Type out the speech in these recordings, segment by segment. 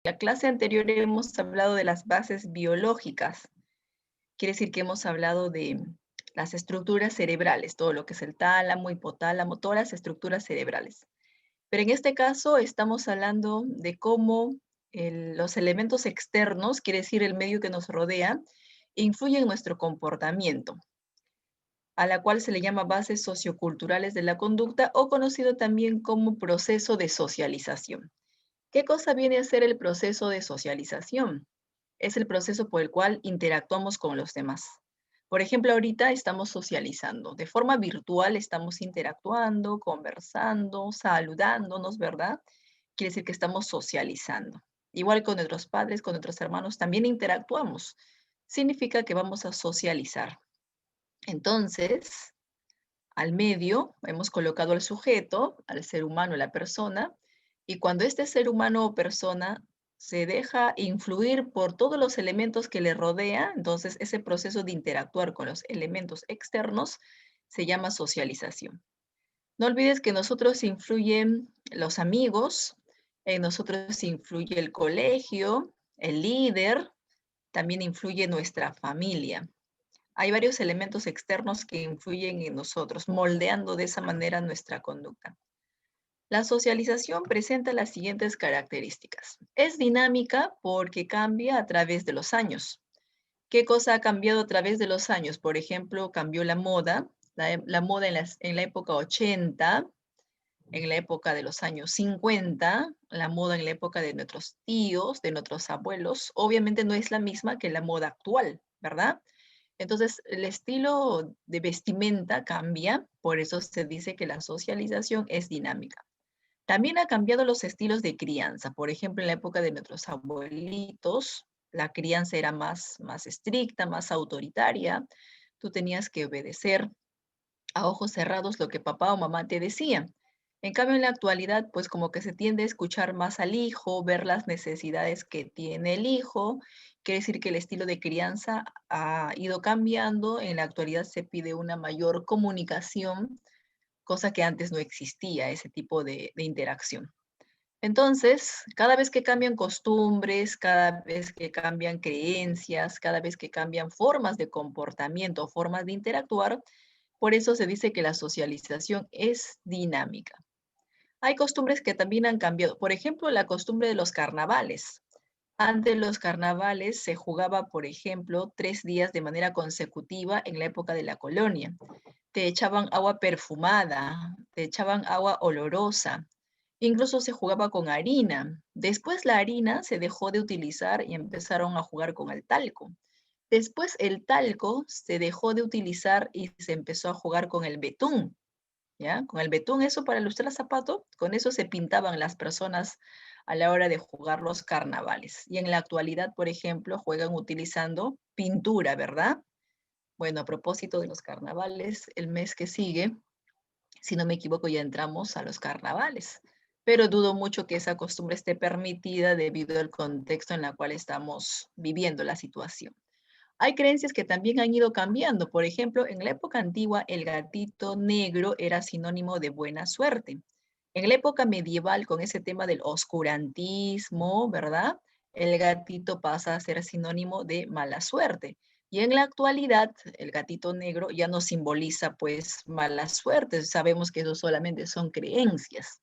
La clase anterior hemos hablado de las bases biológicas. Quiere decir que hemos hablado de las estructuras cerebrales, todo lo que es el tálamo, hipotálamo, todas las estructuras cerebrales. Pero en este caso estamos hablando de cómo los elementos externos, quiere decir el medio que nos rodea, influyen en nuestro comportamiento, a la cual se le llama bases socioculturales de la conducta o conocido también como proceso de socialización. ¿Qué cosa viene a ser el proceso de socialización? Es el proceso por el cual interactuamos con los demás. Por ejemplo, ahorita estamos socializando. De forma virtual estamos interactuando, conversando, saludándonos, ¿verdad? Quiere decir que estamos socializando. Igual con nuestros padres, con nuestros hermanos, también interactuamos. Significa que vamos a socializar. Entonces, al medio hemos colocado al sujeto, al ser humano, la persona, y cuando este ser humano o persona se deja influir por todos los elementos que le rodea, entonces ese proceso de interactuar con los elementos externos se llama socialización. No olvides que en nosotros influyen los amigos, en nosotros influye el colegio, el líder, también influye nuestra familia. Hay varios elementos externos que influyen en nosotros, moldeando de esa manera nuestra conducta. La socialización presenta las siguientes características. Es dinámica porque cambia a través de los años. ¿Qué cosa ha cambiado a través de los años? Por ejemplo, cambió la moda, la moda en la época 80, en la época de los años 50, la moda en la época de nuestros tíos, de nuestros abuelos, obviamente no es la misma que la moda actual, ¿verdad? Entonces, el estilo de vestimenta cambia, por eso se dice que la socialización es dinámica. También ha cambiado los estilos de crianza. Por ejemplo, en la época de nuestros abuelitos, la crianza era más estricta, más autoritaria. Tú tenías que obedecer a ojos cerrados lo que papá o mamá te decía. En cambio, en la actualidad, pues como que se tiende a escuchar más al hijo, ver las necesidades que tiene el hijo. Quiere decir que el estilo de crianza ha ido cambiando. En la actualidad se pide una mayor comunicación, cosa que antes no existía, ese tipo de interacción. Entonces, cada vez que cambian costumbres, cada vez que cambian creencias, cada vez que cambian formas de comportamiento, formas de interactuar, por eso se dice que la socialización es dinámica. Hay costumbres que también han cambiado. Por ejemplo, la costumbre de los carnavales. Antes los carnavales se jugaba, por ejemplo, 3 días de manera consecutiva en la época de la colonia. Te echaban agua perfumada, te echaban agua olorosa, incluso se jugaba con harina. Después la harina se dejó de utilizar y empezaron a jugar con el talco. Después el talco se dejó de utilizar y se empezó a jugar con el betún, ¿ya? Con el betún, eso para ilustrar zapato, con eso se pintaban las personas a la hora de jugar los carnavales. Y en la actualidad, por ejemplo, juegan utilizando pintura, ¿verdad? Bueno, a propósito de los carnavales, el mes que sigue, si no me equivoco, ya entramos a los carnavales. Pero dudo mucho que esa costumbre esté permitida debido al contexto en el cual estamos viviendo la situación. Hay creencias que también han ido cambiando. Por ejemplo, en la época antigua, el gatito negro era sinónimo de buena suerte. En la época medieval, con ese tema del oscurantismo, ¿verdad? El gatito pasa a ser sinónimo de mala suerte. Y en la actualidad, el gatito negro ya no simboliza pues mala suerte. Sabemos que eso solamente son creencias.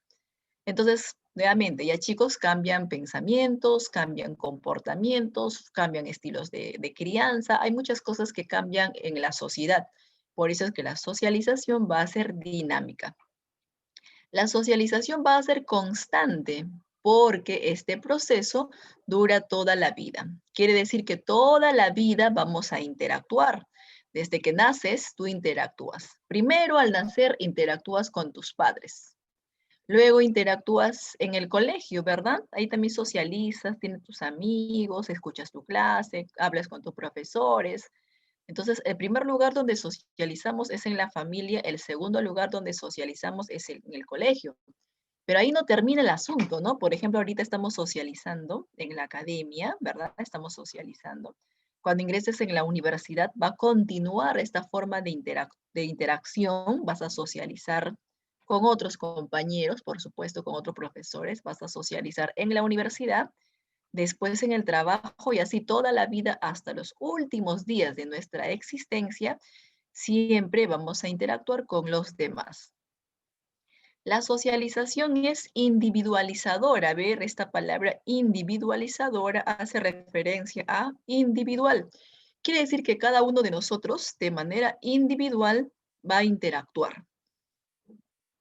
Entonces, nuevamente, ya chicos cambian pensamientos, cambian comportamientos, cambian estilos de crianza. Hay muchas cosas que cambian en la sociedad. Por eso es que la socialización va a ser dinámica. La socialización va a ser constante porque este proceso dura toda la vida. Quiere decir que toda la vida vamos a interactuar. Desde que naces, tú interactúas. Primero, al nacer, interactúas con tus padres. Luego interactúas en el colegio, ¿verdad? Ahí también socializas, tienes tus amigos, escuchas tu clase, hablas con tus profesores. Entonces, el primer lugar donde socializamos es en la familia, el segundo lugar donde socializamos es en el colegio. Pero ahí no termina el asunto, ¿no? Por ejemplo, ahorita estamos socializando en la academia, ¿verdad? Estamos socializando. Cuando ingreses en la universidad va a continuar esta forma de interacción, vas a socializar con otros compañeros, por supuesto, con otros profesores, vas a socializar en la universidad, después en el trabajo y así toda la vida hasta los últimos días de nuestra existencia, siempre vamos a interactuar con los demás. La socialización es individualizadora. A ver, esta palabra individualizadora hace referencia a individual. Quiere decir que cada uno de nosotros de manera individual va a interactuar.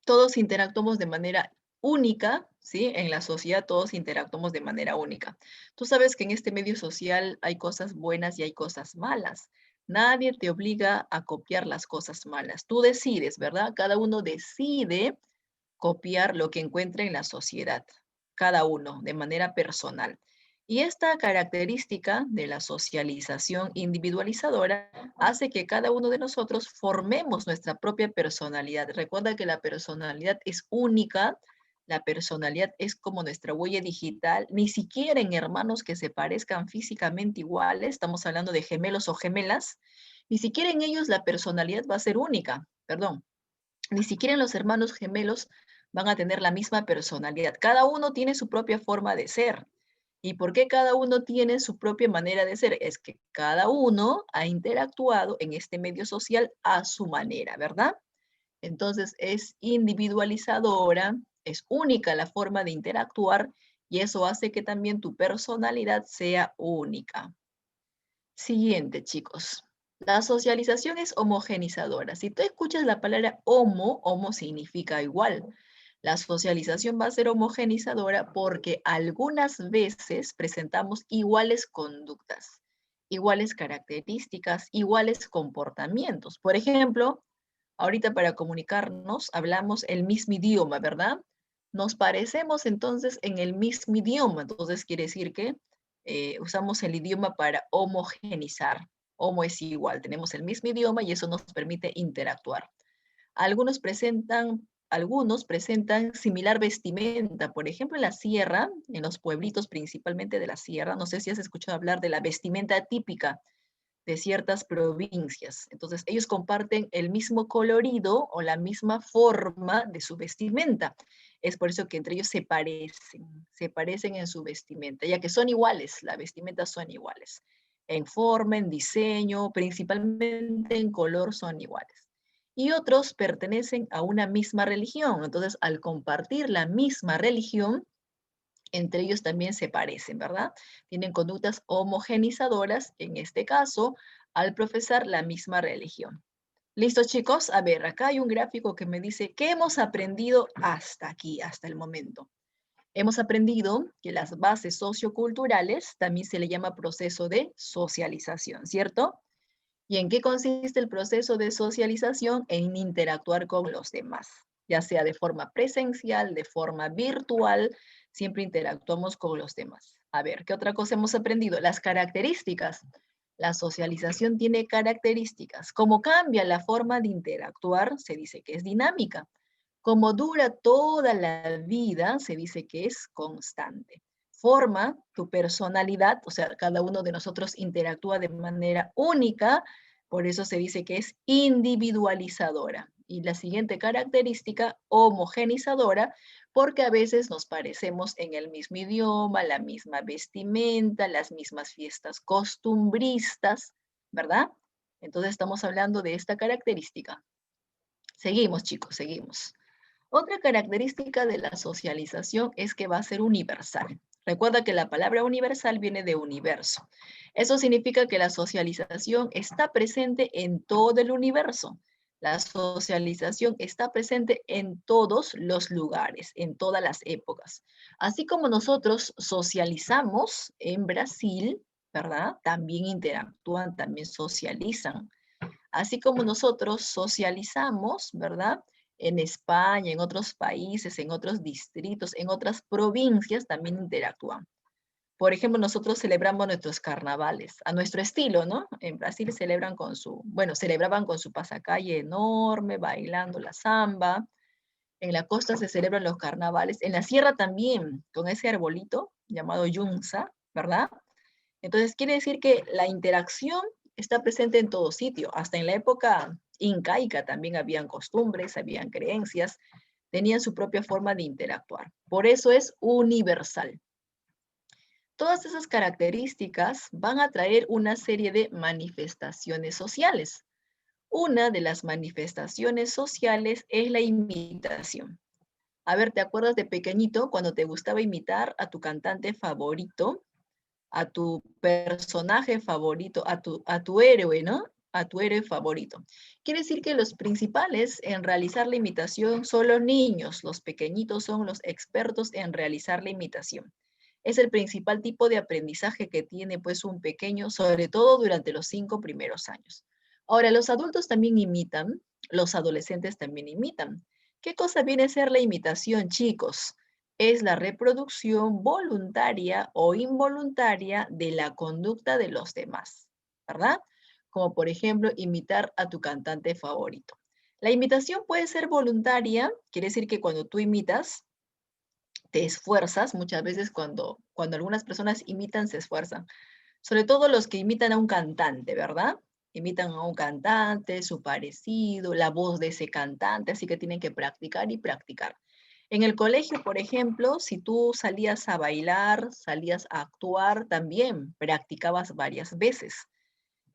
Todos interactuamos de manera única, ¿sí? En la sociedad todos interactuamos de manera única. Tú sabes que en este medio social hay cosas buenas y hay cosas malas. Nadie te obliga a copiar las cosas malas. Tú decides, ¿verdad? Cada uno decide copiar lo que encuentra en la sociedad, cada uno de manera personal. Y esta característica de la socialización individualizadora hace que cada uno de nosotros formemos nuestra propia personalidad. Recuerda que la personalidad es única, la personalidad es como nuestra huella digital, ni siquiera en hermanos que se parezcan físicamente iguales, estamos hablando de gemelos o gemelas, ni siquiera en ellos la personalidad va a ser única, perdón, ni siquiera en los hermanos gemelos van a tener la misma personalidad. Cada uno tiene su propia forma de ser. ¿Y por qué cada uno tiene su propia manera de ser? Es que cada uno ha interactuado en este medio social a su manera, ¿verdad? Entonces es individualizadora, es única la forma de interactuar y eso hace que también tu personalidad sea única. Siguiente, chicos. La socialización es homogenizadora. Si tú escuchas la palabra homo significa igual. La socialización va a ser homogenizadora porque algunas veces presentamos iguales conductas, iguales características, iguales comportamientos. Por ejemplo, ahorita para comunicarnos hablamos el mismo idioma, ¿verdad? Nos parecemos entonces en el mismo idioma. Entonces quiere decir que usamos el idioma para homogenizar. Homo es igual, tenemos el mismo idioma y eso nos permite interactuar. Algunos presentan similar vestimenta. Por ejemplo, en la sierra, en los pueblitos principalmente de la sierra, no sé si has escuchado hablar de la vestimenta típica de ciertas provincias. Entonces, ellos comparten el mismo colorido o la misma forma de su vestimenta. Es por eso que entre ellos se parecen en su vestimenta, ya que son iguales, las vestimentas son iguales. En forma, en diseño, principalmente en color son iguales. Y otros pertenecen a una misma religión. Entonces, al compartir la misma religión, entre ellos también se parecen, ¿verdad? Tienen conductas homogenizadoras, en este caso, al profesar la misma religión. ¿Listo, chicos? A ver, acá hay un gráfico que me dice qué hemos aprendido hasta aquí, hasta el momento. Hemos aprendido que las bases socioculturales también se le llama proceso de socialización, ¿cierto? ¿Y en qué consiste el proceso de socialización? En interactuar con los demás, ya sea de forma presencial, de forma virtual, siempre interactuamos con los demás. A ver, ¿qué otra cosa hemos aprendido? Las características. La socialización tiene características. Como cambia la forma de interactuar, se dice que es dinámica. Como dura toda la vida, se dice que es constante. Forma tu personalidad, o sea, cada uno de nosotros interactúa de manera única, por eso se dice que es individualizadora. Y la siguiente característica, homogenizadora, porque a veces nos parecemos en el mismo idioma, la misma vestimenta, las mismas fiestas costumbristas, ¿verdad? Entonces estamos hablando de esta característica. Seguimos, chicos, seguimos. Otra característica de la socialización es que va a ser universal. Recuerda que la palabra universal viene de universo. Eso significa que la socialización está presente en todo el universo. La socialización está presente en todos los lugares, en todas las épocas. Así como nosotros socializamos en Brasil, ¿verdad? También interactúan, también socializan. Así como nosotros socializamos, ¿verdad? En España, en otros países, en otros distritos, en otras provincias también interactúan. Por ejemplo, nosotros celebramos nuestros carnavales a nuestro estilo, ¿no? En Brasil celebraban con su pasacalle enorme, bailando la samba. En la costa se celebran los carnavales. En la sierra también, con ese arbolito llamado yunza, ¿verdad? Entonces quiere decir que la interacción está presente en todo sitio. Hasta en la época incaica también habían costumbres, habían creencias, tenían su propia forma de interactuar. Por eso es universal. Todas esas características van a traer una serie de manifestaciones sociales. Una de las manifestaciones sociales es la imitación. A ver, ¿te acuerdas de pequeñito cuando te gustaba imitar a tu cantante favorito, a tu personaje favorito, a tu héroe, ¿no? A tu héroe favorito. Quiere decir que los principales en realizar la imitación son los niños, los pequeñitos son los expertos en realizar la imitación. Es el principal tipo de aprendizaje que tiene pues un pequeño, sobre todo durante los 5 primeros años. Ahora, los adultos también imitan, los adolescentes también imitan. ¿Qué cosa viene a ser la imitación, chicos? Es la reproducción voluntaria o involuntaria de la conducta de los demás, ¿verdad? Como por ejemplo, imitar a tu cantante favorito. La imitación puede ser voluntaria, quiere decir que cuando tú imitas, te esfuerzas, muchas veces cuando algunas personas imitan, se esfuerzan. Sobre todo los que imitan a un cantante, ¿verdad? Imitan a un cantante, su parecido, la voz de ese cantante, así que tienen que practicar y practicar. En el colegio, por ejemplo, si tú salías a bailar, salías a actuar, también practicabas varias veces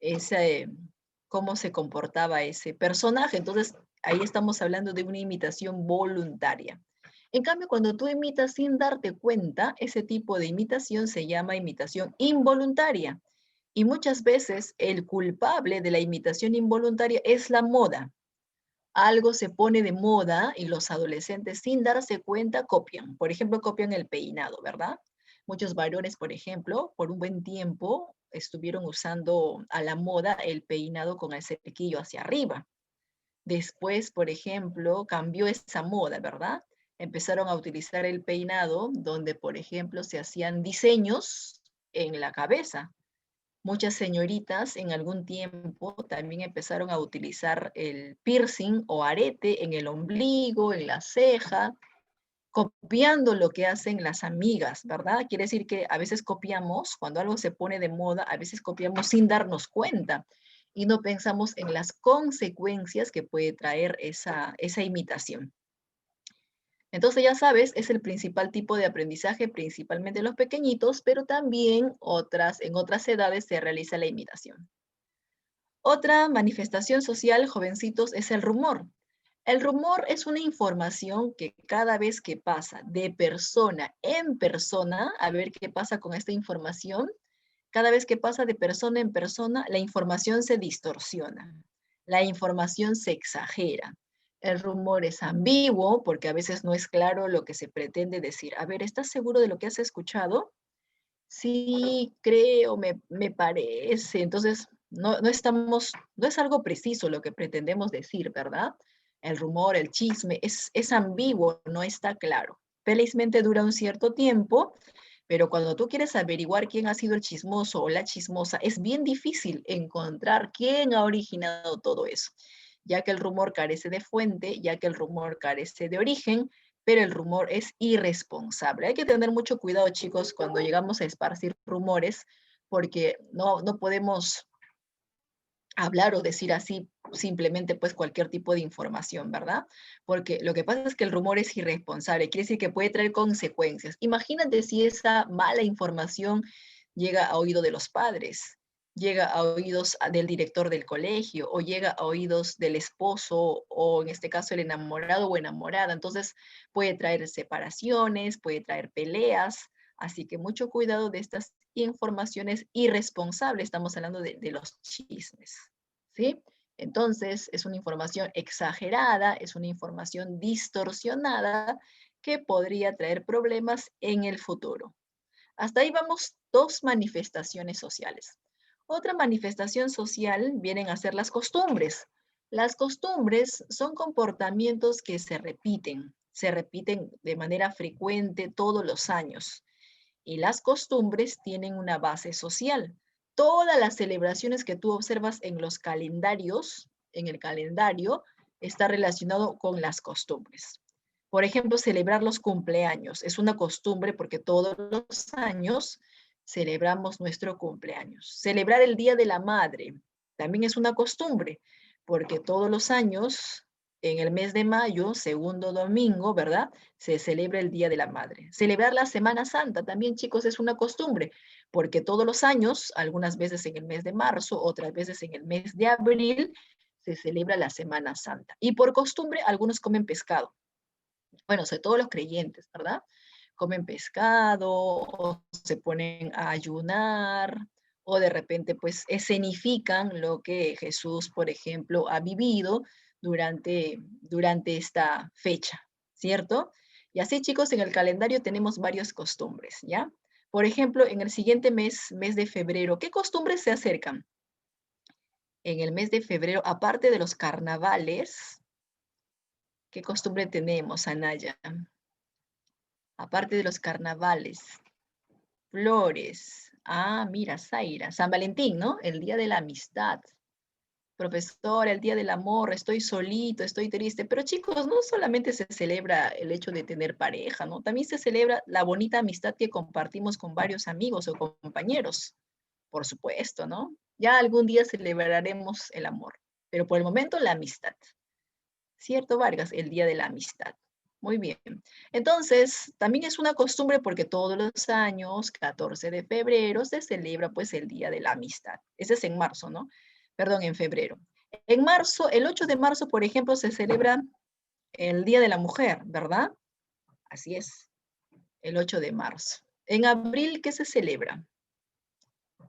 ese, cómo se comportaba ese personaje. Entonces, ahí estamos hablando de una imitación voluntaria. En cambio, cuando tú imitas sin darte cuenta, ese tipo de imitación se llama imitación involuntaria. Y muchas veces el culpable de la imitación involuntaria es la moda. Algo se pone de moda y los adolescentes sin darse cuenta copian. Por ejemplo, copian el peinado, ¿verdad? Muchos varones, por ejemplo, por un buen tiempo estuvieron usando a la moda el peinado con el cerquillo hacia arriba. Después, por ejemplo, cambió esa moda, ¿verdad? Empezaron a utilizar el peinado donde, por ejemplo, se hacían diseños en la cabeza. Muchas señoritas en algún tiempo también empezaron a utilizar el piercing o arete en el ombligo, en la ceja, copiando lo que hacen las amigas, ¿verdad? Quiere decir que a veces copiamos, cuando algo se pone de moda, a veces copiamos sin darnos cuenta y no pensamos en las consecuencias que puede traer esa imitación. Entonces, ya sabes, es el principal tipo de aprendizaje, principalmente en los pequeñitos, pero también en otras edades se realiza la imitación. Otra manifestación social, jovencitos, es el rumor. El rumor es una información que cada vez que pasa de persona en persona, a ver qué pasa con esta información, cada vez que pasa de persona en persona, la información se distorsiona, la información se exagera. El rumor es ambiguo porque a veces no es claro lo que se pretende decir. A ver, ¿estás seguro de lo que has escuchado? Sí, creo, me parece. Entonces, no es algo preciso lo que pretendemos decir, ¿verdad? El rumor, el chisme, es ambiguo, no está claro. Felizmente dura un cierto tiempo, pero cuando tú quieres averiguar quién ha sido el chismoso o la chismosa, es bien difícil encontrar quién ha originado todo eso, ya que el rumor carece de fuente, ya que el rumor carece de origen, pero el rumor es irresponsable. Hay que tener mucho cuidado, chicos, cuando llegamos a esparcir rumores, porque no podemos hablar o decir así simplemente pues cualquier tipo de información, ¿verdad? Porque lo que pasa es que el rumor es irresponsable, quiere decir que puede traer consecuencias. Imagínate si esa mala información llega a oído de los padres, llega a oídos del director del colegio o llega a oídos del esposo o en este caso el enamorado o enamorada. Entonces puede traer separaciones, puede traer peleas, así que mucho cuidado de estas informaciones irresponsables, estamos hablando de los chismes, ¿sí? Entonces, es una información exagerada, es una información distorsionada que podría traer problemas en el futuro. Hasta ahí vamos dos manifestaciones sociales. Otra manifestación social vienen a ser las costumbres. Las costumbres son comportamientos que se repiten de manera frecuente todos los años. Y las costumbres tienen una base social. Todas las celebraciones que tú observas en los calendarios, en el calendario, está relacionado con las costumbres. Por ejemplo, celebrar los cumpleaños es una costumbre porque todos los años celebramos nuestro cumpleaños. Celebrar el Día de la Madre también es una costumbre porque todos los años en el mes de mayo, segundo domingo, ¿verdad? Se celebra el Día de la Madre. Celebrar la Semana Santa también, chicos, es una costumbre, porque todos los años, algunas veces en el mes de marzo, otras veces en el mes de abril, se celebra la Semana Santa. Y por costumbre, algunos comen pescado. Bueno, sobre todo los creyentes, ¿verdad? Comen pescado, o se ponen a ayunar, o de repente pues escenifican lo que Jesús, por ejemplo, ha vivido durante esta fecha, ¿cierto? Y así, chicos, en el calendario tenemos varias costumbres, ¿ya? Por ejemplo, en el siguiente mes, mes de febrero, ¿qué costumbres se acercan? En el mes de febrero, aparte de los carnavales, ¿qué costumbre tenemos, Anaya? Aparte de los carnavales, flores. Ah, mira, Zaira. San Valentín, ¿no? El día de la amistad. Profesor, el día del amor, estoy solito, estoy triste. Pero chicos, no solamente se celebra el hecho de tener pareja, ¿no? También se celebra la bonita amistad que compartimos con varios amigos o compañeros. Por supuesto, ¿no? Ya algún día celebraremos el amor, pero por el momento la amistad. ¿Cierto, Vargas? El Día de la Amistad. Muy bien. Entonces, también es una costumbre porque todos los años, 14 de febrero, se celebra pues el Día de la Amistad. Ese es en marzo, ¿no? Perdón, en febrero. En marzo, el 8 de marzo, por ejemplo, se celebra el Día de la Mujer, ¿verdad? Así es, el 8 de marzo. En abril, ¿qué se celebra?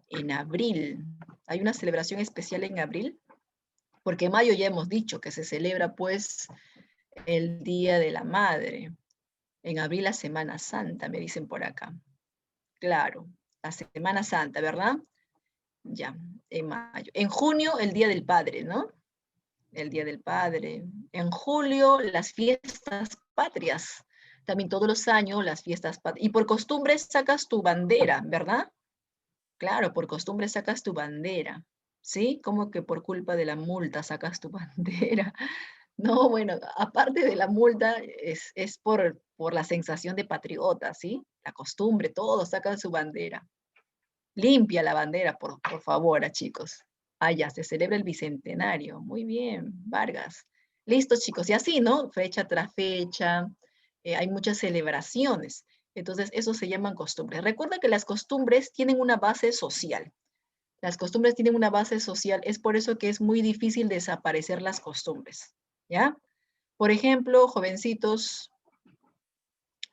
En abril. ¿Hay una celebración especial en abril? Porque en mayo ya hemos dicho que se celebra pues el Día de la Madre. En abril la Semana Santa, me dicen por acá. Claro, la Semana Santa, ¿verdad? Ya, en mayo. En junio, el Día del Padre, ¿no? El Día del Padre. En julio, las fiestas patrias. También todos los años las fiestas patrias. Y por costumbre sacas tu bandera, ¿verdad? Claro, por costumbre sacas tu bandera. ¿Sí? Como que por culpa de la multa sacas tu bandera. No, bueno, aparte de la multa, es por la sensación de patriota, ¿sí? La costumbre, todos sacan su bandera. Limpia la bandera, por favor, chicos. Ah, ya, se celebra el bicentenario. Muy bien, Vargas. Listo, chicos. Y así, ¿no? Fecha tras fecha. Hay muchas celebraciones. Entonces, eso se llaman costumbres. Recuerda que las costumbres tienen una base social. Las costumbres tienen una base social. Es por eso que es muy difícil desaparecer las costumbres. ¿Ya? Por ejemplo, jovencitos,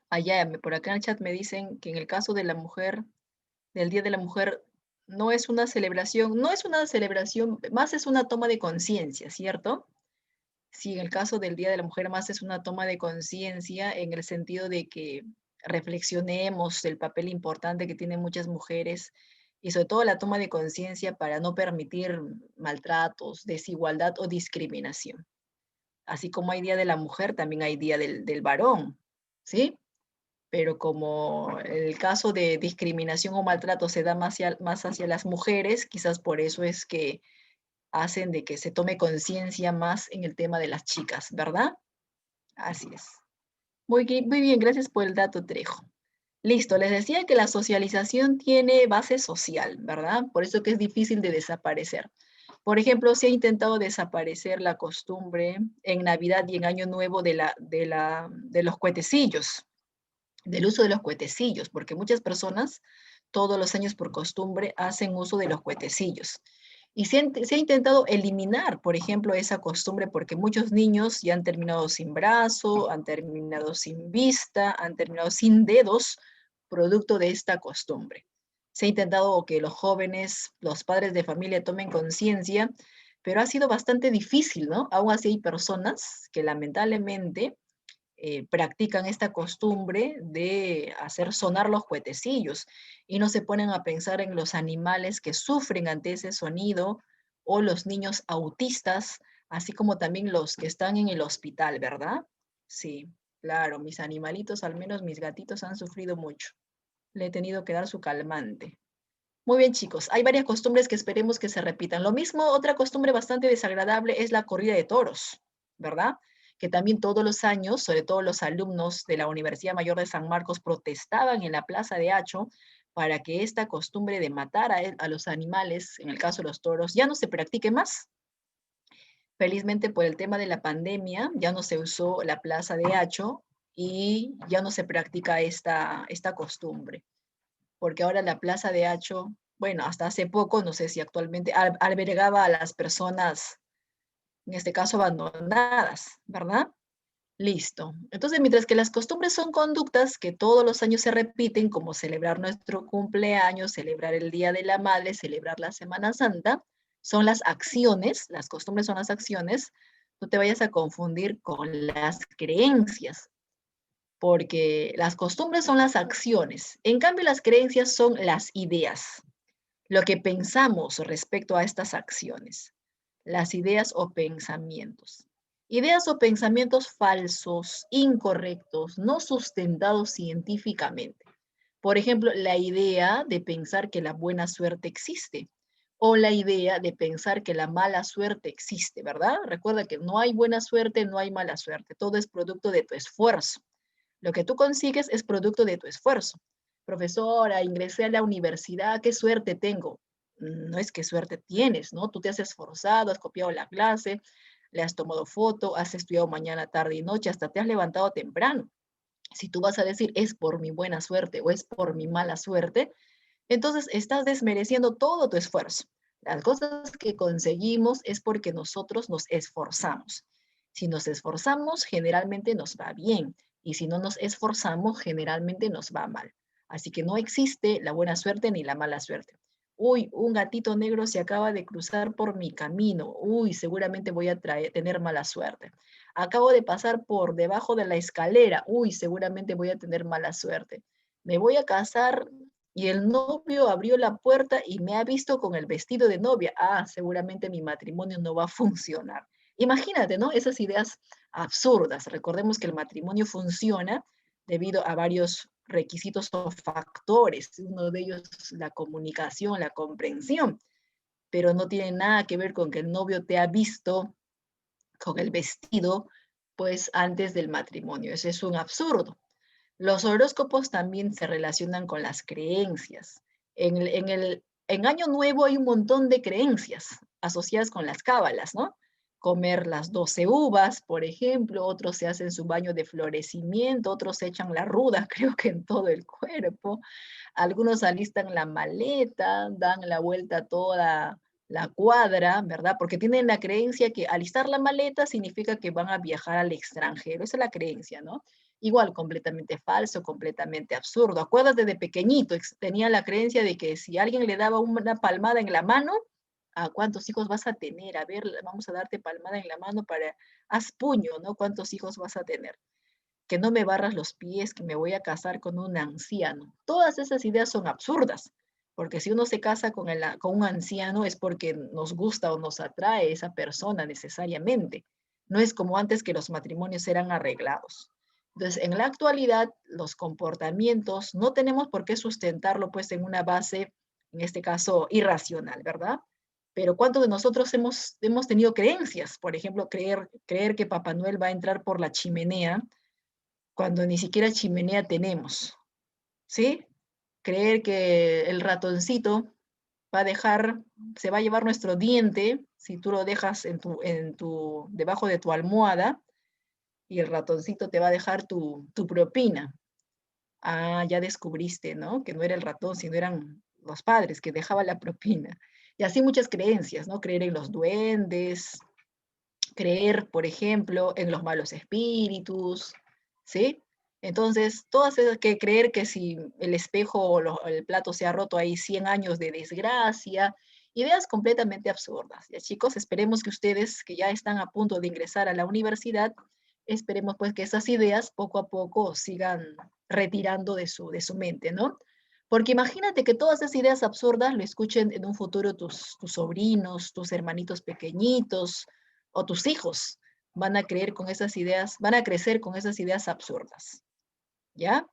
allá por acá en el chat me dicen que en el caso de la mujer, del Día de la Mujer, no es una celebración, más es una toma de conciencia, ¿cierto? Sí, en el caso del Día de la Mujer, más es una toma de conciencia en el sentido de que reflexionemos el papel importante que tienen muchas mujeres y sobre todo la toma de conciencia para no permitir maltratos, desigualdad o discriminación. Así como hay Día de la Mujer, también hay Día del varón, ¿sí? Pero como el caso de discriminación o maltrato se da más hacia las mujeres, quizás por eso es que hacen de que se tome conciencia más en el tema de las chicas, ¿verdad? Así es. Muy bien, gracias por el dato, Trejo. Listo, les decía que la socialización tiene base social, ¿verdad? Por eso que es difícil de desaparecer. Por ejemplo, se ha intentado desaparecer la costumbre en Navidad y en Año Nuevo de los cuetecillos, del uso de los cuetecillos, porque muchas personas todos los años por costumbre hacen uso de los cuetecillos. Y se ha intentado eliminar, por ejemplo, esa costumbre porque muchos niños ya han terminado sin brazo, han terminado sin vista, han terminado sin dedos, producto de esta costumbre. Se ha intentado que los jóvenes, los padres de familia tomen conciencia, pero ha sido bastante difícil, ¿no? Aún así hay personas que lamentablemente practican esta costumbre de hacer sonar los cuetecillos y no se ponen a pensar en los animales que sufren ante ese sonido o los niños autistas, así como también los que están en el hospital, ¿verdad? Sí, claro, mis animalitos, al menos mis gatitos han sufrido mucho. Le he tenido que dar su calmante. Muy bien, chicos. Hay varias costumbres que esperemos que se repitan. Lo mismo, otra costumbre bastante desagradable es la corrida de toros, ¿verdad? Que también todos los años, sobre todo los alumnos de la Universidad Mayor de San Marcos, protestaban en la Plaza de Hacho para que esta costumbre de matar a los animales, en el caso de los toros, ya no se practique más. Felizmente por el tema de la pandemia ya no se usó la plaza de Hacho y ya no se practica esta costumbre, porque ahora la plaza de Hacho, bueno, hasta hace poco, no sé si actualmente, albergaba a las personas, en este caso abandonadas, ¿verdad? Listo. Entonces, mientras que las costumbres son conductas que todos los años se repiten, como celebrar nuestro cumpleaños, celebrar el Día de la Madre, celebrar la Semana Santa, son las acciones, las costumbres son las acciones, no te vayas a confundir con las creencias, porque las costumbres son las acciones, en cambio las creencias son las ideas, lo que pensamos respecto a estas acciones, las ideas o pensamientos. Ideas o pensamientos falsos, incorrectos, no sustentados científicamente. Por ejemplo, la idea de pensar que la buena suerte existe o la idea de pensar que la mala suerte existe, ¿verdad? Recuerda que no hay buena suerte, no hay mala suerte, todo es producto de tu esfuerzo. Lo que tú consigues es producto de tu esfuerzo. Profesora, ingresé a la universidad, qué suerte tengo. No es qué suerte tienes, ¿no? Tú te has esforzado, has copiado la clase, le has tomado foto, has estudiado mañana, tarde y noche, hasta te has levantado temprano. Si tú vas a decir es por mi buena suerte o es por mi mala suerte, entonces estás desmereciendo todo tu esfuerzo. Las cosas que conseguimos es porque nosotros nos esforzamos. Si nos esforzamos, generalmente nos va bien. Y si no nos esforzamos, generalmente nos va mal. Así que no existe la buena suerte ni la mala suerte. Uy, un gatito negro se acaba de cruzar por mi camino. Uy, seguramente voy a tener mala suerte. Acabo de pasar por debajo de la escalera. Uy, seguramente voy a tener mala suerte. Me voy a casar y el novio abrió la puerta y me ha visto con el vestido de novia. Ah, seguramente mi matrimonio no va a funcionar. Imagínate, ¿no? Esas ideas absurdas. Recordemos que el matrimonio funciona debido a varios requisitos o factores. Uno de ellos es la comunicación, la comprensión, pero no tiene nada que ver con que el novio te ha visto con el vestido, pues antes del matrimonio. Ese es un absurdo. Los horóscopos también se relacionan con las creencias. En Año Nuevo hay un montón de creencias asociadas con las cábalas, ¿no? Comer las 12 uvas, por ejemplo, otros se hacen su baño de florecimiento, otros se echan la ruda, creo que en todo el cuerpo, algunos alistan la maleta, dan la vuelta toda la cuadra, ¿verdad? Porque tienen la creencia que alistar la maleta significa que van a viajar al extranjero, esa es la creencia, ¿no? Igual, completamente falso, completamente absurdo. Acuérdate de pequeñito, tenía la creencia de que si alguien le daba una palmada en la mano, ¿a cuántos hijos vas a tener? A ver, vamos a darte palmada en la mano para, haz puño, ¿no? ¿Cuántos hijos vas a tener? Que no me barras los pies, que me voy a casar con un anciano. Todas esas ideas son absurdas, porque si uno se casa con un anciano es porque nos gusta o nos atrae esa persona necesariamente. No es como antes que los matrimonios eran arreglados. Entonces, en la actualidad, los comportamientos no tenemos por qué sustentarlo pues en una base, en este caso, irracional, ¿verdad? Pero ¿cuántos de nosotros hemos tenido creencias? Por ejemplo, creer que Papá Noel va a entrar por la chimenea cuando ni siquiera chimenea tenemos, ¿sí? Creer que el ratoncito va a dejar, se va a llevar nuestro diente si tú lo dejas debajo de tu almohada y el ratoncito te va a dejar tu propina. Ah, ya descubriste, ¿no? Que no era el ratón, sino eran los padres que dejaban la propina. Y así muchas creencias, ¿no? Creer en los duendes, creer, por ejemplo, en los malos espíritus, ¿sí? Entonces, todas esas que creer que si el espejo o el plato se ha roto hay 100 años de desgracia, ideas completamente absurdas. Ya chicos, esperemos que ustedes que ya están a punto de ingresar a la universidad, esperemos pues que esas ideas poco a poco sigan retirando de su mente, ¿no? Porque imagínate que todas esas ideas absurdas lo escuchen en un futuro tus sobrinos, tus hermanitos pequeñitos, o tus hijos van a creer con esas ideas, van a crecer con esas ideas absurdas, ¿ya?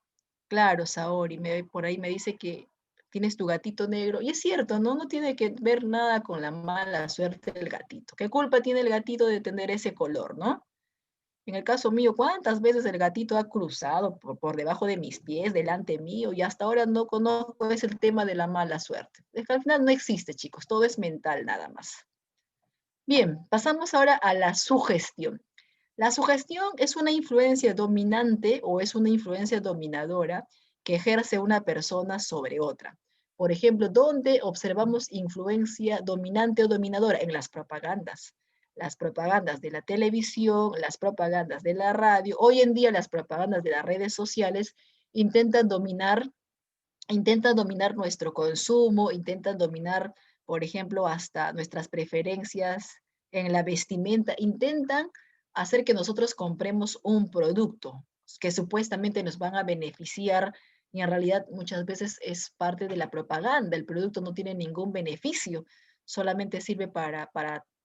Claro, Saori, por ahí me dice que tienes tu gatito negro, y es cierto, ¿no? No tiene que ver nada con la mala suerte del gatito. ¿Qué culpa tiene el gatito de tener ese color, no? En el caso mío, ¿cuántas veces el gatito ha cruzado por debajo de mis pies, delante mío, y hasta ahora no conozco ese el tema de la mala suerte? Es que al final no existe, chicos, todo es mental nada más. Bien, pasamos ahora a la sugestión. La sugestión es una influencia dominante o es una influencia dominadora que ejerce una persona sobre otra. Por ejemplo, ¿dónde observamos influencia dominante o dominadora? En las propagandas. Las propagandas de la televisión, las propagandas de la radio. Hoy en día las propagandas de las redes sociales intentan dominar nuestro consumo, intentan dominar, por ejemplo, hasta nuestras preferencias en la vestimenta, intentan hacer que nosotros compremos un producto que supuestamente nos van a beneficiar y en realidad muchas veces es parte de la propaganda. El producto no tiene ningún beneficio, solamente sirve para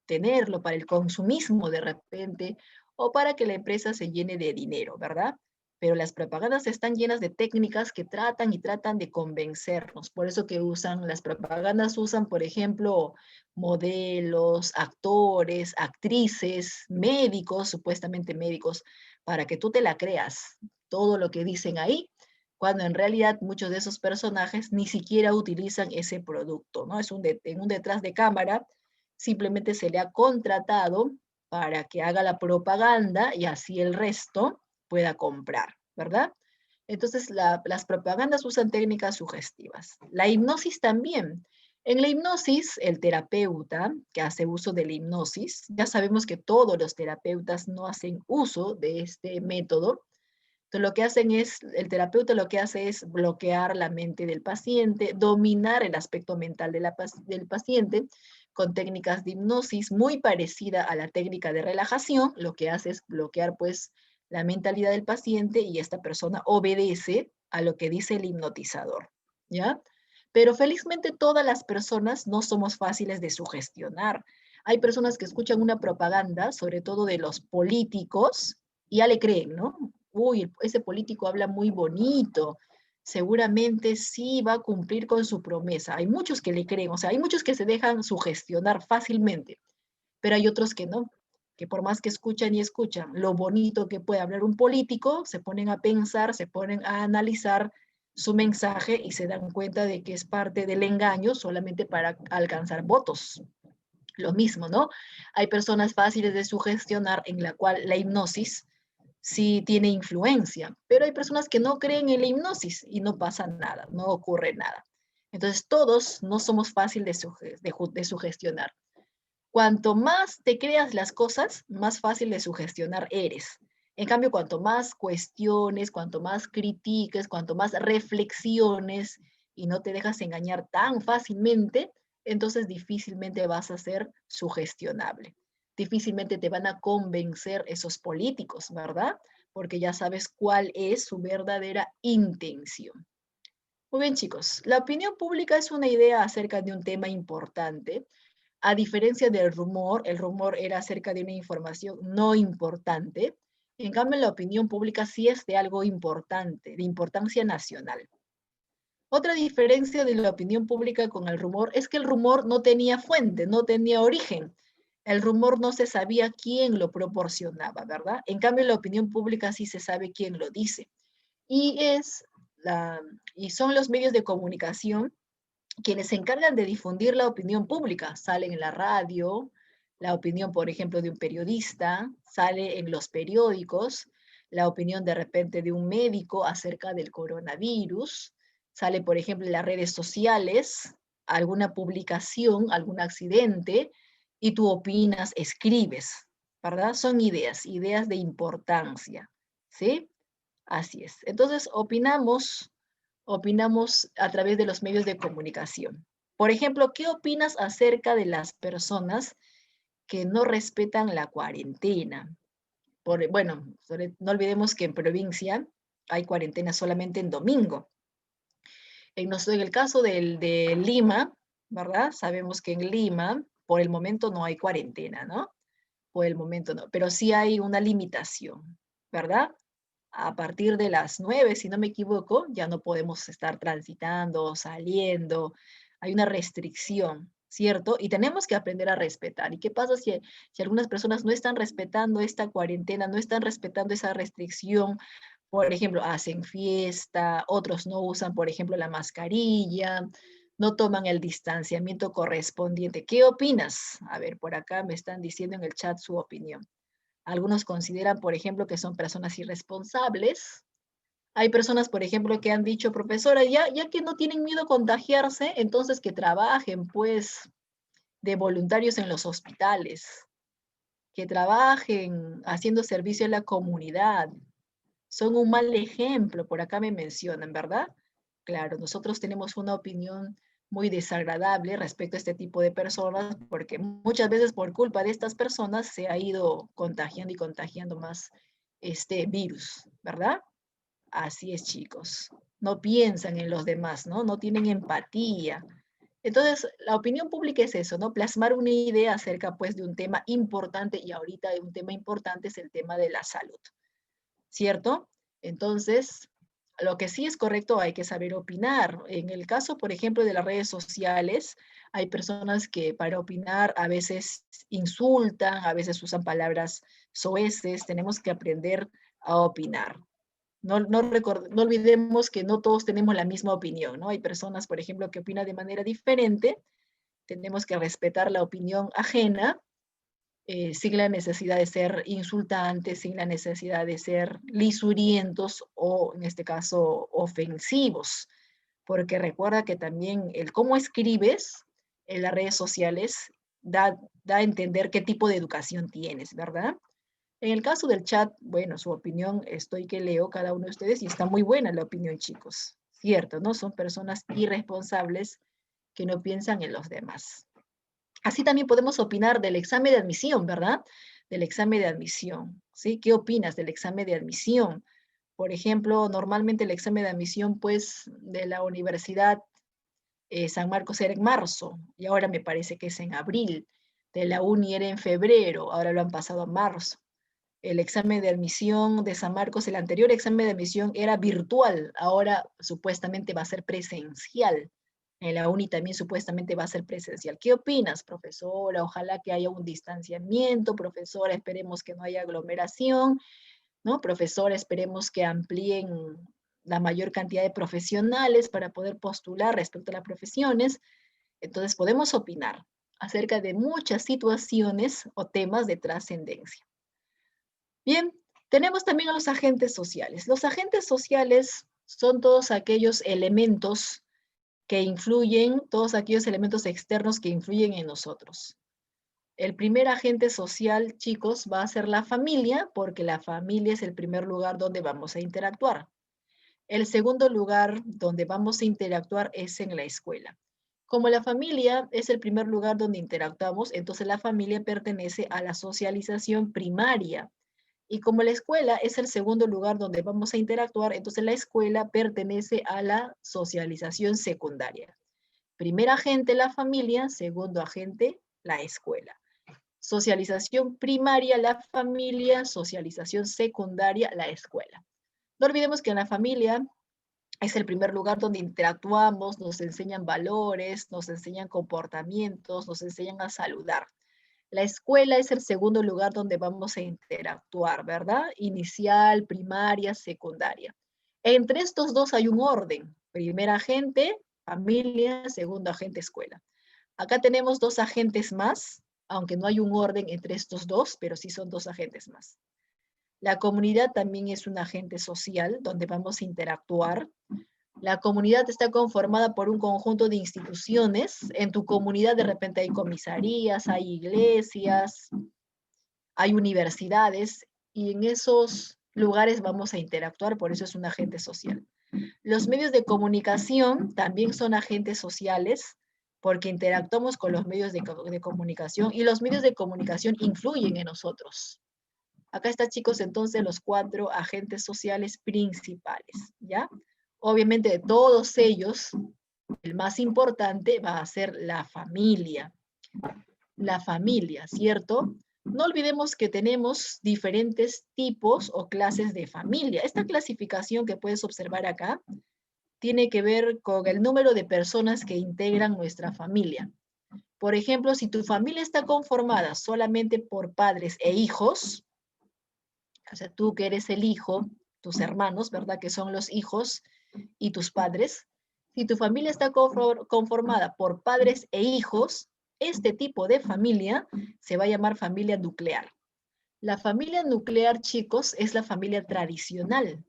tenerlo, para el consumismo de repente o para que la empresa se llene de dinero, ¿verdad? Pero las propagandas están llenas de técnicas que tratan y tratan de convencernos. Por eso que usan, las propagandas usan, por ejemplo, modelos, actores, actrices, médicos, supuestamente médicos, para que tú te la creas todo lo que dicen ahí, cuando en realidad muchos de esos personajes ni siquiera utilizan ese producto, ¿no? En un detrás de cámara, simplemente se le ha contratado para que haga la propaganda y así el resto pueda comprar, ¿verdad? Entonces, las propagandas usan técnicas sugestivas. La hipnosis también. En la hipnosis, el terapeuta que hace uso de la hipnosis, ya sabemos que todos los terapeutas no hacen uso de este método. Entonces, el terapeuta lo que hace es bloquear la mente del paciente, dominar el aspecto mental del paciente con técnicas de hipnosis muy parecida a la técnica de relajación. Lo que hace es bloquear pues la mentalidad del paciente y esta persona obedece a lo que dice el hipnotizador, ¿ya? Pero felizmente todas las personas no somos fáciles de sugestionar. Hay personas que escuchan una propaganda, sobre todo de los políticos, y ya le creen, ¿no? Uy, ese político habla muy bonito, seguramente sí va a cumplir con su promesa. Hay muchos que le creen, o sea, hay muchos que se dejan sugestionar fácilmente, pero hay otros que no, que por más que escuchan y escuchan lo bonito que puede hablar un político, se ponen a pensar, se ponen a analizar su mensaje y se dan cuenta de que es parte del engaño solamente para alcanzar votos. Lo mismo, ¿no? Hay personas fáciles de sugestionar en la cual la hipnosis sí tiene influencia, pero hay personas que no creen en la hipnosis y no pasa nada, no ocurre nada. Entonces, todos no somos fáciles de sugestionar. Cuanto más te creas las cosas, más fácil de sugestionar eres. En cambio, cuanto más cuestiones, cuanto más critiques, cuanto más reflexiones y no te dejas engañar tan fácilmente, entonces difícilmente vas a ser sugestionable. Difícilmente te van a convencer esos políticos, ¿verdad? Porque ya sabes cuál es su verdadera intención. Muy bien, chicos. La opinión pública es una idea acerca de un tema importante. A diferencia del rumor, el rumor era acerca de una información no importante. En cambio, la opinión pública sí es de algo importante, de importancia nacional. Otra diferencia de la opinión pública con el rumor es que el rumor no tenía fuente, no tenía origen. El rumor no se sabía quién lo proporcionaba, ¿verdad? En cambio, la opinión pública sí se sabe quién lo dice. Y, es la, y son los medios de comunicación quienes se encargan de difundir la opinión pública. Salen en la radio, la opinión, por ejemplo, de un periodista, sale en los periódicos, la opinión de repente de un médico acerca del coronavirus, sale, por ejemplo, en las redes sociales, alguna publicación, algún accidente, y tú opinas, escribes, ¿verdad? Son ideas, ideas de importancia, ¿sí? Así es. Entonces, opinamos a través de los medios de comunicación. Por ejemplo, ¿qué opinas acerca de las personas que no respetan la cuarentena? Bueno, no olvidemos que en provincia hay cuarentena solamente en domingo. En el caso de Lima, ¿verdad? Sabemos que en Lima, por el momento no hay cuarentena, ¿no? Por el momento no, pero sí hay una limitación, ¿verdad? A partir de las 9, si no me equivoco, ya no podemos estar transitando, saliendo. Hay una restricción, ¿cierto? Y tenemos que aprender a respetar. ¿Y qué pasa si algunas personas no están respetando esta cuarentena, no están respetando esa restricción? Por ejemplo, hacen fiesta, otros no usan, por ejemplo, la mascarilla, no toman el distanciamiento correspondiente. ¿Qué opinas? A ver, por acá me están diciendo en el chat su opinión. Algunos consideran, por ejemplo, que son personas irresponsables. Hay personas, por ejemplo, que han dicho, profesora, ya que no tienen miedo a contagiarse, entonces que trabajen, pues, de voluntarios en los hospitales, que trabajen haciendo servicio a la comunidad. Son un mal ejemplo, por acá me mencionan, ¿verdad? Claro, nosotros tenemos una opinión muy desagradable respecto a este tipo de personas, porque muchas veces por culpa de estas personas se ha ido contagiando y contagiando más este virus, ¿verdad? Así es, chicos. No piensan en los demás, ¿no? No tienen empatía. Entonces, la opinión pública es eso, ¿no? Plasmar una idea acerca, pues, de un tema importante, y ahorita un tema importante es el tema de la salud, ¿cierto? Entonces, lo que sí es correcto, hay que saber opinar. En el caso, por ejemplo, de las redes sociales, hay personas que para opinar a veces insultan, a veces usan palabras soeces, tenemos que aprender a opinar. No olvidemos que no todos tenemos la misma opinión, ¿no? Hay personas, por ejemplo, que opinan de manera diferente, tenemos que respetar la opinión ajena, sin la necesidad de ser insultantes, sin la necesidad de ser lisurientos o, en este caso, ofensivos. Porque recuerda que también el cómo escribes en las redes sociales da a entender qué tipo de educación tienes, ¿verdad? En el caso del chat, bueno, su opinión estoy que leo cada uno de ustedes y está muy buena la opinión, chicos. Cierto, ¿no? Son personas irresponsables que no piensan en los demás. Así también podemos opinar del examen de admisión, ¿verdad? Del examen de admisión, ¿sí? ¿Qué opinas del examen de admisión? Por ejemplo, normalmente el examen de admisión, pues, de la Universidad San Marcos era en marzo, y ahora me parece que es en abril. De la UNI era en febrero, ahora lo han pasado a marzo. El examen de admisión de San Marcos, el anterior examen de admisión era virtual, ahora supuestamente va a ser presencial. En la UNI también supuestamente va a ser presencial. ¿Qué opinas, profesora? Ojalá que haya un distanciamiento, profesora, esperemos que no haya aglomeración, ¿no? Profesora, esperemos que amplíen la mayor cantidad de profesionales para poder postular respecto a las profesiones. Entonces podemos opinar acerca de muchas situaciones o temas de trascendencia. Bien, tenemos también a los agentes sociales. Los agentes sociales son todos aquellos elementos que influyen, todos aquellos elementos externos que influyen en nosotros. El primer agente social, chicos, va a ser la familia, porque la familia es el primer lugar donde vamos a interactuar. El segundo lugar donde vamos a interactuar es en la escuela. Como la familia es el primer lugar donde interactuamos, entonces la familia pertenece a la socialización primaria. Y como la escuela es el segundo lugar donde vamos a interactuar, entonces la escuela pertenece a la socialización secundaria. Primer agente, la familia; segundo agente, la escuela. Socialización primaria, la familia; socialización secundaria, la escuela. No olvidemos que en la familia es el primer lugar donde interactuamos, nos enseñan valores, nos enseñan comportamientos, nos enseñan a saludar. La escuela es el segundo lugar donde vamos a interactuar, ¿verdad? Inicial, primaria, secundaria. Entre estos dos hay un orden. Primer agente, familia; segundo agente, escuela. Acá tenemos dos agentes más, aunque no hay un orden entre estos dos, pero sí son dos agentes más. La comunidad también es un agente social donde vamos a interactuar. La comunidad está conformada por un conjunto de instituciones. En tu comunidad de repente hay comisarías, hay iglesias, hay universidades, y en esos lugares vamos a interactuar, por eso es un agente social. Los medios de comunicación también son agentes sociales, porque interactuamos con los medios de comunicación, y los medios de comunicación influyen en nosotros. Acá está, chicos, entonces los 4 agentes sociales principales, ¿ya? Obviamente de todos ellos, el más importante va a ser la familia. La familia, ¿cierto? No olvidemos que tenemos diferentes tipos o clases de familia. Esta clasificación que puedes observar acá tiene que ver con el número de personas que integran nuestra familia. Por ejemplo, si tu familia está conformada solamente por padres e hijos, o sea, tú que eres el hijo, tus hermanos, ¿verdad? Que son los hijos, y tus padres. Si tu familia está conformada por padres e hijos, este tipo de familia se va a llamar familia nuclear. La familia nuclear, chicos, es la familia tradicional.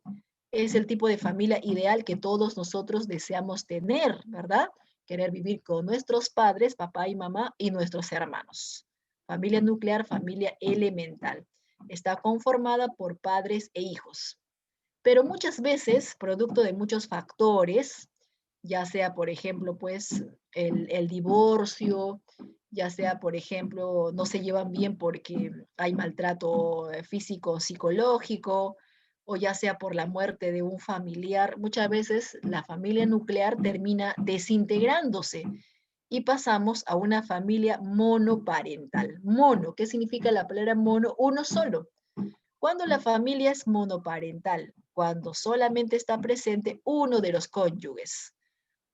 Es el tipo de familia ideal que todos nosotros deseamos tener, ¿verdad? Querer vivir con nuestros padres, papá y mamá, y nuestros hermanos. Familia nuclear, familia elemental. Está conformada por padres e hijos. Pero muchas veces, producto de muchos factores, ya sea, por ejemplo, pues el divorcio, ya sea, por ejemplo, no se llevan bien porque hay maltrato físico, psicológico, o ya sea por la muerte de un familiar, muchas veces la familia nuclear termina desintegrándose y pasamos a una familia monoparental. Mono, ¿qué significa la palabra mono? Uno solo. Cuando la familia es monoparental, cuando solamente está presente uno de los cónyuges,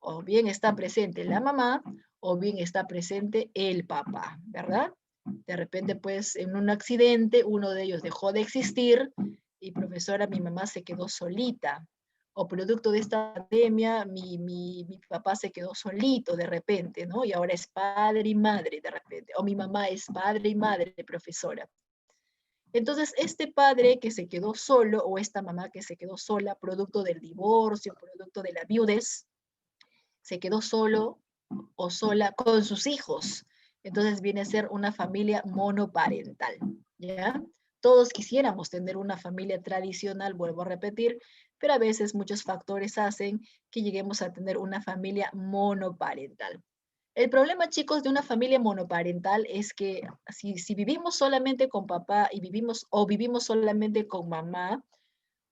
o bien está presente la mamá, o bien está presente el papá, ¿verdad? De repente, pues, en un accidente, uno de ellos dejó de existir y, profesora, mi mamá se quedó solita. O producto de esta pandemia, mi papá se quedó solito de repente, ¿no? Y ahora es padre y madre de repente. O mi mamá es padre y madre, profesora. Entonces, este padre que se quedó solo o esta mamá que se quedó sola, producto del divorcio, producto de la viudez, se quedó solo o sola con sus hijos. Entonces viene a ser una familia monoparental, ¿ya? Todos quisiéramos tener una familia tradicional, vuelvo a repetir, pero a veces muchos factores hacen que lleguemos a tener una familia monoparental. El problema, chicos, de una familia monoparental es que si vivimos solamente con papá y vivimos o vivimos solamente con mamá,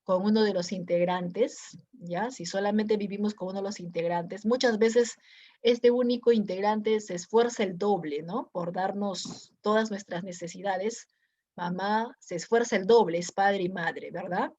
con uno de los integrantes, ¿ya? Si solamente vivimos con uno de los integrantes, muchas veces este único integrante se esfuerza el doble, ¿no? Por darnos todas nuestras necesidades. Mamá se esfuerza el doble, es padre y madre, ¿verdad?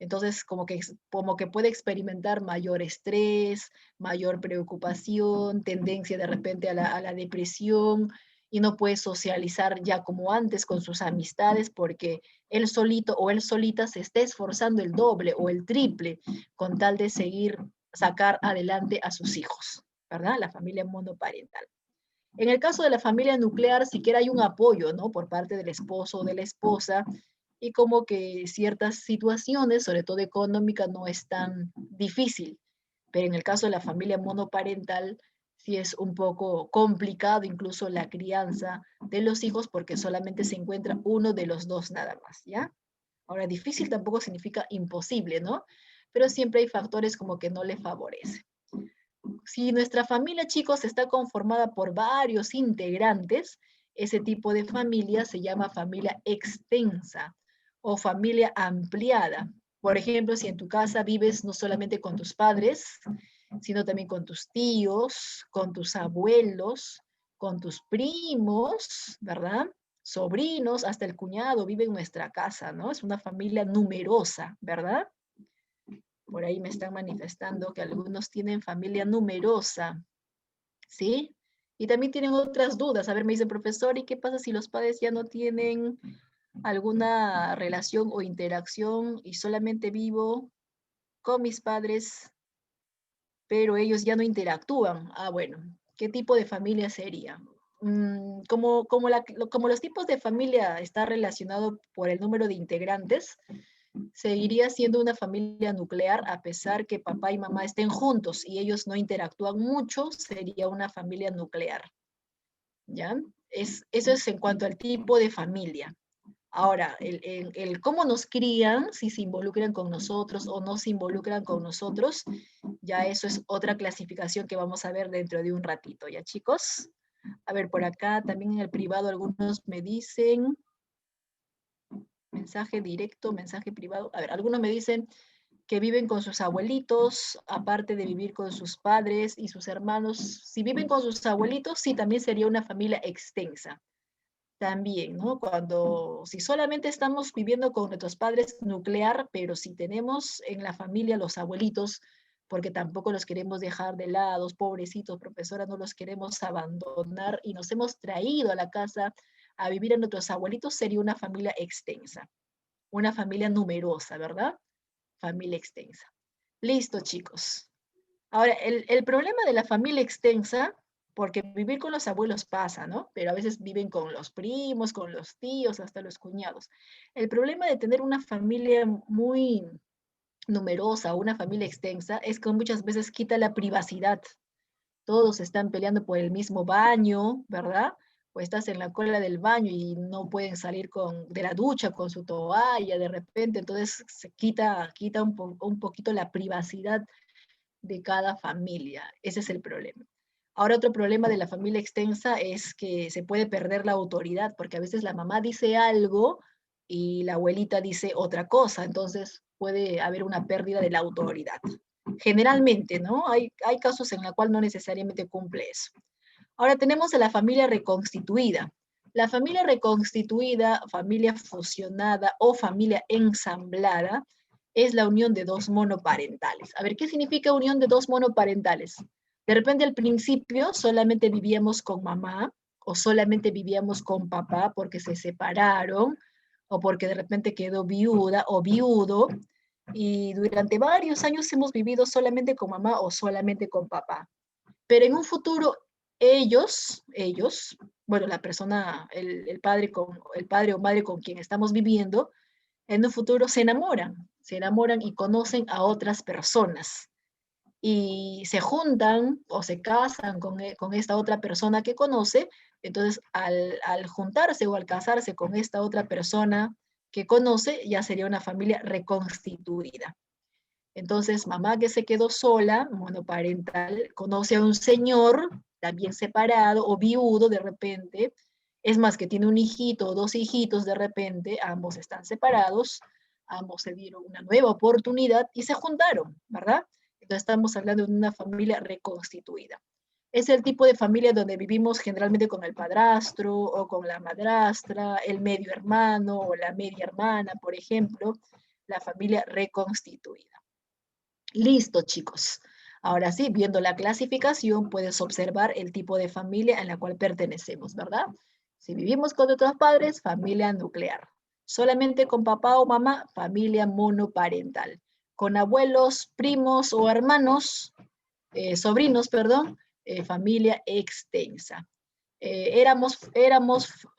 Entonces, como que puede experimentar mayor estrés, mayor preocupación, tendencia de repente a la depresión y no puede socializar ya como antes con sus amistades porque él solito o él solita se esté esforzando el doble o el triple con tal de seguir sacar adelante a sus hijos, ¿verdad? La familia monoparental. En el caso de la familia nuclear, siquiera hay un apoyo, ¿no? Por parte del esposo o de la esposa y como que ciertas situaciones, sobre todo económicas, no es tan difícil. Pero en el caso de la familia monoparental, sí es un poco complicado incluso la crianza de los hijos porque solamente se encuentra uno de los dos nada más, ¿ya? Ahora, difícil tampoco significa imposible, ¿no? Pero siempre hay factores como que no le favorecen. Si nuestra familia, chicos, está conformada por varios integrantes, ese tipo de familia se llama familia extensa o familia ampliada. Por ejemplo, si en tu casa vives no solamente con tus padres, sino también con tus tíos, con tus abuelos, con tus primos, ¿verdad? Sobrinos, hasta el cuñado vive en nuestra casa, ¿no? Es una familia numerosa, ¿verdad? Por ahí me están manifestando que algunos tienen familia numerosa, ¿sí? Y también tienen otras dudas. A ver, me dice profesor, ¿y qué pasa si los padres ya no tienen alguna relación o interacción y solamente vivo con mis padres, pero ellos ya no interactúan? Ah, bueno, ¿qué tipo de familia sería? Como los tipos de familia está relacionado por el número de integrantes, seguiría siendo una familia nuclear a pesar que papá y mamá estén juntos y ellos no interactúan mucho, sería una familia nuclear, ¿ya? Eso es en cuanto al tipo de familia. Ahora, el cómo nos crían, si se involucran con nosotros o no se involucran con nosotros, ya eso es otra clasificación que vamos a ver dentro de un ratito, ¿ya chicos? A ver, por acá también en el privado algunos me dicen, mensaje directo, mensaje privado. A ver, algunos me dicen que viven con sus abuelitos, aparte de vivir con sus padres y sus hermanos. Si viven con sus abuelitos, sí, también sería una familia extensa. También, ¿no? Si solamente estamos viviendo con nuestros padres nuclear, pero si tenemos en la familia los abuelitos, porque tampoco los queremos dejar de lado, pobrecitos, profesora, no los queremos abandonar y nos hemos traído a la casa a vivir a nuestros abuelitos, sería una familia extensa, una familia numerosa, ¿verdad? Familia extensa. Listo, chicos. Ahora, el problema de la familia extensa, porque vivir con los abuelos pasa, ¿no? Pero a veces viven con los primos, con los tíos, hasta los cuñados. El problema de tener una familia muy numerosa, una familia extensa, es que muchas veces quita la privacidad. Todos están peleando por el mismo baño, ¿verdad? O estás en la cola del baño y no pueden salir de la ducha con su toalla de repente, entonces se quita un poquito la privacidad de cada familia. Ese es el problema. Ahora otro problema de la familia extensa es que se puede perder la autoridad, porque a veces la mamá dice algo y la abuelita dice otra cosa, entonces puede haber una pérdida de la autoridad. Generalmente, ¿no? Hay casos en los cuales no necesariamente cumple eso. Ahora tenemos a la familia reconstituida. La familia reconstituida, familia fusionada o familia ensamblada es la unión de dos monoparentales. A ver, ¿qué significa unión de dos monoparentales? De repente al principio solamente vivíamos con mamá o solamente vivíamos con papá porque se separaron o porque de repente quedó viuda o viudo y durante varios años hemos vivido solamente con mamá o solamente con papá. Pero en un futuro bueno, la persona, el padre o madre con quien estamos viviendo, en un futuro se enamoran y conocen a otras personas y se juntan o se casan con esta otra persona que conoce. Entonces, al juntarse o al casarse con esta otra persona que conoce, ya sería una familia reconstituida. Entonces, mamá que se quedó sola, monoparental, conoce a un señor también separado o viudo de repente, es más que tiene un hijito o dos hijitos de repente, ambos están separados, ambos se dieron una nueva oportunidad y se juntaron, ¿verdad? Entonces estamos hablando de una familia reconstituida. Es el tipo de familia donde vivimos generalmente con el padrastro o con la madrastra, el medio hermano o la media hermana, por ejemplo, la familia reconstituida. Listo, chicos. Ahora sí, viendo la clasificación, puedes observar el tipo de familia en la cual pertenecemos, ¿verdad? Si vivimos con nuestros padres, familia nuclear. Solamente con papá o mamá, familia monoparental. Con abuelos, primos o hermanos, sobrinos, perdón, familia extensa. Éramos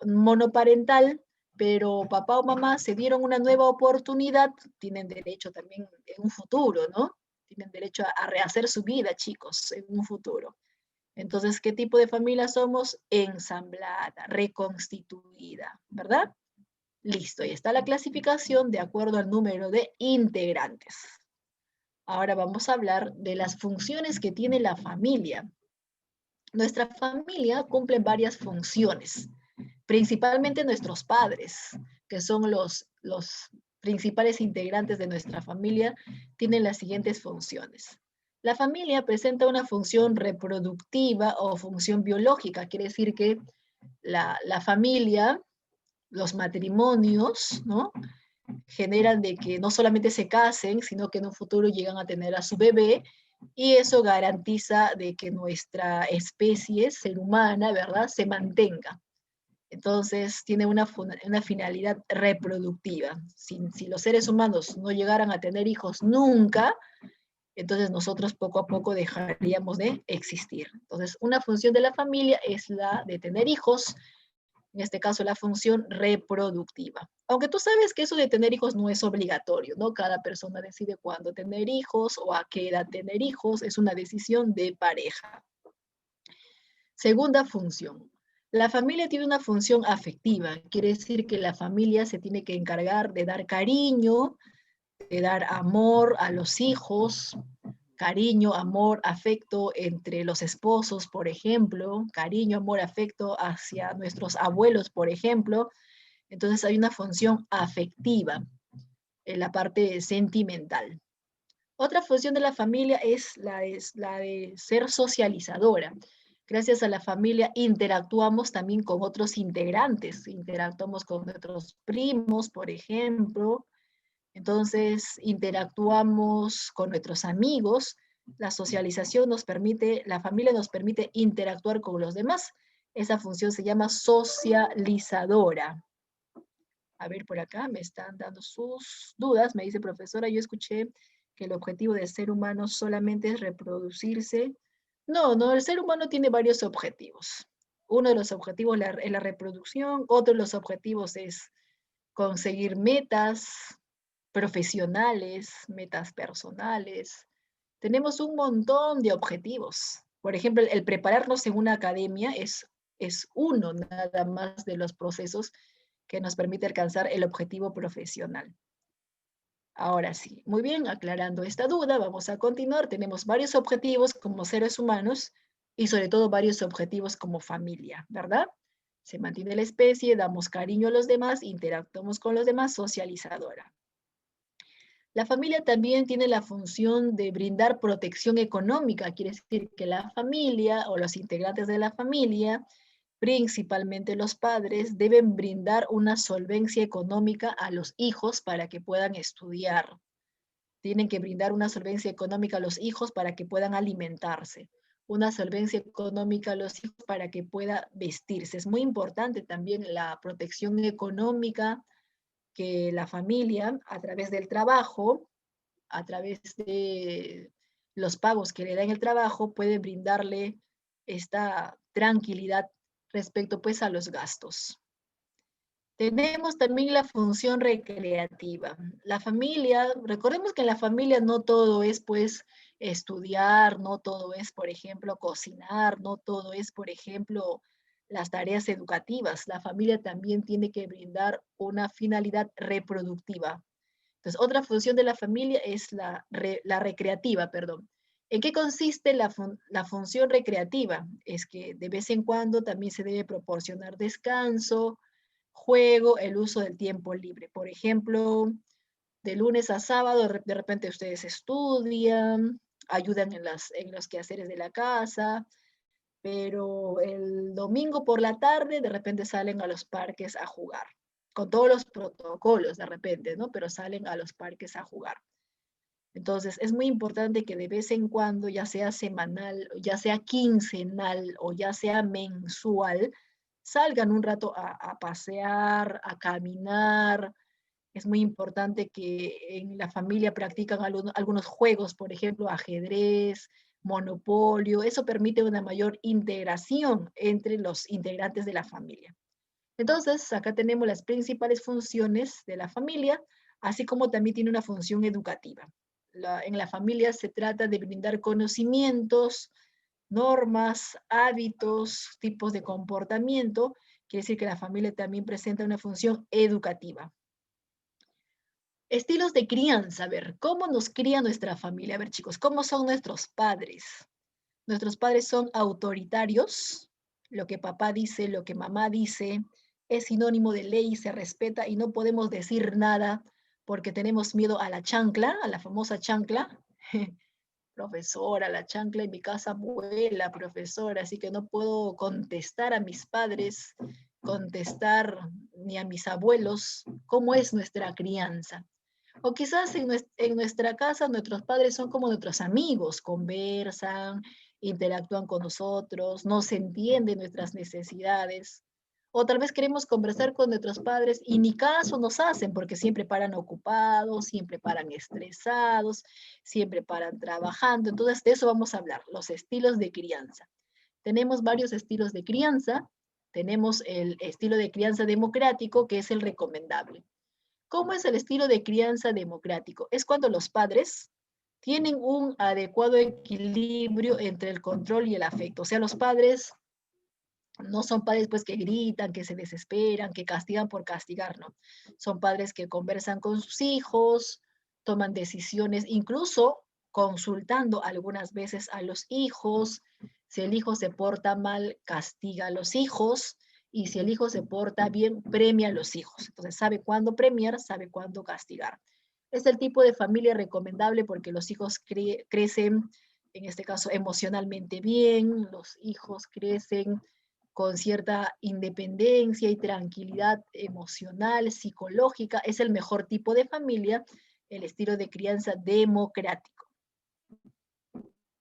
monoparental, pero papá o mamá se dieron una nueva oportunidad, tienen derecho también en un futuro, ¿no? Tienen derecho a rehacer su vida, chicos, en un futuro. Entonces, ¿qué tipo de familia somos? Ensamblada, reconstituida, ¿verdad? Listo, ahí está la clasificación de acuerdo al número de integrantes. Ahora vamos a hablar de las funciones que tiene la familia. Nuestra familia cumple varias funciones, principalmente nuestros padres, que son los principales integrantes de nuestra familia, tienen las siguientes funciones. La familia presenta una función reproductiva o función biológica, quiere decir que la familia, los matrimonios, ¿no? Generan de que no solamente se casen, sino que en un futuro llegan a tener a su bebé y eso garantiza de que nuestra especie ser humana, ¿verdad?, se mantenga. Entonces, tiene una finalidad reproductiva. Si los seres humanos no llegaran a tener hijos nunca, entonces nosotros poco a poco dejaríamos de existir. Entonces, una función de la familia es la de tener hijos, en este caso la función reproductiva. Aunque tú sabes que eso de tener hijos no es obligatorio, ¿no? Cada persona decide cuándo tener hijos o a qué edad tener hijos, es una decisión de pareja. Segunda función. La familia tiene una función afectiva, quiere decir que la familia se tiene que encargar de dar cariño, de dar amor a los hijos, cariño, amor, afecto entre los esposos, por ejemplo, cariño, amor, afecto hacia nuestros abuelos, por ejemplo. Entonces hay una función afectiva en la parte sentimental. Otra función de la familia es la de ser socializadora. Gracias a la familia interactuamos también con otros integrantes, interactuamos con nuestros primos, por ejemplo, entonces, interactuamos con nuestros amigos, la socialización nos permite, la familia nos permite interactuar con los demás. Esa función se llama socializadora. A ver, por acá me están dando sus dudas. Me dice, profesora, yo escuché que el objetivo del ser humano solamente es reproducirse. No, no, el ser humano tiene varios objetivos. Uno de los objetivos es la reproducción, otro de los objetivos es conseguir metas profesionales, metas personales. Tenemos un montón de objetivos. Por ejemplo, el prepararnos en una academia es uno nada más de los procesos que nos permite alcanzar el objetivo profesional. Ahora sí, muy bien, aclarando esta duda, vamos a continuar. Tenemos varios objetivos como seres humanos y sobre todo varios objetivos como familia, ¿verdad? Se mantiene la especie, damos cariño a los demás, interactuamos con los demás, socializadora. La familia también tiene la función de brindar protección económica, quiere decir que la familia o los integrantes de la familia, principalmente los padres, deben brindar una solvencia económica a los hijos para que puedan estudiar. Tienen que brindar una solvencia económica a los hijos para que puedan alimentarse, una solvencia económica a los hijos para que pueda vestirse. Es muy importante también la protección económica que la familia, a través del trabajo, a través de los pagos que le da en el trabajo, puede brindarle esta tranquilidad respecto pues a los gastos. Tenemos también la función recreativa. La familia, recordemos que en la familia no todo es pues estudiar, no todo es, por ejemplo, cocinar, no todo es, por ejemplo, las tareas educativas. La familia también tiene que brindar una finalidad reproductiva. Entonces, otra función de la familia es la recreativa, perdón. ¿En qué consiste la función recreativa? Es que de vez en cuando también se debe proporcionar descanso, juego, el uso del tiempo libre. Por ejemplo, de lunes a sábado, de repente ustedes estudian, ayudan en los quehaceres de la casa, pero el domingo por la tarde de repente salen a los parques a jugar, con todos los protocolos de repente, ¿no? Pero salen a los parques a jugar. Entonces, es muy importante que de vez en cuando, ya sea semanal, ya sea quincenal o ya sea mensual, salgan un rato a pasear, a caminar. Es muy importante que en la familia practican algunos juegos, por ejemplo, ajedrez, monopolio. Eso permite una mayor integración entre los integrantes de la familia. Entonces, acá tenemos las principales funciones de la familia, así como también tiene una función educativa. En la familia se trata de brindar conocimientos, normas, hábitos, tipos de comportamiento. Quiere decir que la familia también presenta una función educativa. Estilos de crianza, a ver, ¿cómo nos cría nuestra familia? A ver, chicos, ¿cómo son nuestros padres? Nuestros padres son autoritarios, lo que papá dice, lo que mamá dice, es sinónimo de ley, se respeta y no podemos decir nada porque tenemos miedo a la chancla, a la famosa chancla. Profesora, la chancla en mi casa vuela, profesora, así que no puedo contestar a mis padres, contestar ni a mis abuelos cómo es nuestra crianza. O quizás en nuestra casa nuestros padres son como nuestros amigos, conversan, interactúan con nosotros, nos entienden nuestras necesidades. O tal vez queremos conversar con nuestros padres y ni caso nos hacen porque siempre paran ocupados, siempre paran estresados, siempre paran trabajando. Entonces de eso vamos a hablar, los estilos de crianza. Tenemos varios estilos de crianza. Tenemos el estilo de crianza democrático, que es el recomendable. ¿Cómo es el estilo de crianza democrático? Es cuando los padres tienen un adecuado equilibrio entre el control y el afecto. O sea, los padres no son padres pues que gritan, que se desesperan, que castigan por castigar, no. Son padres que conversan con sus hijos, toman decisiones, incluso consultando algunas veces a los hijos. Si el hijo se porta mal, castiga a los hijos. Y si el hijo se porta bien, premia a los hijos. Entonces sabe cuándo premiar, sabe cuándo castigar. Es el tipo de familia recomendable porque los hijos crecen, en este caso, emocionalmente bien, los hijos crecen con cierta independencia y tranquilidad emocional, psicológica. Es el mejor tipo de familia, el estilo de crianza democrático.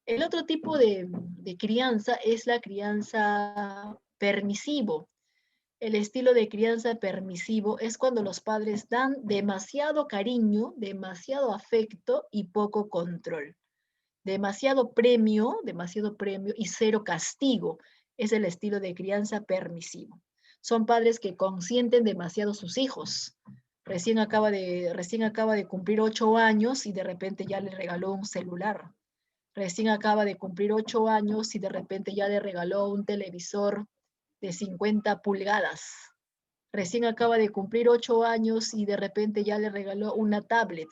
El otro tipo de crianza es la crianza permisivo. El estilo de crianza permisivo es cuando los padres dan demasiado cariño, demasiado afecto y poco control. Demasiado premio y cero castigo. Es el estilo de crianza permisivo. Son padres que consienten demasiado a sus hijos. Recién acaba de cumplir 8 años y de repente ya le regaló un celular. Recién acaba de cumplir 8 años y de repente ya le regaló un televisor de 50 pulgadas. Recién acaba de cumplir 8 años y de repente ya le regaló una tablet.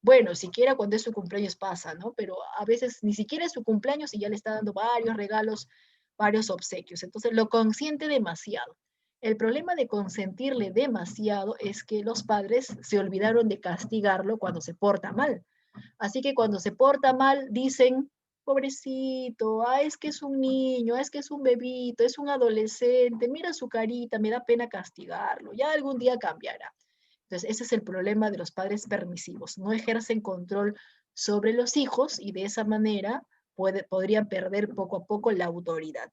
Bueno, siquiera cuando es su cumpleaños pasa, ¿no? Pero a veces ni siquiera es su cumpleaños y ya le está dando varios regalos, varios obsequios. Entonces lo consiente demasiado. El problema de consentirle demasiado es que los padres se olvidaron de castigarlo cuando se porta mal. Así que cuando se porta mal, dicen, pobrecito, es que es un niño, es que es un bebito, es un adolescente, mira su carita, me da pena castigarlo, ya algún día cambiará. Entonces, ese es el problema de los padres permisivos. No ejercen control sobre los hijos y de esa manera podrían perder poco a poco la autoridad.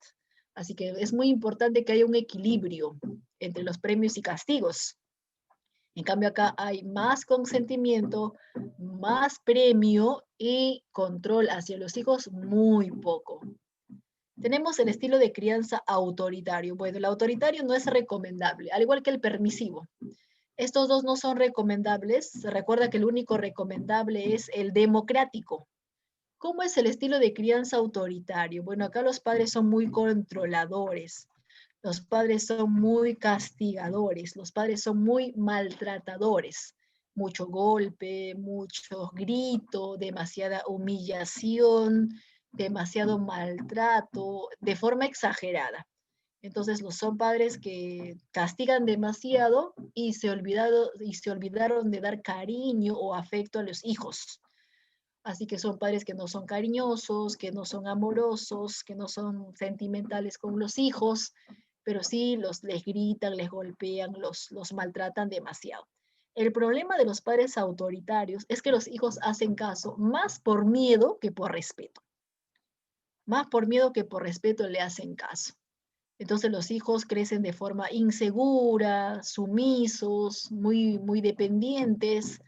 Así que es muy importante que haya un equilibrio entre los premios y castigos. En cambio, acá hay más consentimiento, más premio y control hacia los hijos muy poco. Tenemos el estilo de crianza autoritario. Bueno, el autoritario no es recomendable, al igual que el permisivo. Estos dos no son recomendables. Recuerda que el único recomendable es el democrático. ¿Cómo es el estilo de crianza autoritario? Bueno, acá los padres son muy controladores, los padres son muy castigadores, los padres son muy maltratadores. Mucho golpe, mucho grito, demasiada humillación, demasiado maltrato, de forma exagerada. Entonces, son padres que castigan demasiado y se olvidaron de dar cariño o afecto a los hijos. Así que son padres que no son cariñosos, que no son amorosos, que no son sentimentales con los hijos, pero sí les gritan, les golpean, los maltratan demasiado. El problema de los padres autoritarios es que los hijos hacen caso más por miedo que por respeto. Más por miedo que por respeto le hacen caso. Entonces los hijos crecen de forma insegura, sumisos, muy dependientes,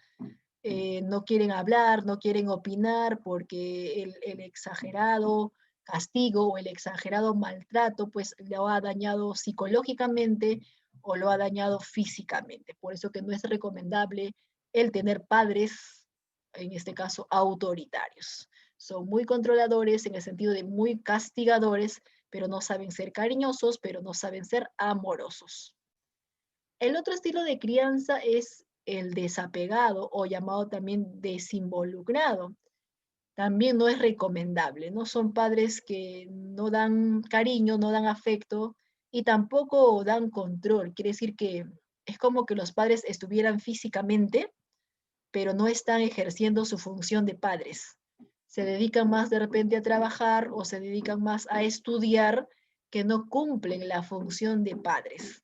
no quieren hablar, no quieren opinar porque el exagerado castigo o el exagerado maltrato pues lo ha dañado psicológicamente o lo ha dañado físicamente. Por eso que no es recomendable el tener padres, en este caso, autoritarios. Son muy controladores en el sentido de muy castigadores, pero no saben ser cariñosos, pero no saben ser amorosos. El otro estilo de crianza es el desapegado o llamado también desinvolucrado. También no es recomendable, ¿no? Son padres que no dan cariño, no dan afecto y tampoco dan control. Quiere decir que es como que los padres estuvieran físicamente, pero no están ejerciendo su función de padres. Se dedican más de repente a trabajar o se dedican más a estudiar que no cumplen la función de padres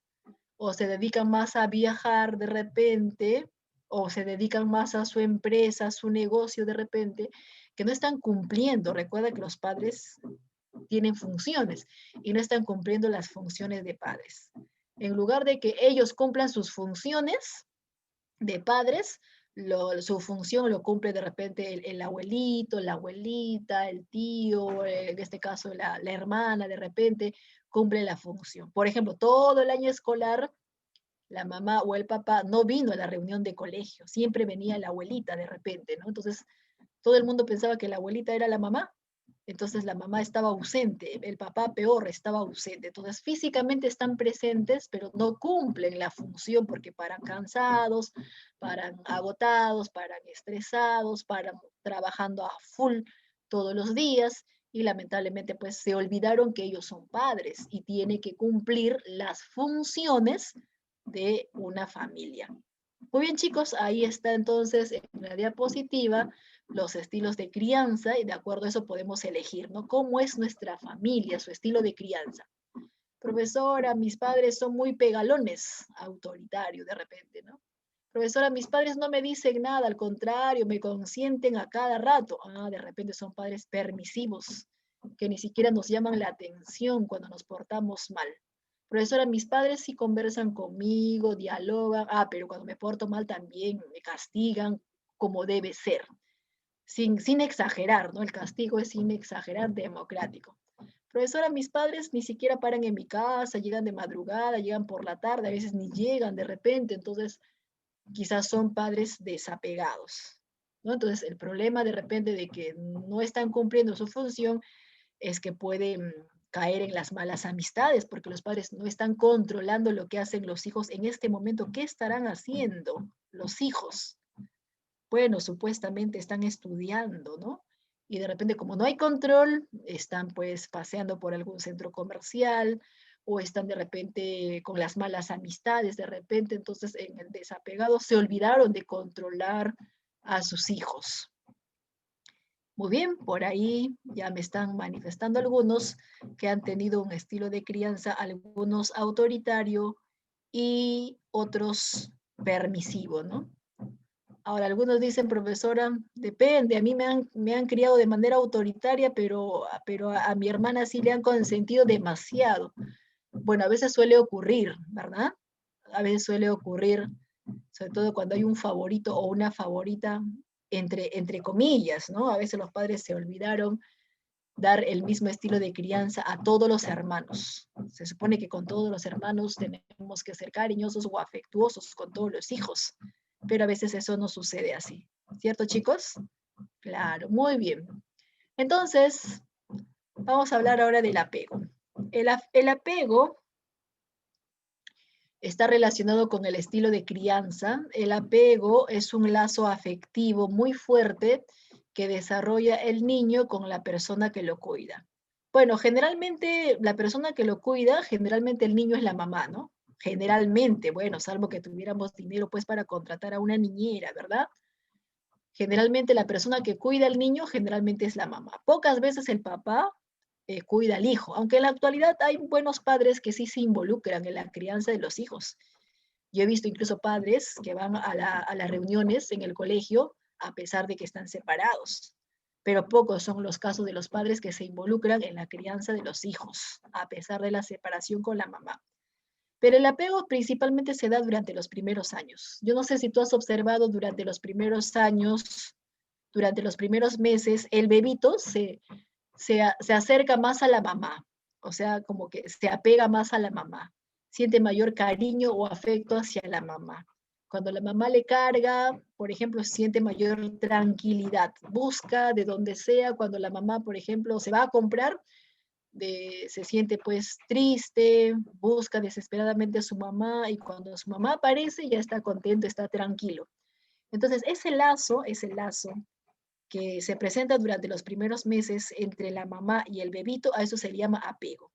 o se dedican más a viajar de repente, o se dedican más a su empresa, a su negocio de repente, que no están cumpliendo. Recuerda que los padres tienen funciones y no están cumpliendo las funciones de padres. En lugar de que ellos cumplan sus funciones de padres, su función lo cumple de repente el abuelito, la abuelita, el tío, en este caso la hermana, de repente cumple la función. Por ejemplo, todo el año escolar la mamá o el papá no vino a la reunión de colegio, siempre venía la abuelita de repente, ¿no? Entonces, todo el mundo pensaba que la abuelita era la mamá, entonces la mamá estaba ausente, el papá peor estaba ausente, entonces físicamente están presentes, pero no cumplen la función porque paran cansados, paran agotados, paran estresados, paran trabajando a full todos los días y lamentablemente pues se olvidaron que ellos son padres y tienen que cumplir las funciones de una familia. Muy bien, chicos, ahí está entonces en la diapositiva los estilos de crianza y de acuerdo a eso podemos elegir, ¿no? ¿Cómo es nuestra familia, su estilo de crianza? Profesora, mis padres son muy pegalones, autoritario de repente, ¿no? Profesora, mis padres no me dicen nada, al contrario, me consienten a cada rato. De repente son padres permisivos, que ni siquiera nos llaman la atención cuando nos portamos mal. Profesora, mis padres sí conversan conmigo, dialogan, pero cuando me porto mal también me castigan como debe ser, sin exagerar, ¿no? El castigo es sin exagerar, democrático. Profesora, mis padres ni siquiera paran en mi casa, llegan de madrugada, llegan por la tarde, a veces ni llegan de repente, entonces quizás son padres desapegados, ¿no? Entonces el problema de repente de que no están cumpliendo su función es que pueden caer en las malas amistades, porque los padres no están controlando lo que hacen los hijos en este momento. ¿Qué estarán haciendo los hijos? Bueno, supuestamente están estudiando, ¿no? Y de repente, como no hay control, están pues paseando por algún centro comercial o están de repente con las malas amistades, de repente, entonces en el desapegado se olvidaron de controlar a sus hijos. Muy bien, por ahí ya me están manifestando algunos que han tenido un estilo de crianza, algunos autoritario y otros permisivo, ¿no? Ahora, algunos dicen, profesora, depende, a mí me han criado de manera autoritaria, pero a mi hermana sí le han consentido demasiado. Bueno, a veces suele ocurrir, ¿verdad? A veces suele ocurrir, sobre todo cuando hay un favorito o una favorita, entre comillas, ¿no? A veces los padres se olvidaron dar el mismo estilo de crianza a todos los hermanos. Se supone que con todos los hermanos tenemos que ser cariñosos o afectuosos con todos los hijos, pero a veces eso no sucede así. ¿Cierto, chicos? Claro, muy bien. Entonces, vamos a hablar ahora del apego. El apego está relacionado con el estilo de crianza. El apego es un lazo afectivo muy fuerte que desarrolla el niño con la persona que lo cuida. Bueno, generalmente la persona que lo cuida, generalmente el niño es la mamá, ¿no? Generalmente, bueno, salvo que tuviéramos dinero pues para contratar a una niñera, ¿verdad? Generalmente la persona que cuida al niño generalmente es la mamá. Pocas veces el papá cuida al hijo, aunque en la actualidad hay buenos padres que sí se involucran en la crianza de los hijos. Yo he visto incluso padres que van a las reuniones en el colegio a pesar de que están separados, pero pocos son los casos de los padres que se involucran en la crianza de los hijos, a pesar de la separación con la mamá. Pero el apego principalmente se da durante los primeros años. Yo no sé si tú has observado durante los primeros años, durante los primeros meses, el bebito se acerca más a la mamá, o sea, como que se apega más a la mamá, siente mayor cariño o afecto hacia la mamá. Cuando la mamá le carga, por ejemplo, siente mayor tranquilidad, busca de donde sea, cuando la mamá, por ejemplo, se va a comprar, se siente pues triste, busca desesperadamente a su mamá y cuando su mamá aparece ya está contento, está tranquilo. Entonces, ese lazo que se presenta durante los primeros meses entre la mamá y el bebito, a eso se le llama apego.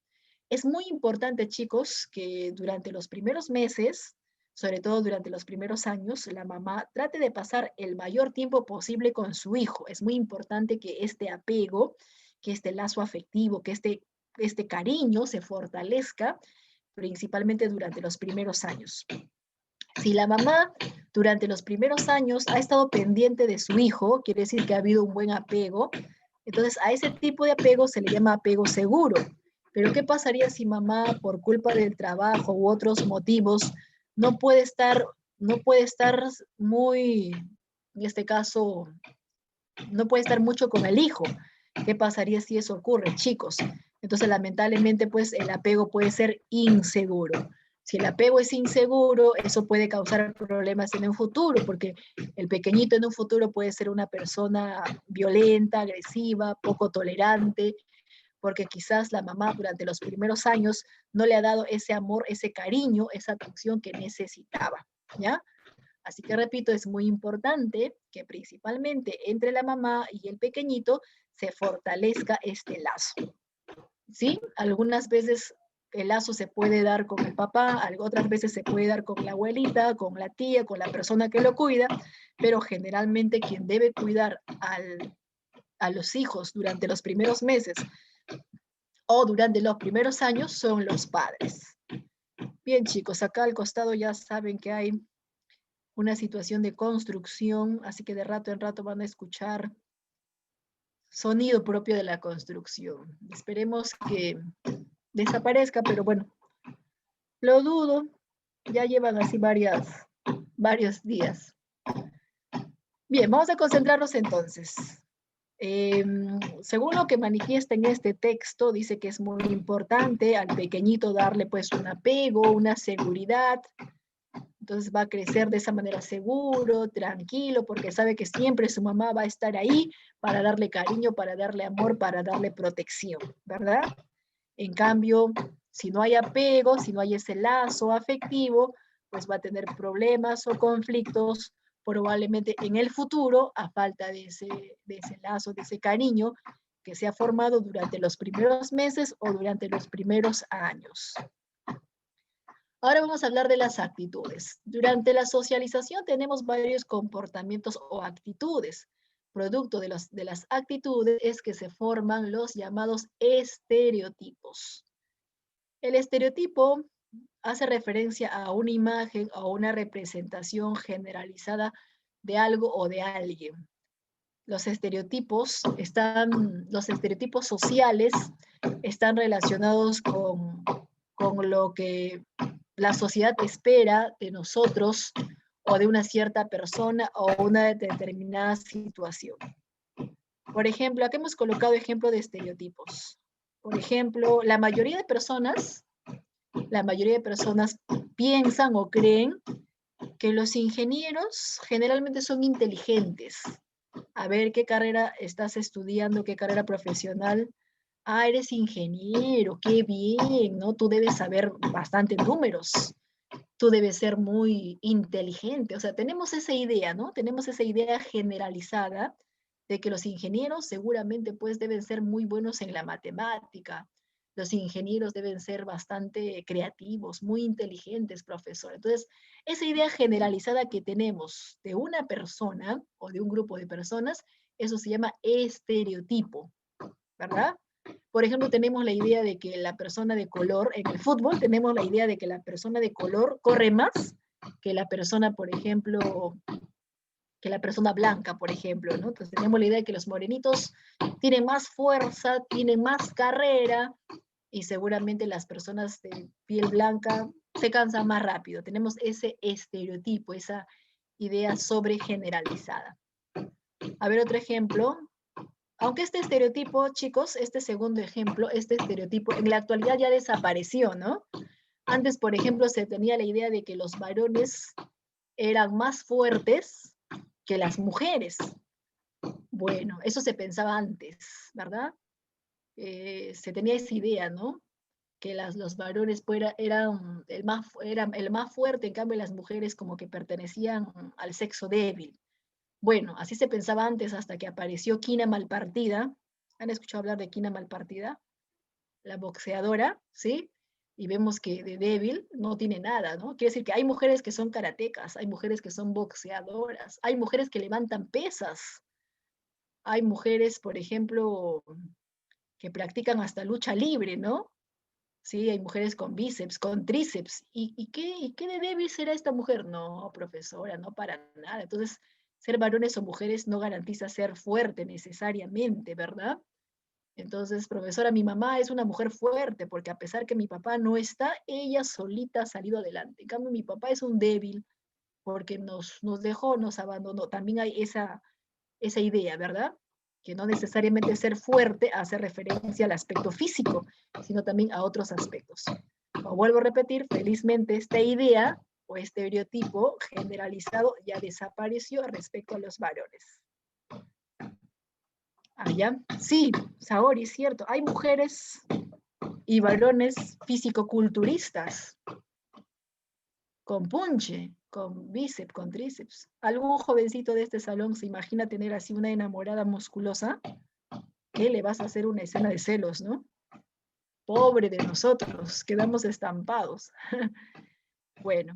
Es muy importante, chicos, que durante los primeros meses, sobre todo durante los primeros años, la mamá trate de pasar el mayor tiempo posible con su hijo. Es muy importante que este apego, que este lazo afectivo, que este cariño se fortalezca principalmente durante los primeros años. Si la mamá durante los primeros años ha estado pendiente de su hijo, quiere decir que ha habido un buen apego, entonces a ese tipo de apego se le llama apego seguro. Pero ¿qué pasaría si mamá, por culpa del trabajo u otros motivos, no puede estar muy, en este caso, no puede estar mucho con el hijo? ¿Qué pasaría si eso ocurre, chicos? Entonces, lamentablemente, pues el apego puede ser inseguro. Si el apego es inseguro, eso puede causar problemas en un futuro, porque el pequeñito en un futuro puede ser una persona violenta, agresiva, poco tolerante, porque quizás la mamá durante los primeros años no le ha dado ese amor, ese cariño, esa atención que necesitaba, ¿ya? Así que repito, es muy importante que principalmente entre la mamá y el pequeñito se fortalezca este lazo. ¿Sí? Algunas veces el lazo se puede dar con el papá, otras veces se puede dar con la abuelita, con la tía, con la persona que lo cuida, pero generalmente quien debe cuidar a los hijos durante los primeros meses o durante los primeros años son los padres. Bien, chicos, acá al costado ya saben que hay una situación de construcción, así que de rato en rato van a escuchar sonido propio de la construcción. Esperemos que desaparezca, pero bueno, Lo dudo, ya llevan así varios días. Bien, vamos a concentrarnos entonces. Según lo que manifiesta en este texto, dice que es muy importante al pequeñito darle pues un apego, una seguridad. Entonces va a crecer de esa manera seguro, tranquilo, porque sabe que siempre su mamá va a estar ahí para darle cariño, para darle amor, para darle protección, ¿verdad? En cambio, si no hay apego, si no hay ese lazo afectivo, pues va a tener problemas o conflictos probablemente en el futuro a falta de ese lazo, de ese cariño que se ha formado durante los primeros meses o durante los primeros años. Ahora vamos a hablar de las actitudes. Durante la socialización tenemos varios comportamientos o actitudes. Producto de las actitudes es que se forman los llamados estereotipos. El estereotipo hace referencia a una imagen o una representación generalizada de algo o de alguien. Los estereotipos sociales están relacionados con lo que la sociedad espera de nosotros o de una cierta persona o una determinada situación. Por ejemplo, aquí hemos colocado ejemplo de estereotipos. Por ejemplo, la mayoría de personas piensan o creen que los ingenieros generalmente son inteligentes. A ver, ¿qué carrera estás estudiando? ¿Qué carrera profesional? Ah, eres ingeniero, qué bien, ¿no? Tú debes saber bastante números, tú debes ser muy inteligente. O sea, tenemos esa idea, ¿no? Tenemos esa idea generalizada de que los ingenieros seguramente pues deben ser muy buenos en la matemática. Los ingenieros deben ser bastante creativos, muy inteligentes, profesor. Entonces, esa idea generalizada que tenemos de una persona o de un grupo de personas, eso se llama estereotipo, ¿verdad? Por ejemplo, tenemos la idea de que la persona de color, en el fútbol tenemos la idea de que la persona de color corre más que la persona, por ejemplo, que la persona blanca, por ejemplo, ¿no? Entonces tenemos la idea de que los morenitos tienen más fuerza, tienen más carrera, y seguramente las personas de piel blanca se cansan más rápido. Tenemos ese estereotipo, esa idea sobregeneralizada. A ver, otro ejemplo. Aunque este estereotipo, chicos, este segundo ejemplo, este estereotipo en la actualidad ya desapareció, ¿no? Antes, por ejemplo, se tenía la idea de que los varones eran más fuertes que las mujeres. Bueno, eso se pensaba antes, ¿verdad? Se tenía esa idea, ¿no? Que los varones eran el más fuerte, en cambio las mujeres como que pertenecían al sexo débil. Bueno, así se pensaba antes hasta que apareció Kina Malpartida. ¿Han escuchado hablar de Kina Malpartida? La boxeadora, ¿sí? Y vemos que de débil no tiene nada, ¿no? Quiere decir que hay mujeres que son karatecas, hay mujeres que son boxeadoras, hay mujeres que levantan pesas, hay mujeres, por ejemplo, que practican hasta lucha libre, ¿no? Sí, hay mujeres con bíceps, con tríceps. ¿Y qué de débil será esta mujer? No, profesora, no para nada. Entonces, ser varones o mujeres no garantiza ser fuerte necesariamente, ¿verdad? Entonces, profesora, mi mamá es una mujer fuerte porque a pesar que mi papá no está, ella solita ha salido adelante. En cambio, mi papá es un débil porque nos dejó, nos abandonó. También hay esa idea, ¿verdad? Que no necesariamente ser fuerte hace referencia al aspecto físico, sino también a otros aspectos. Como vuelvo a repetir, felizmente esta idea o estereotipo generalizado ya desapareció respecto a los varones. ¿Ya? Sí, Saori, es cierto. Hay mujeres y varones físico-culturistas, con punche, con bíceps, con tríceps. ¿Algún jovencito de este salón se imagina tener así una enamorada musculosa? ¿Qué le vas a hacer una escena de celos, no? Pobre de nosotros, quedamos estampados. Bueno,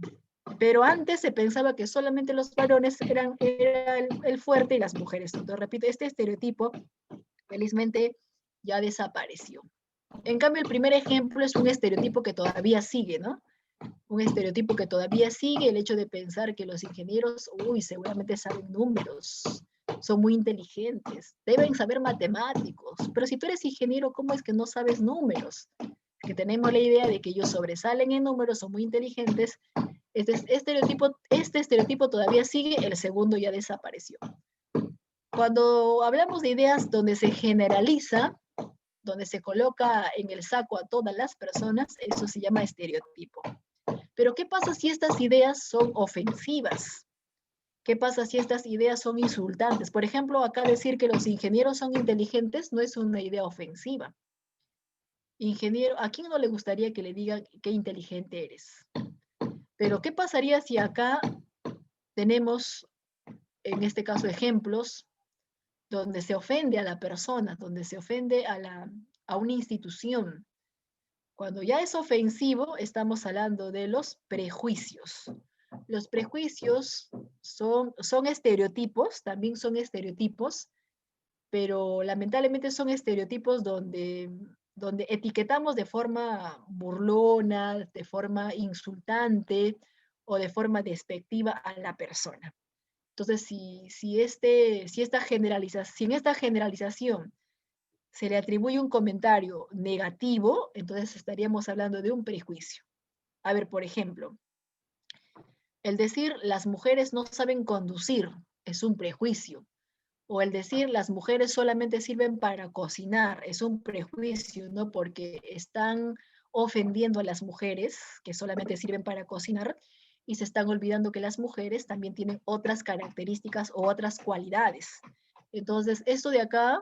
pero antes se pensaba que solamente los varones era el fuerte y las mujeres. Entonces, repito, este estereotipo felizmente ya desapareció. En cambio, el primer ejemplo es un estereotipo que todavía sigue, ¿no? Un estereotipo que todavía sigue, el hecho de pensar que los ingenieros, uy, seguramente saben números, son muy inteligentes, deben saber matemáticos, pero si tú eres ingeniero, ¿cómo es que no sabes números? que tenemos la idea de que ellos sobresalen en números, son muy inteligentes. Este estereotipo todavía sigue, el segundo ya desapareció. Cuando hablamos de ideas donde se generaliza, donde se coloca en el saco a todas las personas, eso se llama estereotipo. Pero ¿qué pasa si estas ideas son ofensivas? ¿Qué pasa si estas ideas son insultantes? Por ejemplo, acá decir que los ingenieros son inteligentes no es una idea ofensiva. Ingeniero, ¿a quién no le gustaría que le digan qué inteligente eres? Pero ¿qué pasaría si acá tenemos, en este caso, ejemplos donde se ofende a la persona, donde se ofende a una institución? Cuando ya es ofensivo, estamos hablando de los prejuicios. Los prejuicios son estereotipos, también son estereotipos, pero lamentablemente son estereotipos donde etiquetamos de forma burlona, de forma insultante o de forma despectiva a la persona. Entonces, si en esta generalización se le atribuye un comentario negativo, entonces estaríamos hablando de un prejuicio. A ver, por ejemplo, el decir las mujeres no saben conducir es un prejuicio. O el decir las mujeres solamente sirven para cocinar es un prejuicio, ¿no? Porque están ofendiendo a las mujeres que solamente sirven para cocinar y se están olvidando que las mujeres también tienen otras características o otras cualidades. Entonces, esto de acá,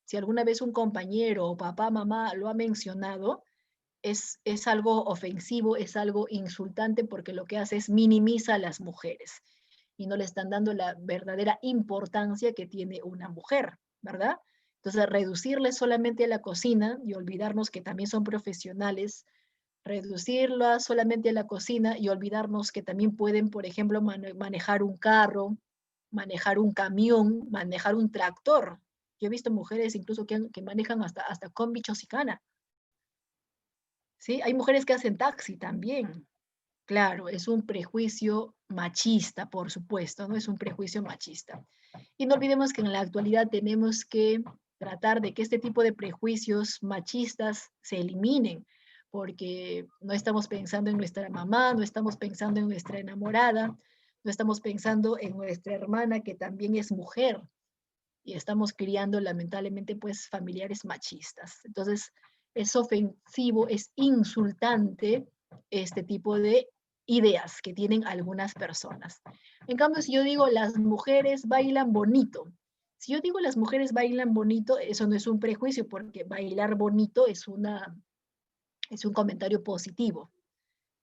si alguna vez un compañero o papá, mamá lo ha mencionado, es algo ofensivo, es algo insultante porque lo que hace es minimiza a las mujeres y no le están dando la verdadera importancia que tiene una mujer, ¿verdad? Entonces, reducirle solamente a la cocina y olvidarnos que también son profesionales, reducirla solamente a la cocina y olvidarnos que también pueden, por ejemplo, manejar un carro, manejar un camión, manejar un tractor. Yo he visto mujeres incluso que manejan hasta combi chosicana. ¿Sí? Hay mujeres que hacen taxi también. Claro, es un prejuicio machista, por supuesto, ¿no? Es un prejuicio machista. Y no olvidemos que en la actualidad tenemos que tratar de que este tipo de prejuicios machistas se eliminen, porque no estamos pensando en nuestra mamá, no estamos pensando en nuestra enamorada, no estamos pensando en nuestra hermana que también es mujer y estamos criando lamentablemente pues familiares machistas. Entonces es ofensivo, es insultante este tipo de ideas que tienen algunas personas. En cambio, si yo digo las mujeres bailan bonito, si yo digo las mujeres bailan bonito, eso no es un prejuicio porque bailar bonito es un comentario positivo.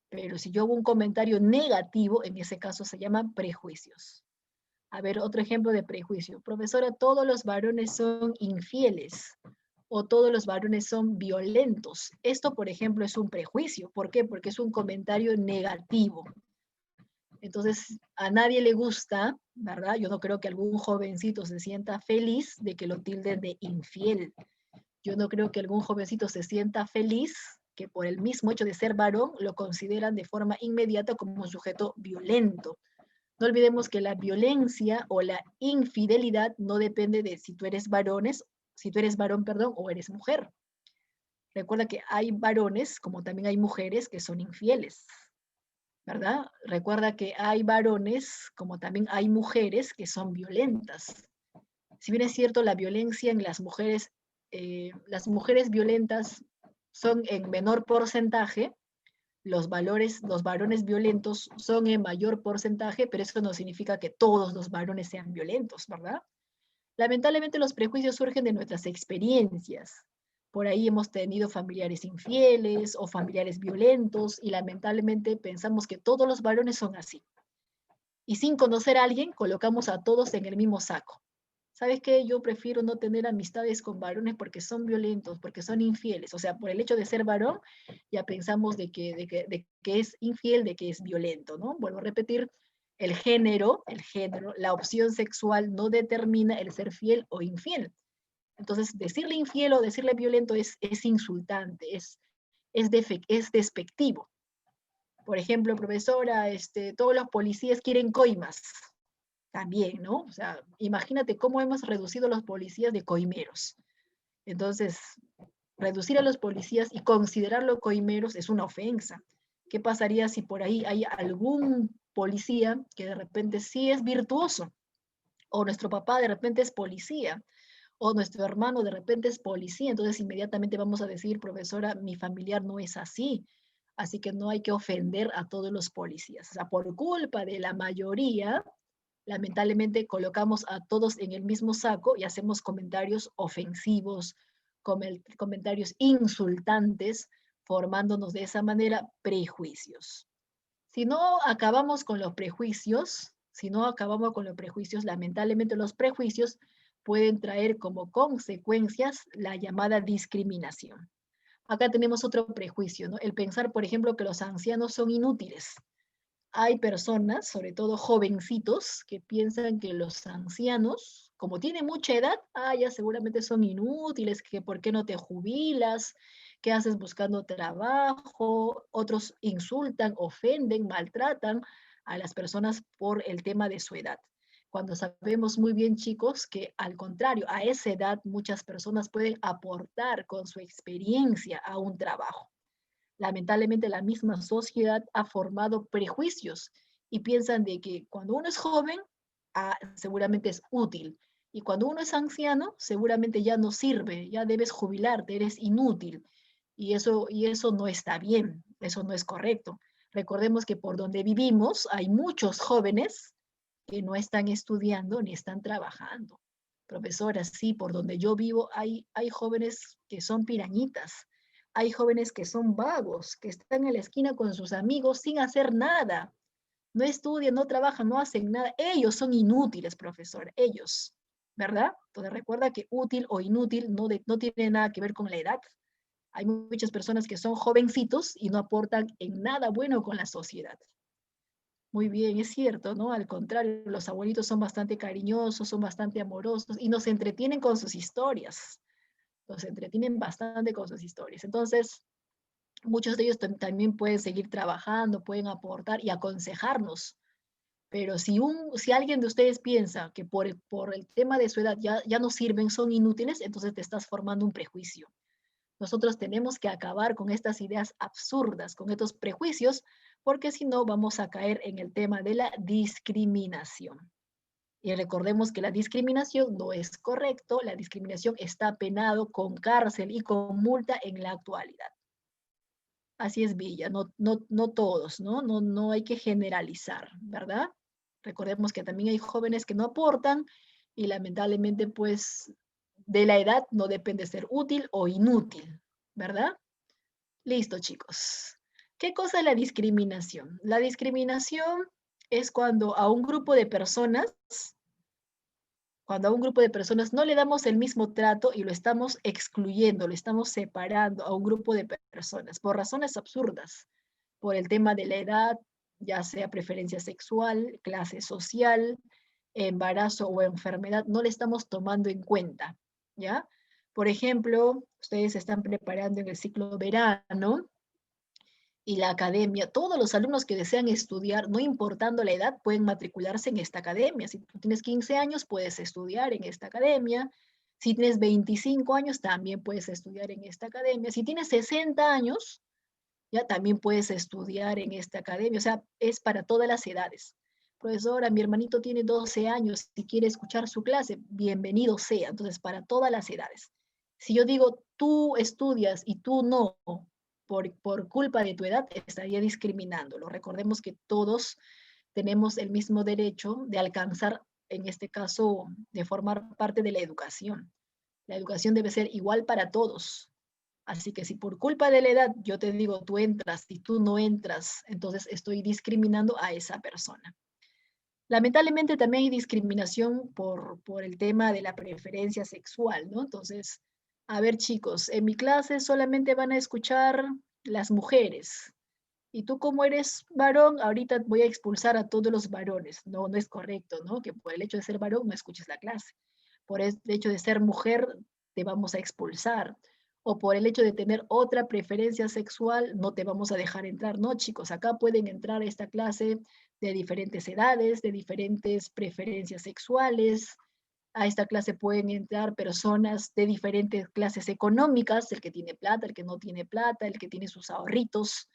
Pero si yo hago un comentario negativo, en ese caso se llaman prejuicios. A ver, otro ejemplo de prejuicio. Profesora, todos los varones son infieles o todos los varones son violentos. Esto, por ejemplo, es un prejuicio. ¿Por qué? Porque es un comentario negativo. Entonces, a nadie le gusta, ¿verdad? Yo no creo que algún jovencito se sienta feliz de que lo tilden de infiel. Yo no creo que algún jovencito se sienta feliz que por el mismo hecho de ser varón lo consideran de forma inmediata como un sujeto violento. No olvidemos que la violencia o la infidelidad no depende de si tú eres varón, perdón, o eres mujer. Recuerda que hay varones, como también hay mujeres que son infieles, ¿verdad? Recuerda que hay varones, como también hay mujeres que son violentas. Si bien es cierto, la violencia en las mujeres violentas son en menor porcentaje, los varones violentos son en mayor porcentaje, pero eso no significa que todos los varones sean violentos, ¿verdad? Lamentablemente los prejuicios surgen de nuestras experiencias. Por ahí hemos tenido familiares infieles o familiares violentos y lamentablemente pensamos que todos los varones son así. Y sin conocer a alguien, colocamos a todos en el mismo saco. ¿Sabes qué? Yo prefiero no tener amistades con varones porque son violentos, porque son infieles. O sea, por el hecho de ser varón, ya pensamos de que es infiel, de que es violento, ¿no? Vuelvo a repetir, el género, la opción sexual no determina el ser fiel o infiel. Entonces, decirle infiel o decirle violento es insultante, es despectivo. Por ejemplo, profesora, todos los policías quieren coimas también, ¿no? O sea, imagínate cómo hemos reducido los policías de coimeros. Entonces, Reducir a los policías y considerarlos coimeros es una ofensa. ¿Qué pasaría si por ahí hay algún policía que de repente sí es virtuoso? O nuestro papá de repente es policía, o nuestro hermano de repente es policía, entonces inmediatamente vamos a decir, profesora, mi familiar no es así, así que no hay que ofender a todos los policías. O sea, por culpa de la mayoría, lamentablemente colocamos a todos en el mismo saco y hacemos comentarios ofensivos, comentarios insultantes, formándonos de esa manera prejuicios. Si no acabamos con los prejuicios, si no acabamos con los prejuicios, lamentablemente los prejuicios pueden traer como consecuencias la llamada discriminación. Acá tenemos otro prejuicio, ¿no? El pensar, por ejemplo, que los ancianos son inútiles. Hay personas, sobre todo jovencitos, que piensan que los ancianos, como tienen mucha edad, ya seguramente son inútiles, que por qué no te jubilas, qué haces buscando trabajo. Otros insultan, ofenden, maltratan a las personas por el tema de su edad. Cuando sabemos muy bien, chicos, que al contrario, a esa edad muchas personas pueden aportar con su experiencia a un trabajo. Lamentablemente la misma sociedad ha formado prejuicios y piensan de que cuando uno es joven, seguramente es útil. Y cuando uno es anciano, seguramente ya no sirve, ya debes jubilarte, eres inútil. Y eso no está bien, eso no es correcto. Recordemos que por donde vivimos hay muchos jóvenes que no están estudiando ni están trabajando. Profesoras, sí, por donde yo vivo hay jóvenes que son pirañitas, hay jóvenes que son vagos, que están en la esquina con sus amigos sin hacer nada. No estudian, no trabajan, no hacen nada. Ellos son inútiles, profesor, ellos, ¿verdad? Entonces recuerda que útil o inútil no tiene nada que ver con la edad. Hay muchas personas que son jovencitos y no aportan en nada bueno con la sociedad. Muy bien, es cierto, ¿no? Al contrario, los abuelitos son bastante cariñosos, son bastante amorosos y nos entretienen con sus historias. Nos entretienen bastante con sus historias. Entonces, muchos de ellos también pueden seguir trabajando, pueden aportar y aconsejarnos. Pero si alguien de ustedes piensa que por el tema de su edad ya no sirven, son inútiles, entonces te estás formando un prejuicio. Nosotros tenemos que acabar con estas ideas absurdas, con estos prejuicios, porque si no vamos a caer en el tema de la discriminación. Y recordemos que la discriminación no es correcto, la discriminación está penado con cárcel y con multa en la actualidad. Así es, Villa, no todos, ¿no? No hay que generalizar, ¿verdad? Recordemos que también hay jóvenes que no aportan y lamentablemente, pues, de la edad no depende ser útil o inútil, ¿verdad? Listo, chicos. ¿Qué cosa es la discriminación? La discriminación es cuando a un grupo de personas no le damos el mismo trato y lo estamos excluyendo, lo estamos separando a un grupo de personas por razones absurdas, por el tema de la edad, ya sea preferencia sexual, clase social, embarazo o enfermedad, no le estamos tomando en cuenta, ¿ya? Por ejemplo, ustedes se están preparando en el ciclo verano y la academia, todos los alumnos que desean estudiar, no importando la edad, pueden matricularse en esta academia. Si tú tienes 15 años, puedes estudiar en esta academia. Si tienes 25 años, también puedes estudiar en esta academia. Si tienes 60 años, ya también puedes estudiar en esta academia. O sea, es para todas las edades. Profesora, mi hermanito tiene 12 años, si quiere escuchar su clase, bienvenido sea. Entonces, para todas las edades. Si yo digo, tú estudias y tú no, por culpa de tu edad, estaría discriminándolo. Recordemos que todos tenemos el mismo derecho de alcanzar, en este caso, de formar parte de la educación. La educación debe ser igual para todos. Así que si por culpa de la edad yo te digo tú entras y tú no entras, entonces estoy discriminando a esa persona. Lamentablemente también hay discriminación por el tema de la preferencia sexual, ¿no? Entonces, a ver chicos, en mi clase solamente van a escuchar las mujeres. Y tú como eres varón, ahorita voy a expulsar a todos los varones. No, no es correcto, ¿no? Que por el hecho de ser varón no escuches la clase. Por el hecho de ser mujer, te vamos a expulsar. O por el hecho de tener otra preferencia sexual, no te vamos a dejar entrar. No, chicos, acá pueden entrar a esta clase de diferentes edades, de diferentes preferencias sexuales. A esta clase pueden entrar personas de diferentes clases económicas, el que tiene plata, el que no tiene plata, el que tiene sus ahorritos.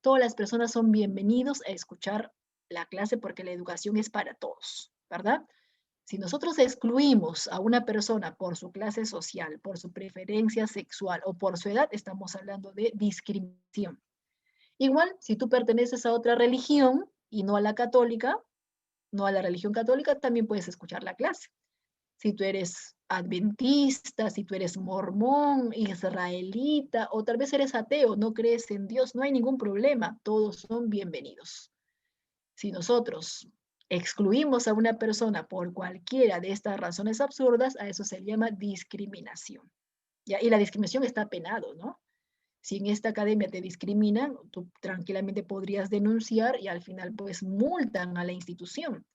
Todas las personas son bienvenidos a escuchar la clase porque la educación es para todos, ¿verdad? Si nosotros excluimos a una persona por su clase social, por su preferencia sexual o por su edad, estamos hablando de discriminación. Igual, si tú perteneces a otra religión y no a la católica, no a la religión católica, también puedes escuchar la clase. Si tú eres adventista, si tú eres mormón, israelita, o tal vez eres ateo, no crees en Dios, no hay ningún problema, todos son bienvenidos. Si nosotros excluimos a una persona por cualquiera de estas razones absurdas, a eso se llama discriminación. ¿Ya? Y la discriminación está penado, ¿no? Si en esta academia te discriminan, tú tranquilamente podrías denunciar y al final pues multan a la institución.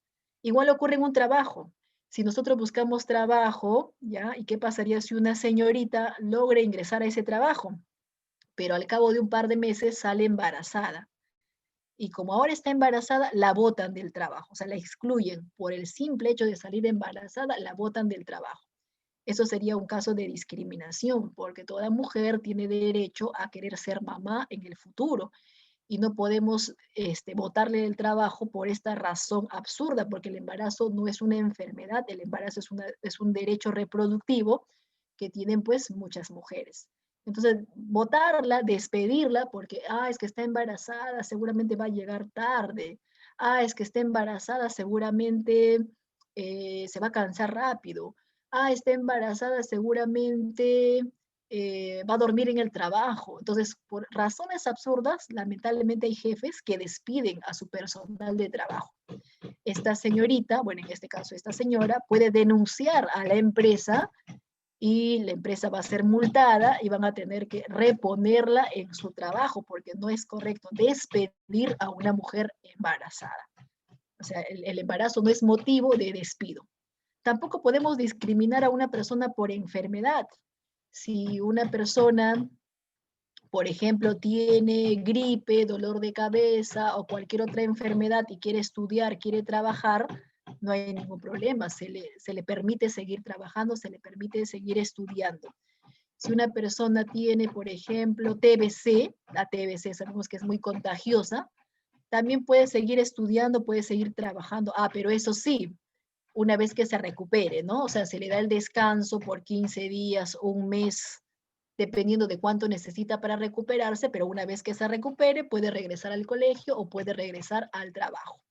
Igual ocurre en un trabajo. Si nosotros buscamos trabajo, ¿ya? ¿Y qué pasaría si una señorita logra ingresar a ese trabajo? Pero al cabo de un par de meses sale embarazada. Y como ahora está embarazada, la botan del trabajo, o sea, la excluyen por el simple hecho de salir embarazada, la botan del trabajo. Eso sería un caso de discriminación, porque toda mujer tiene derecho a querer ser mamá en el futuro y no podemos botarle del trabajo por esta razón absurda, porque el embarazo no es una enfermedad, el embarazo es un derecho reproductivo que tienen pues muchas mujeres. Entonces, votarla, despedirla, porque, es que está embarazada, seguramente va a llegar tarde. Es que está embarazada, seguramente se va a cansar rápido. Está embarazada, seguramente va a dormir en el trabajo. Entonces, por razones absurdas, lamentablemente hay jefes que despiden a su personal de trabajo. Esta señorita, bueno, en este caso esta señora, puede denunciar a la empresa y la empresa va a ser multada y van a tener que reponerla en su trabajo porque no es correcto despedir a una mujer embarazada. O sea, el embarazo no es motivo de despido. Tampoco podemos discriminar a una persona por enfermedad. Si una persona, por ejemplo, tiene gripe, dolor de cabeza o cualquier otra enfermedad y quiere estudiar, quiere trabajar, no hay ningún problema, se le permite seguir trabajando, se le permite seguir estudiando. Si una persona tiene, por ejemplo, TBC, la TBC sabemos que es muy contagiosa, también puede seguir estudiando, puede seguir trabajando. Pero eso sí, una vez que se recupere, ¿no? O sea, se le da el descanso por 15 días, un mes, dependiendo de cuánto necesita para recuperarse, pero una vez que se recupere, puede regresar al colegio o puede regresar al trabajo.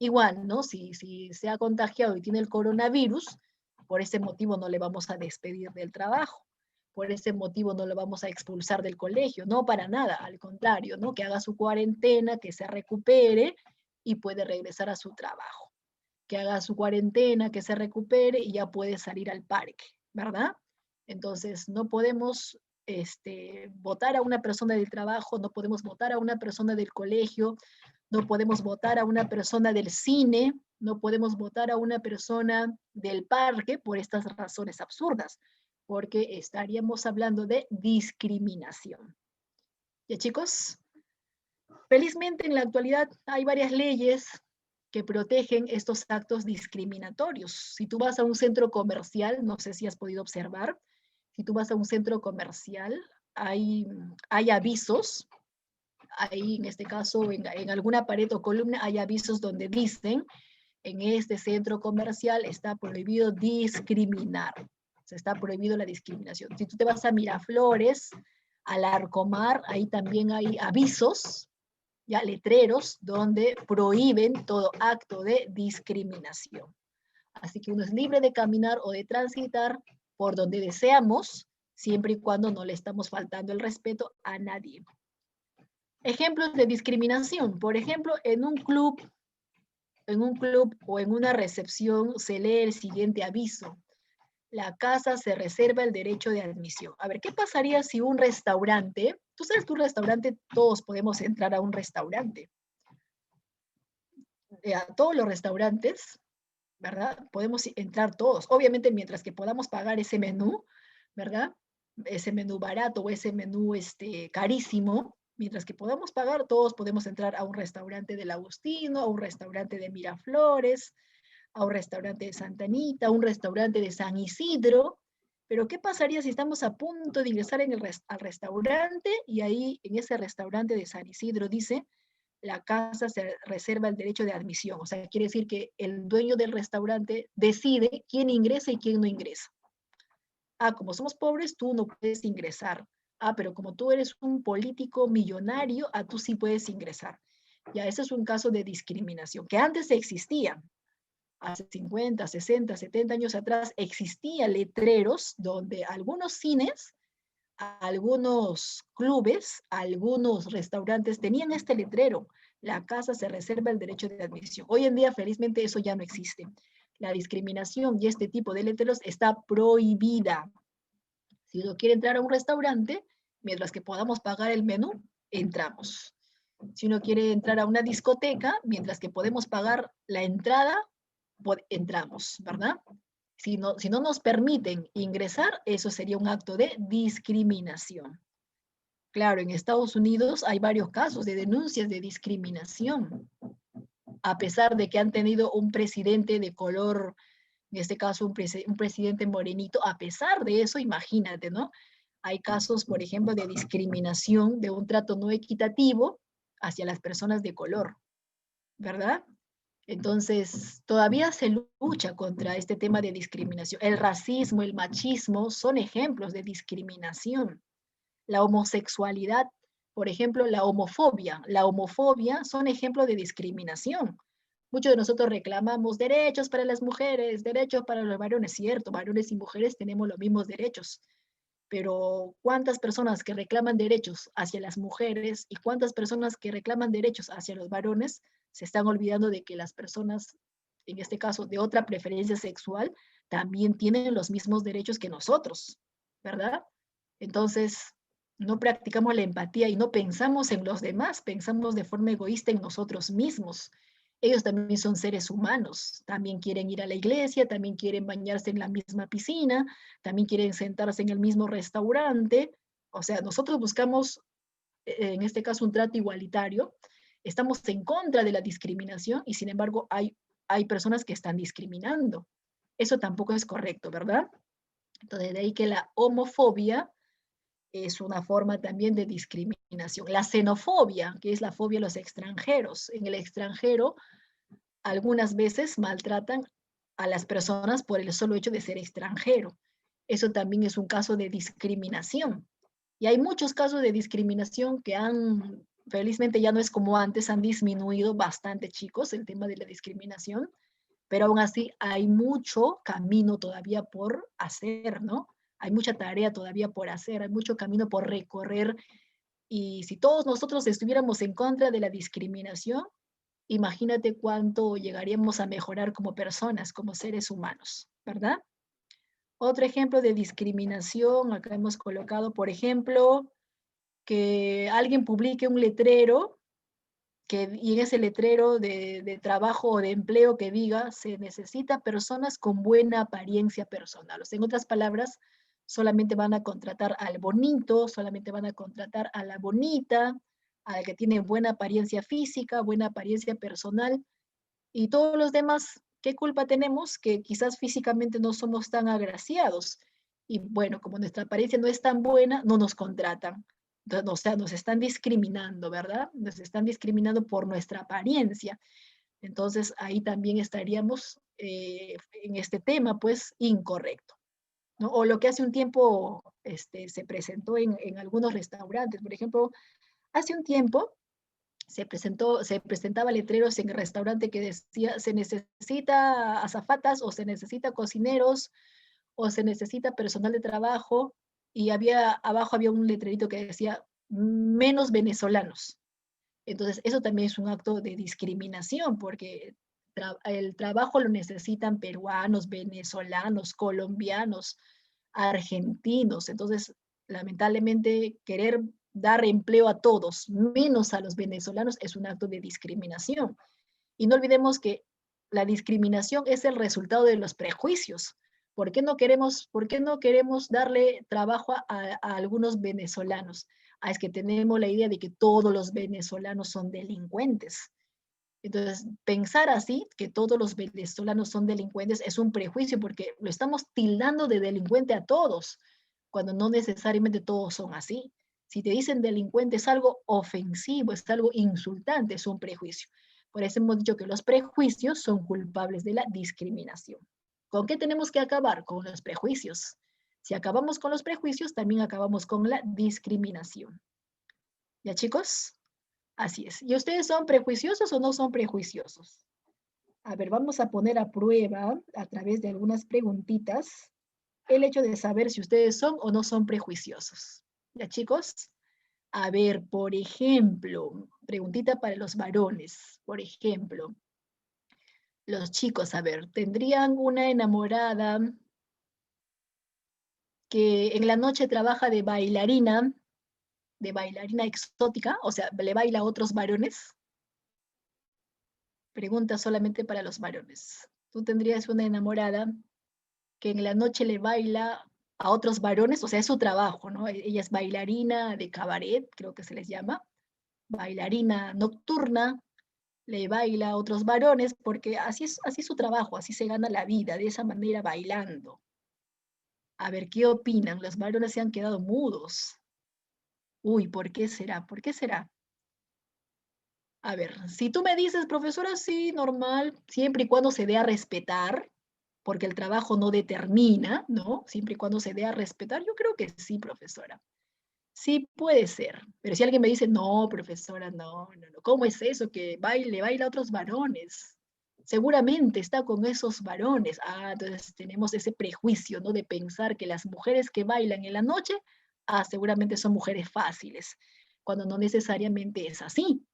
Igual, ¿no? Si se ha contagiado y tiene el coronavirus, por ese motivo no le vamos a despedir del trabajo. Por ese motivo no lo vamos a expulsar del colegio. No, para nada. Al contrario, ¿no? Que haga su cuarentena, que se recupere y puede regresar a su trabajo. Que haga su cuarentena, que se recupere y ya puede salir al parque, ¿verdad? Entonces, no podemos votar a una persona del trabajo, no podemos votar a una persona del colegio, no podemos votar a una persona del cine, no podemos votar a una persona del parque por estas razones absurdas, porque estaríamos hablando de discriminación. ¿Ya, chicos? Felizmente en la actualidad hay varias leyes que protegen estos actos discriminatorios. Si tú vas a un centro comercial, no sé si has podido observar, si tú vas a un centro comercial, hay avisos, hay en este caso en alguna pared o columna hay avisos donde dicen, en este centro comercial está prohibido discriminar, se está prohibido la discriminación. Si tú te vas a Miraflores, al Arcomar, ahí también hay avisos, ya letreros, donde prohíben todo acto de discriminación. Así que uno es libre de caminar o de transitar por donde deseamos, siempre y cuando no le estamos faltando el respeto a nadie. Ejemplos de discriminación. Por ejemplo, en un club o en una recepción se lee el siguiente aviso. La casa se reserva el derecho de admisión. A ver, ¿qué pasaría si un restaurante, tú sabes que un restaurante, todos podemos entrar a un restaurante, a todos los restaurantes, ¿verdad? Podemos entrar todos, obviamente mientras que podamos pagar ese menú, ¿verdad? Ese menú barato o ese menú carísimo, mientras que podamos pagar, todos podemos entrar a un restaurante del Agustino, a un restaurante de Miraflores, a un restaurante de Santa Anita, a un restaurante de San Isidro. Pero ¿qué pasaría si estamos a punto de ingresar al restaurante y ahí en ese restaurante de San Isidro dice, la casa se reserva el derecho de admisión? O sea, quiere decir que el dueño del restaurante decide quién ingresa y quién no ingresa. Ah, como somos pobres, tú no puedes ingresar. Ah, pero como tú eres un político millonario, tú sí puedes ingresar. Ya, ese es un caso de discriminación, que antes existía. Hace 50, 60, 70 años atrás existían letreros donde algunos cines, algunos clubes, algunos restaurantes tenían este letrero. La casa se reserva el derecho de admisión. Hoy en día, felizmente, eso ya no existe. La discriminación y este tipo de letreros está prohibida. Si uno quiere entrar a un restaurante, mientras que podamos pagar el menú, entramos. Si uno quiere entrar a una discoteca, mientras que podemos pagar la entrada, entramos, ¿verdad? Si no nos permiten ingresar, eso sería un acto de discriminación. Claro, en Estados Unidos hay varios casos de denuncias de discriminación, a pesar de que han tenido un presidente de color, en este caso un presidente morenito. A pesar de eso, imagínate, ¿no? Hay casos, por ejemplo, de discriminación, de un trato no equitativo hacia las personas de color, ¿verdad? Entonces, todavía se lucha contra este tema de discriminación. El racismo, el machismo son ejemplos de discriminación. La homosexualidad, por ejemplo, la homofobia. La homofobia son ejemplos de discriminación. Muchos de nosotros reclamamos derechos para las mujeres, derechos para los varones. Cierto, varones y mujeres tenemos los mismos derechos, pero ¿cuántas personas que reclaman derechos hacia las mujeres y cuántas personas que reclaman derechos hacia los varones se están olvidando de que las personas, en este caso de otra preferencia sexual, también tienen los mismos derechos que nosotros, ¿verdad? Entonces, no practicamos la empatía y no pensamos en los demás, pensamos de forma egoísta en nosotros mismos. Ellos también son seres humanos, también quieren ir a la iglesia, también quieren bañarse en la misma piscina, también quieren sentarse en el mismo restaurante. O sea, nosotros buscamos, en este caso, un trato igualitario. Estamos en contra de la discriminación y sin embargo hay personas que están discriminando. Eso tampoco es correcto, ¿verdad? Entonces, de ahí que la homofobia es una forma también de discriminación. La xenofobia, que es la fobia a los extranjeros. En el extranjero, algunas veces maltratan a las personas por el solo hecho de ser extranjero. Eso también es un caso de discriminación. Y hay muchos casos de discriminación que felizmente ya no es como antes, han disminuido bastante, chicos, el tema de la discriminación, pero aún así hay mucho camino todavía por hacer, ¿no? Hay mucha tarea todavía por hacer, hay mucho camino por recorrer. Y si todos nosotros estuviéramos en contra de la discriminación, imagínate cuánto llegaríamos a mejorar como personas, como seres humanos, ¿verdad? Otro ejemplo de discriminación, acá hemos colocado, por ejemplo, que alguien publique un letrero y en ese letrero de trabajo o de empleo que diga, se necesita personas con buena apariencia personal. O sea, en otras palabras, solamente van a contratar al bonito, solamente van a contratar a la bonita, a la que tiene buena apariencia física, buena apariencia personal, y todos los demás, ¿qué culpa tenemos? Que quizás físicamente no somos tan agraciados. Y bueno, como nuestra apariencia no es tan buena, no nos contratan. Entonces, o sea, nos están discriminando, ¿verdad? Nos están discriminando por nuestra apariencia. Entonces, ahí también estaríamos en este tema, pues, incorrecto, ¿no? O lo que hace un tiempo se presentó en algunos restaurantes. Por ejemplo, hace un tiempo se presentaba letreros en el restaurante que decía, se necesita azafatas o se necesita cocineros o se necesita personal de trabajo, y abajo había un letrerito que decía, menos venezolanos. Entonces, eso también es un acto de discriminación, porque el trabajo lo necesitan peruanos, venezolanos, colombianos, argentinos. Entonces, lamentablemente, querer dar empleo a todos, menos a los venezolanos, es un acto de discriminación. Y no olvidemos que la discriminación es el resultado de los prejuicios. ¿Por qué no queremos darle trabajo a algunos venezolanos? Es que tenemos la idea de que todos los venezolanos son delincuentes. Entonces, pensar así, que todos los venezolanos son delincuentes, es un prejuicio porque lo estamos tildando de delincuente a todos, cuando no necesariamente todos son así. Si te dicen delincuente es algo ofensivo, es algo insultante, es un prejuicio. Por eso hemos dicho que los prejuicios son culpables de la discriminación. ¿Con qué tenemos que acabar? Con los prejuicios. Si acabamos con los prejuicios, también acabamos con la discriminación. ¿Ya, chicos? Así es. ¿Y ustedes son prejuiciosos o no son prejuiciosos? A ver, vamos a poner a prueba a través de algunas preguntitas el hecho de saber si ustedes son o no son prejuiciosos. ¿Ya, chicos? A ver, por ejemplo, preguntita para los varones. Por ejemplo, los chicos, a ver, ¿tendrían una enamorada que en la noche trabaja de bailarina exótica? O sea, ¿le baila a otros varones? Pregunta solamente para los varones. ¿Tú tendrías una enamorada que en la noche le baila a otros varones? O sea, es su trabajo, ¿no? Ella es bailarina de cabaret, creo que se les llama, bailarina nocturna, le baila a otros varones porque así es su trabajo, así se gana la vida, de esa manera bailando. A ver, ¿qué opinan? Los varones se han quedado mudos. Uy, ¿por qué será? ¿Por qué será? A ver, si tú me dices, profesora, sí, normal, siempre y cuando se dé a respetar, porque el trabajo no determina, ¿no? Siempre y cuando se dé a respetar, yo creo que sí, profesora. Sí puede ser, pero si alguien me dice, no, profesora, no, no, no, ¿cómo es eso que baila a otros varones? Seguramente está con esos varones. Ah, entonces tenemos ese prejuicio, ¿no? De pensar que las mujeres que bailan en la noche, seguramente son mujeres fáciles, cuando no necesariamente es así,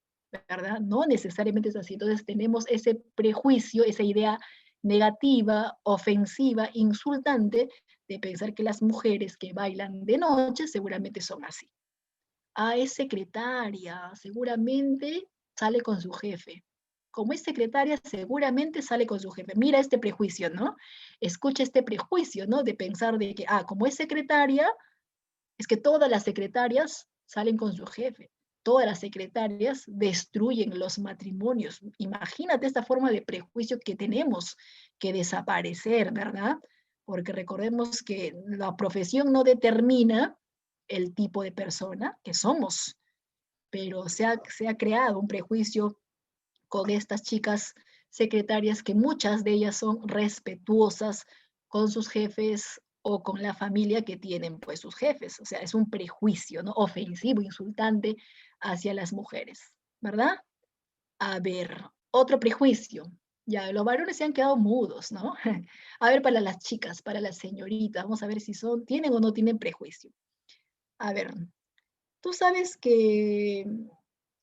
¿verdad? No necesariamente es así. Entonces tenemos ese prejuicio, esa idea negativa, ofensiva, insultante, de pensar que las mujeres que bailan de noche seguramente son así. Es secretaria, seguramente sale con su jefe. Como es secretaria, seguramente sale con su jefe. Mira este prejuicio, ¿no? Escucha este prejuicio, ¿no? De pensar de que, como es secretaria, es que todas las secretarias salen con su jefe. Todas las secretarias destruyen los matrimonios. Imagínate esta forma de prejuicio que tenemos que desaparecer, ¿verdad? Porque recordemos que la profesión no determina el tipo de persona que somos, pero se ha creado un prejuicio con estas chicas secretarias que muchas de ellas son respetuosas con sus jefes o con la familia que tienen pues sus jefes. O sea, es un prejuicio, ¿no? Ofensivo, insultante hacia las mujeres, ¿verdad? A ver, otro prejuicio. Ya, los varones se han quedado mudos, ¿no? A ver, para las chicas, para las señoritas, vamos a ver si tienen o no tienen prejuicio. A ver, tú sabes que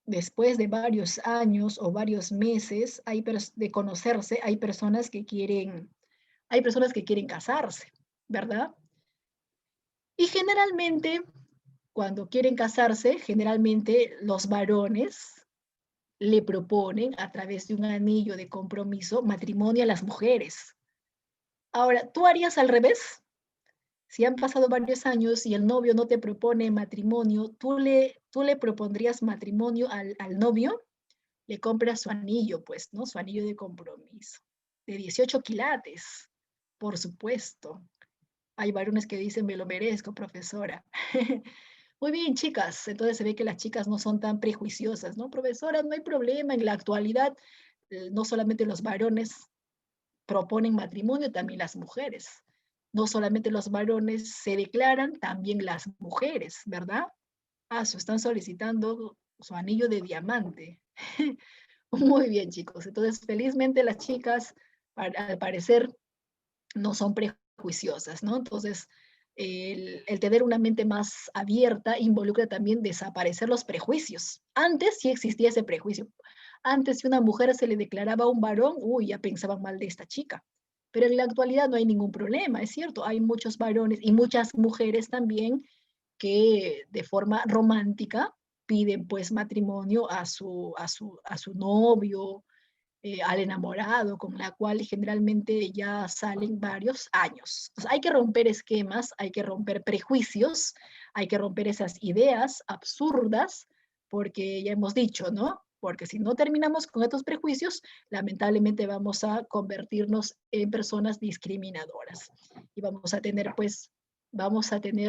después de varios años o varios meses de conocerse, hay personas que quieren casarse, ¿verdad? Y generalmente, cuando quieren casarse, generalmente los varones le proponen a través de un anillo de compromiso matrimonio a las mujeres. Ahora, ¿tú harías al revés? Si han pasado varios años y el novio no te propone matrimonio, ¿tú le propondrías matrimonio al novio? Le compras su anillo, pues, ¿no? Su anillo de compromiso, de 18 quilates, por supuesto. Hay varones que dicen, me lo merezco, profesora. Muy bien, chicas. Entonces se ve que las chicas no son tan prejuiciosas, ¿no? Profesora, no hay problema. En la actualidad, no solamente los varones proponen matrimonio, también las mujeres. No solamente los varones se declaran, también las mujeres, ¿verdad? Están solicitando su anillo de diamante. Muy bien, chicos. Entonces, felizmente las chicas, al parecer, no son prejuiciosas, ¿no? Entonces, el tener una mente más abierta involucra también desaparecer los prejuicios. Antes sí existía ese prejuicio. Antes, si una mujer se le declaraba a un varón, uy, ya pensaban mal de esta chica. Pero en la actualidad no hay ningún problema, es cierto. Hay muchos varones y muchas mujeres también que de forma romántica piden pues matrimonio a su novio, al enamorado, con la cual generalmente ya salen varios años. Entonces, hay que romper esquemas, hay que romper prejuicios, hay que romper esas ideas absurdas, porque ya hemos dicho, ¿no? porque si no terminamos con estos prejuicios, lamentablemente vamos a convertirnos en personas discriminadoras. Y vamos a tener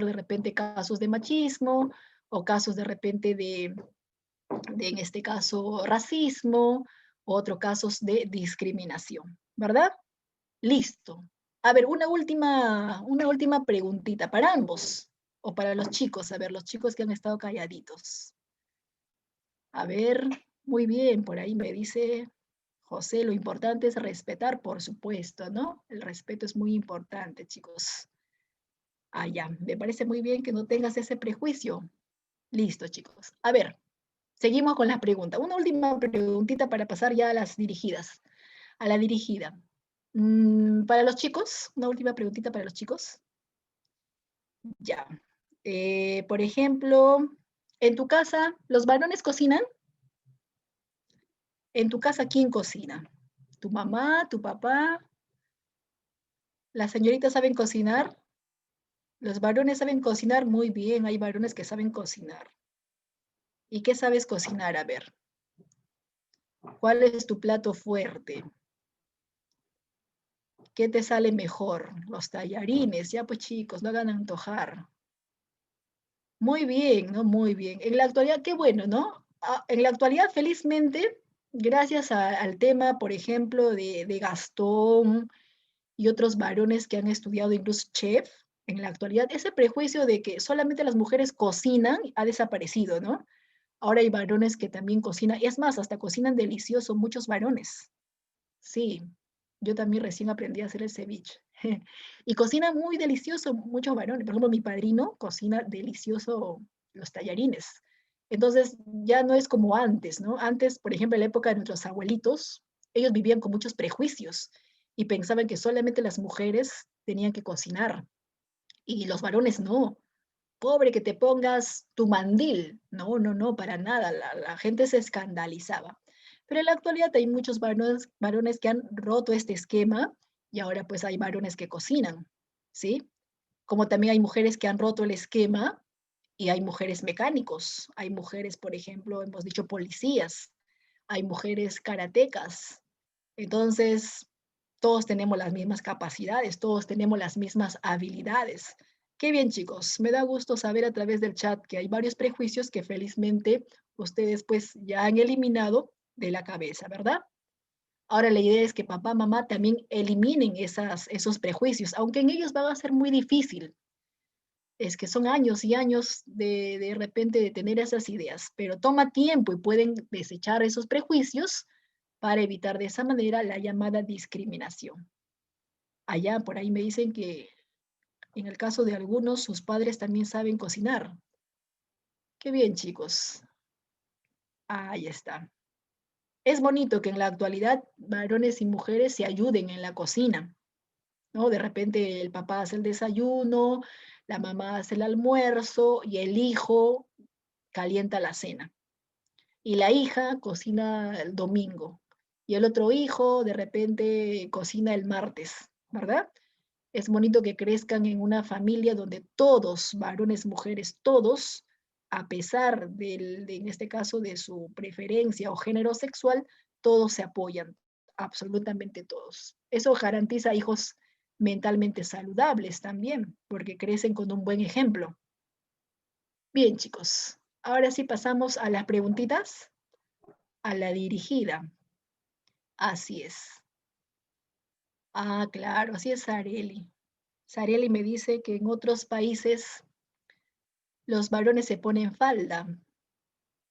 de repente casos de machismo o casos de repente en este caso, racismo, otros casos de discriminación, ¿verdad? Listo. A ver, una última preguntita para ambos o para los chicos. A ver, los chicos que han estado calladitos. A ver, muy bien, por ahí me dice José, lo importante es respetar, por supuesto, ¿no? El respeto es muy importante, chicos. Ah, ya, me parece muy bien que no tengas ese prejuicio. Listo, chicos. A ver, seguimos con las preguntas. Una última preguntita para pasar ya a las dirigidas. A la dirigida. Para los chicos, una última preguntita para los chicos. Ya. Por ejemplo, en tu casa, ¿los varones cocinan? En tu casa, ¿quién cocina? ¿Tu mamá, tu papá? ¿Las señoritas saben cocinar? Los varones saben cocinar muy bien. Hay varones que saben cocinar. ¿Y qué sabes cocinar? A ver, ¿cuál es tu plato fuerte? ¿Qué te sale mejor? Los tallarines, ya pues chicos, no hagan antojar. Muy bien, ¿no? Muy bien. En la actualidad, qué bueno, ¿no? En la actualidad, felizmente, gracias al tema, por ejemplo, de Gastón y otros varones que han estudiado incluso chef, en la actualidad, ese prejuicio de que solamente las mujeres cocinan ha desaparecido, ¿no? Ahora hay varones que también cocinan, y es más, hasta cocinan delicioso, muchos varones. Sí, yo también recién aprendí a hacer el ceviche. Y cocina muy delicioso, muchos varones. Por ejemplo, mi padrino cocina delicioso los tallarines. Entonces, ya no es como antes, ¿no? Antes, por ejemplo, en la época de nuestros abuelitos, ellos vivían con muchos prejuicios y pensaban que solamente las mujeres tenían que cocinar y los varones no. Pobre que te pongas tu mandil. No, no, no, para nada. La gente se escandalizaba. Pero en la actualidad hay muchos varones que han roto este esquema y ahora pues hay varones que cocinan, ¿sí? Como también hay mujeres que han roto el esquema y hay mujeres mecánicos. Hay mujeres, por ejemplo, hemos dicho policías. Hay mujeres karatecas. Entonces, todos tenemos las mismas capacidades, todos tenemos las mismas habilidades. Qué bien, chicos. Me da gusto saber a través del chat que hay varios prejuicios que felizmente ustedes pues ya han eliminado de la cabeza, ¿verdad? Ahora la idea es que papá, mamá también eliminen esos prejuicios, aunque en ellos va a ser muy difícil. Es que son años y años de repente de tener esas ideas, pero toma tiempo y pueden desechar esos prejuicios para evitar de esa manera la llamada discriminación. Allá por ahí me dicen que en el caso de algunos, sus padres también saben cocinar. Qué bien, chicos. Ahí está. Es bonito que en la actualidad varones y mujeres se ayuden en la cocina, ¿no? De repente el papá hace el desayuno, la mamá hace el almuerzo y el hijo calienta la cena. Y la hija cocina el domingo. Y el otro hijo de repente cocina el martes, ¿verdad? Es bonito que crezcan en una familia donde todos, varones, mujeres, todos, a pesar en este caso, de su preferencia o género sexual, todos se apoyan, absolutamente todos. Eso garantiza hijos mentalmente saludables también, porque crecen con un buen ejemplo. Bien, chicos, ahora sí pasamos a las preguntitas, a la dirigida. Así es. Ah, claro, así es, Areli. Sareli me dice que en otros países los varones se ponen falda.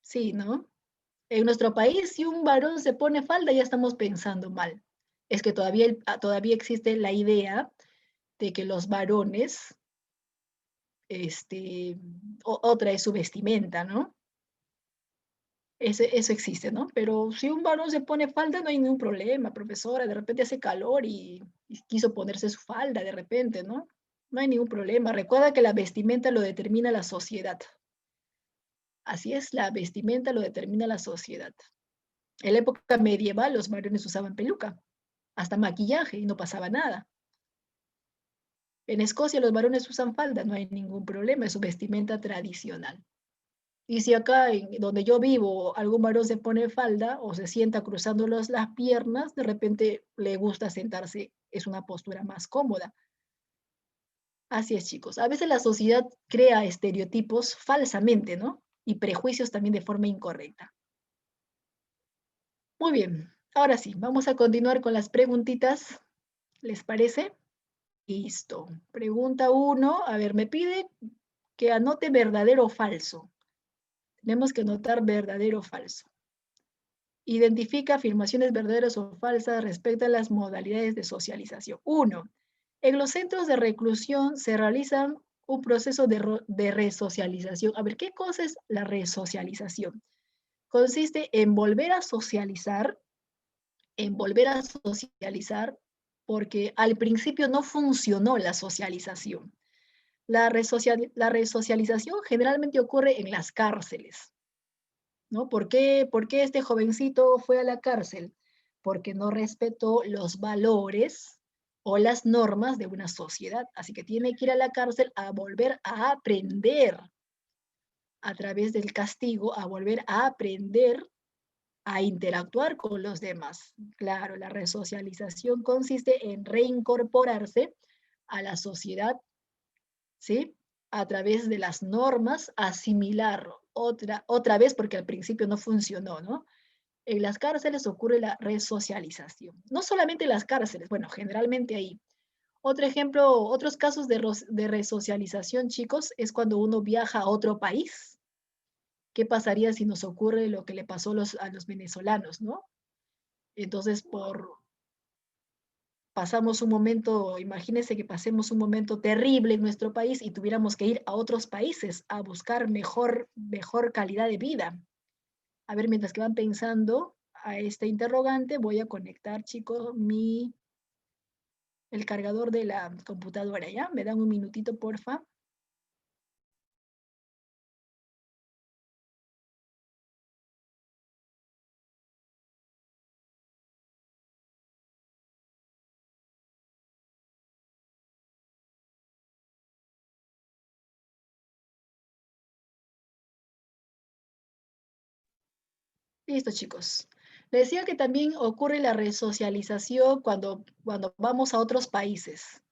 Sí, ¿no? En nuestro país, si un varón se pone falda, ya estamos pensando mal. Es que todavía existe la idea de que los varones, otra es su vestimenta, ¿no? Eso existe, ¿no? Pero si un varón se pone falda, no hay ningún problema, profesora. De repente hace calor y quiso ponerse su falda de repente, ¿no? No hay ningún problema. Recuerda que la vestimenta lo determina la sociedad. Así es, la vestimenta lo determina la sociedad. En la época medieval los varones usaban peluca, hasta maquillaje y no pasaba nada. En Escocia los varones usan falda, no hay ningún problema, es su vestimenta tradicional. Y si acá, donde yo vivo, algún varón se pone falda o se sienta cruzando las piernas, de repente le gusta sentarse, es una postura más cómoda. Así es, chicos. A veces la sociedad crea estereotipos falsamente, ¿no? Y prejuicios también de forma incorrecta. Muy bien, ahora sí, vamos a continuar con las preguntitas. ¿Les parece? Listo. Pregunta uno. A ver, me pide que anote verdadero o falso. Tenemos que anotar verdadero o falso. Identifica afirmaciones verdaderas o falsas respecto a las modalidades de socialización. Uno, en los centros de reclusión se realizan un proceso de resocialización. A ver, ¿qué cosa es la resocialización? Consiste en volver a socializar, porque al principio no funcionó la socialización. La resocialización generalmente ocurre en las cárceles, ¿no? ¿Por qué este jovencito fue a la cárcel? Porque no respetó los valores o las normas de una sociedad. Así que tiene que ir a la cárcel a volver a aprender a través del castigo, a volver a aprender a interactuar con los demás. Claro, la resocialización consiste en reincorporarse a la sociedad, ¿sí? A través de las normas, asimilar otra vez, porque al principio no funcionó, ¿no? En las cárceles ocurre la resocialización. No solamente en las cárceles, bueno, generalmente ahí. Otro ejemplo, otros casos de resocialización, chicos, es cuando uno viaja a otro país. ¿Qué pasaría si nos ocurre lo que le pasó a los venezolanos, ¿no? Entonces, pasamos un momento, imagínense que pasemos un momento terrible en nuestro país y tuviéramos que ir a otros países a buscar mejor calidad de vida. A ver, mientras que van pensando a este interrogante, voy a conectar, chicos, el cargador de la computadora, ¿ya? ¿Me dan un minutito, porfa? Listo, chicos. Les decía que también ocurre la resocialización cuando vamos a otros países,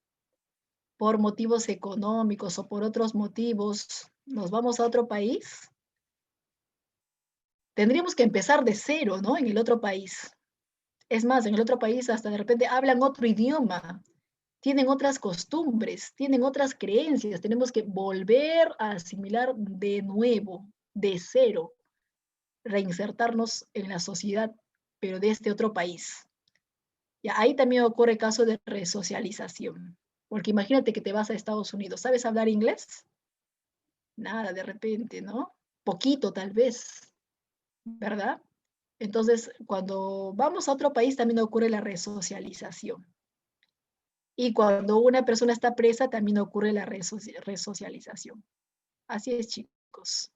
por motivos económicos o por otros motivos, nos vamos a otro país, tendríamos que empezar de cero, ¿no? En el otro país. Es más, en el otro país hasta de repente hablan otro idioma, tienen otras costumbres, tienen otras creencias. Tenemos que volver a asimilar de nuevo, de cero, reinsertarnos en la sociedad, pero de este otro país. Y ahí también ocurre caso de resocialización. Porque imagínate que te vas a Estados Unidos. ¿Sabes hablar inglés? Nada, de repente, ¿no? Poquito tal vez, ¿verdad? Entonces, cuando vamos a otro país también ocurre la resocialización. Y cuando una persona está presa también ocurre la resocialización. Así es, chicos.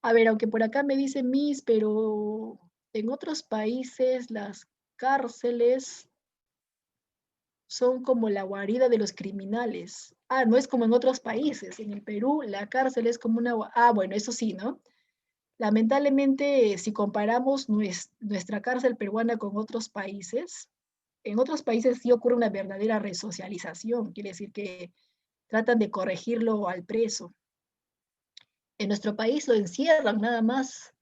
A ver, aunque por acá me dicen Miss, pero en otros países las cárceles son como la guarida de los criminales. Ah, no es como en otros países. En el Perú la cárcel es como una... Ah, bueno, eso sí, ¿no? Lamentablemente, si comparamos nuestra cárcel peruana con otros países, en otros países sí ocurre una verdadera resocialización, quiere decir que tratan de corregirlo al preso. En nuestro país lo encierran nada más,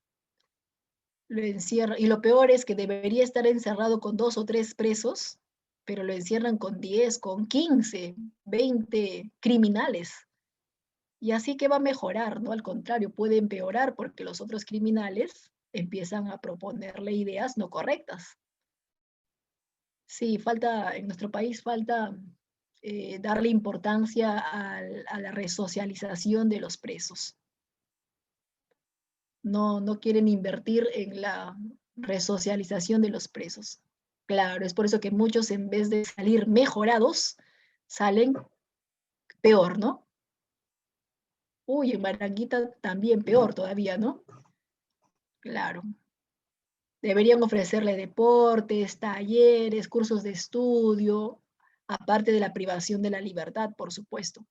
lo encierran, y lo peor es que debería estar encerrado con 2 o 3 presos, pero lo encierran con 10, con 15, 20 criminales. Y así que va a mejorar, ¿no? Al contrario, puede empeorar porque los otros criminales empiezan a proponerle ideas no correctas. Sí, en nuestro país falta darle importancia a la resocialización de los presos. No quieren invertir en la resocialización de los presos. Claro, es por eso que muchos en vez de salir mejorados, salen peor, ¿no? Uy, en Barranquita también peor todavía, ¿no? Claro. Deberían ofrecerle deportes, talleres, cursos de estudio, aparte de la privación de la libertad, por supuesto.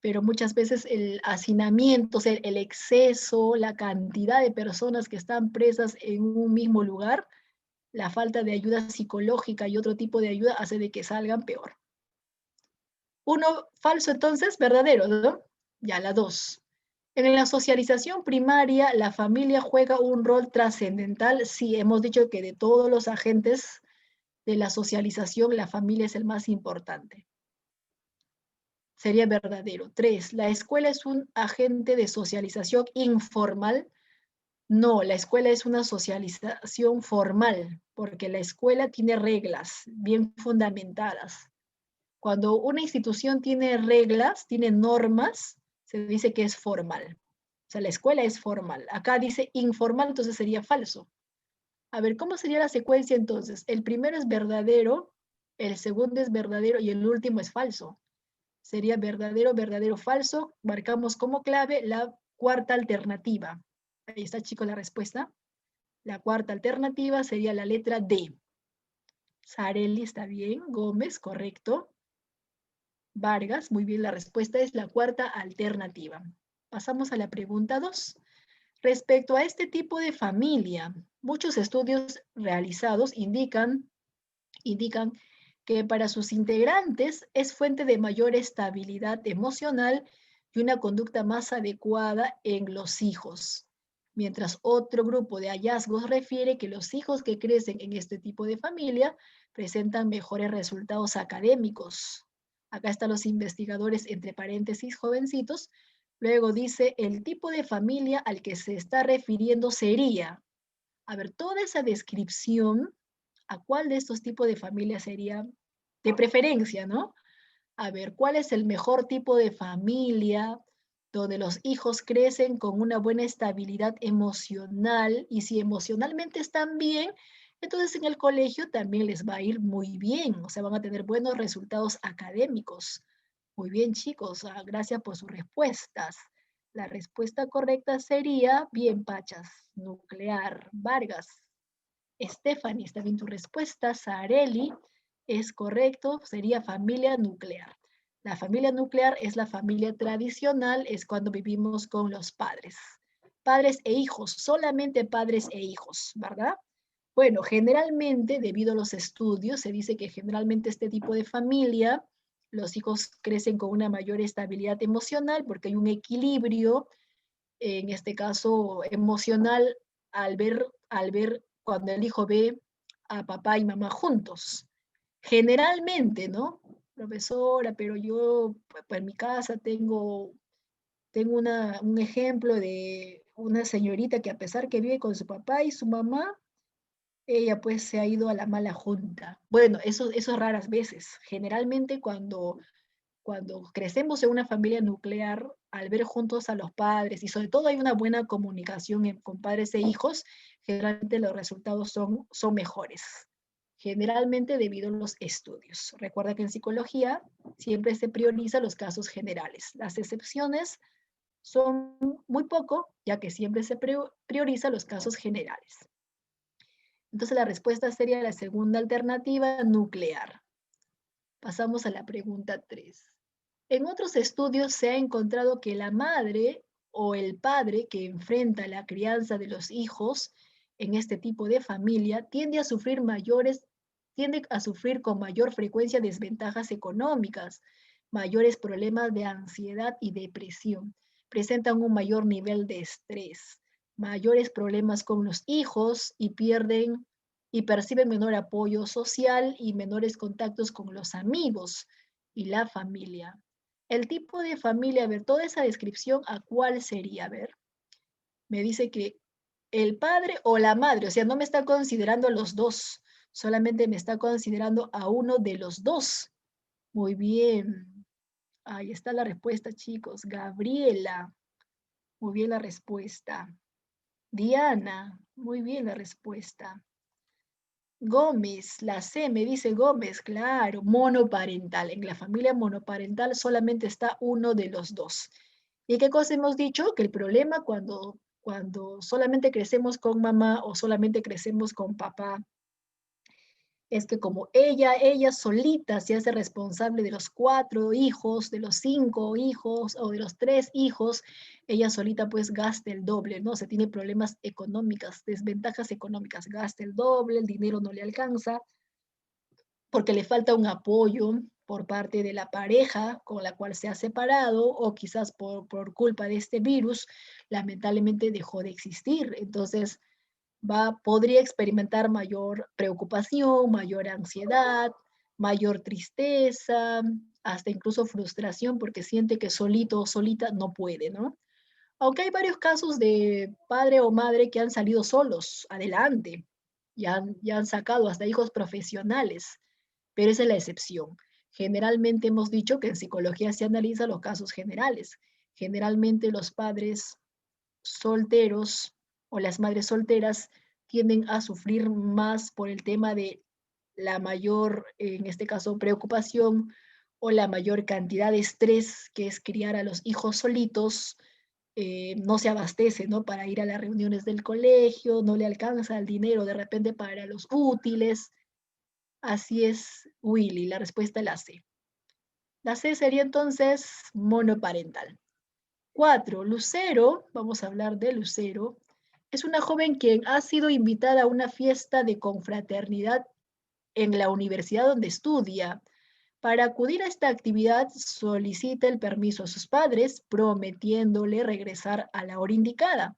pero muchas veces el hacinamiento, o sea, el exceso, la cantidad de personas que están presas en un mismo lugar, la falta de ayuda psicológica y otro tipo de ayuda hace de que salgan peor. Uno falso entonces, verdadero, ¿no? Ya la dos. En la socialización primaria, la familia juega un rol trascendental. Sí, hemos dicho que de todos los agentes de la socialización, la familia es el más importante. Sería verdadero. Tres, la escuela es un agente de socialización informal. No, la escuela es una socialización formal, porque la escuela tiene reglas bien fundamentadas. Cuando una institución tiene reglas, tiene normas, se dice que es formal. O sea, la escuela es formal. Acá dice informal, entonces sería falso. A ver, ¿cómo sería la secuencia entonces? El primero es verdadero, el segundo es verdadero y el último es falso. Sería verdadero, verdadero, falso. Marcamos como clave la cuarta alternativa. Ahí está, chicos, la respuesta. La cuarta alternativa sería la letra D. Sareli, está bien. Gómez, correcto. Vargas, muy bien, la respuesta es la cuarta alternativa. Pasamos a la pregunta 2. Respecto a este tipo de familia, muchos estudios realizados indican que para sus integrantes es fuente de mayor estabilidad emocional y una conducta más adecuada en los hijos. Mientras otro grupo de hallazgos refiere que los hijos que crecen en este tipo de familia presentan mejores resultados académicos. Acá están los investigadores entre paréntesis jovencitos. Luego dice, el tipo de familia al que se está refiriendo sería, a ver, toda esa descripción, ¿a cuál de estos tipos de familia sería de preferencia, no? A ver, ¿cuál es el mejor tipo de familia donde los hijos crecen con una buena estabilidad emocional? Y si emocionalmente están bien, entonces en el colegio también les va a ir muy bien, o sea, van a tener buenos resultados académicos. Muy bien, chicos, gracias por sus respuestas. La respuesta correcta sería, bien, Pachas, nuclear. Vargas, Stephanie, está bien tu respuesta. Sareli, es correcto, sería familia nuclear. La familia nuclear es la familia tradicional, es cuando vivimos con los padres. Padres e hijos, solamente padres e hijos, ¿verdad? Bueno, generalmente, debido a los estudios, se dice que generalmente este tipo de familia, los hijos crecen con una mayor estabilidad emocional porque hay un equilibrio, en este caso emocional, al ver cuando el hijo ve a papá y mamá juntos. Generalmente, ¿no? Profesora, pero yo pues, en mi casa tengo un ejemplo de una señorita que a pesar que vive con su papá y su mamá, ella pues se ha ido a la mala junta. Bueno, eso es raras veces. Generalmente cuando crecemos en una familia nuclear, al ver juntos a los padres y sobre todo hay una buena comunicación con padres e hijos, generalmente los resultados son mejores. Generalmente debido a los estudios. Recuerda que en psicología siempre se prioriza los casos generales. Las excepciones son muy poco, ya que siempre se prioriza los casos generales. Entonces la respuesta sería la segunda alternativa, nuclear. Pasamos a la pregunta 3. En otros estudios se ha encontrado que la madre o el padre que enfrenta la crianza de los hijos en este tipo de familia tiende a sufrir con mayor frecuencia desventajas económicas, mayores problemas de ansiedad y depresión, presentan un mayor nivel de estrés, mayores problemas con los hijos y perciben menor apoyo social y menores contactos con los amigos y la familia. El tipo de familia, a ver, toda esa descripción, ¿a cuál sería? A ver, me dice que el padre o la madre, o sea, no me está considerando a los dos, solamente me está considerando a uno de los dos. Muy bien. Ahí está la respuesta, chicos. Gabriela, muy bien la respuesta. Diana, muy bien la respuesta. Gómez, la C, me dice Gómez, claro, monoparental. En la familia monoparental solamente está uno de los dos. ¿Y qué cosa hemos dicho? Que el problema cuando solamente crecemos con mamá o solamente crecemos con papá, es que como ella solita se hace responsable de los 4 hijos, de los 5 hijos o de los 3 hijos, ella solita pues gasta el doble, ¿no? Se tiene problemas económicas, desventajas económicas, gasta el doble, el dinero no le alcanza, porque le falta un apoyo por parte de la pareja con la cual se ha separado o quizás por culpa de este virus, lamentablemente dejó de existir. Entonces, podría experimentar mayor preocupación, mayor ansiedad, mayor tristeza, hasta incluso frustración porque siente que solito o solita no puede, ¿no? Aunque hay varios casos de padre o madre que han salido solos adelante ya han sacado hasta hijos profesionales, pero esa es la excepción. Generalmente hemos dicho que en psicología se analizan los casos generales. Generalmente los padres solteros o las madres solteras tienden a sufrir más por el tema de la mayor, en este caso, preocupación o la mayor cantidad de estrés que es criar a los hijos solitos, no se abastece, ¿no? Para ir a las reuniones del colegio, no le alcanza el dinero de repente para los útiles. Así es, Willy, la respuesta es la C. La C sería entonces monoparental. 4. Lucero, vamos a hablar de Lucero, es una joven quien ha sido invitada a una fiesta de confraternidad en la universidad donde estudia. Para acudir a esta actividad solicita el permiso a sus padres, prometiéndole regresar a la hora indicada.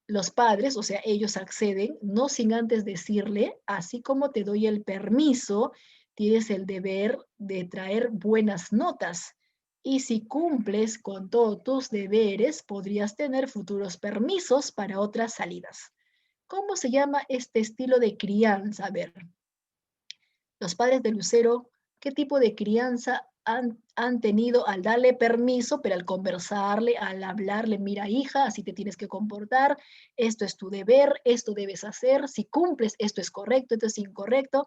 Los padres, o sea, ellos acceden, no sin antes decirle, así como te doy el permiso, tienes el deber de traer buenas notas. Y si cumples con todos tus deberes, podrías tener futuros permisos para otras salidas. ¿Cómo se llama este estilo de crianza? A ver, los padres de Lucero, ¿qué tipo de crianza han tenido al darle permiso, pero al conversarle, al hablarle, mira hija, así te tienes que comportar, esto es tu deber, esto debes hacer, si cumples, esto es correcto, esto es incorrecto?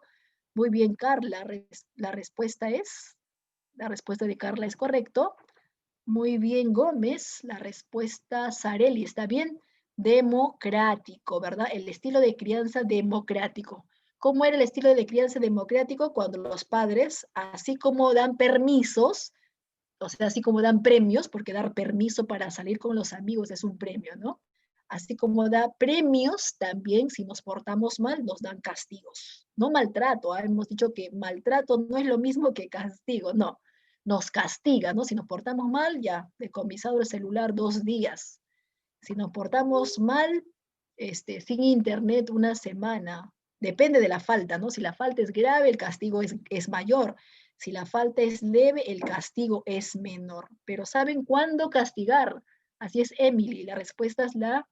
Muy bien, Carla, la respuesta de Carla es correcto. Muy bien, Gómez, la respuesta Sareli está bien. Democrático, ¿verdad? El estilo de crianza democrático. ¿Cómo era el estilo de crianza democrático? Cuando los padres, así como dan permisos, o sea, así como dan premios, porque dar permiso para salir con los amigos es un premio, ¿no? Así como da premios, también si nos portamos mal, nos dan castigos. No maltrato, ¿eh? Hemos dicho que maltrato no es lo mismo que castigo, no. Nos castiga, ¿no? Si nos portamos mal, ya, decomisado el celular 2 días. Si nos portamos mal, sin internet una semana. Depende de la falta, ¿no? Si la falta es grave, el castigo es mayor. Si la falta es leve, el castigo es menor. Pero ¿saben cuándo castigar? Así es, Emily. La respuesta es la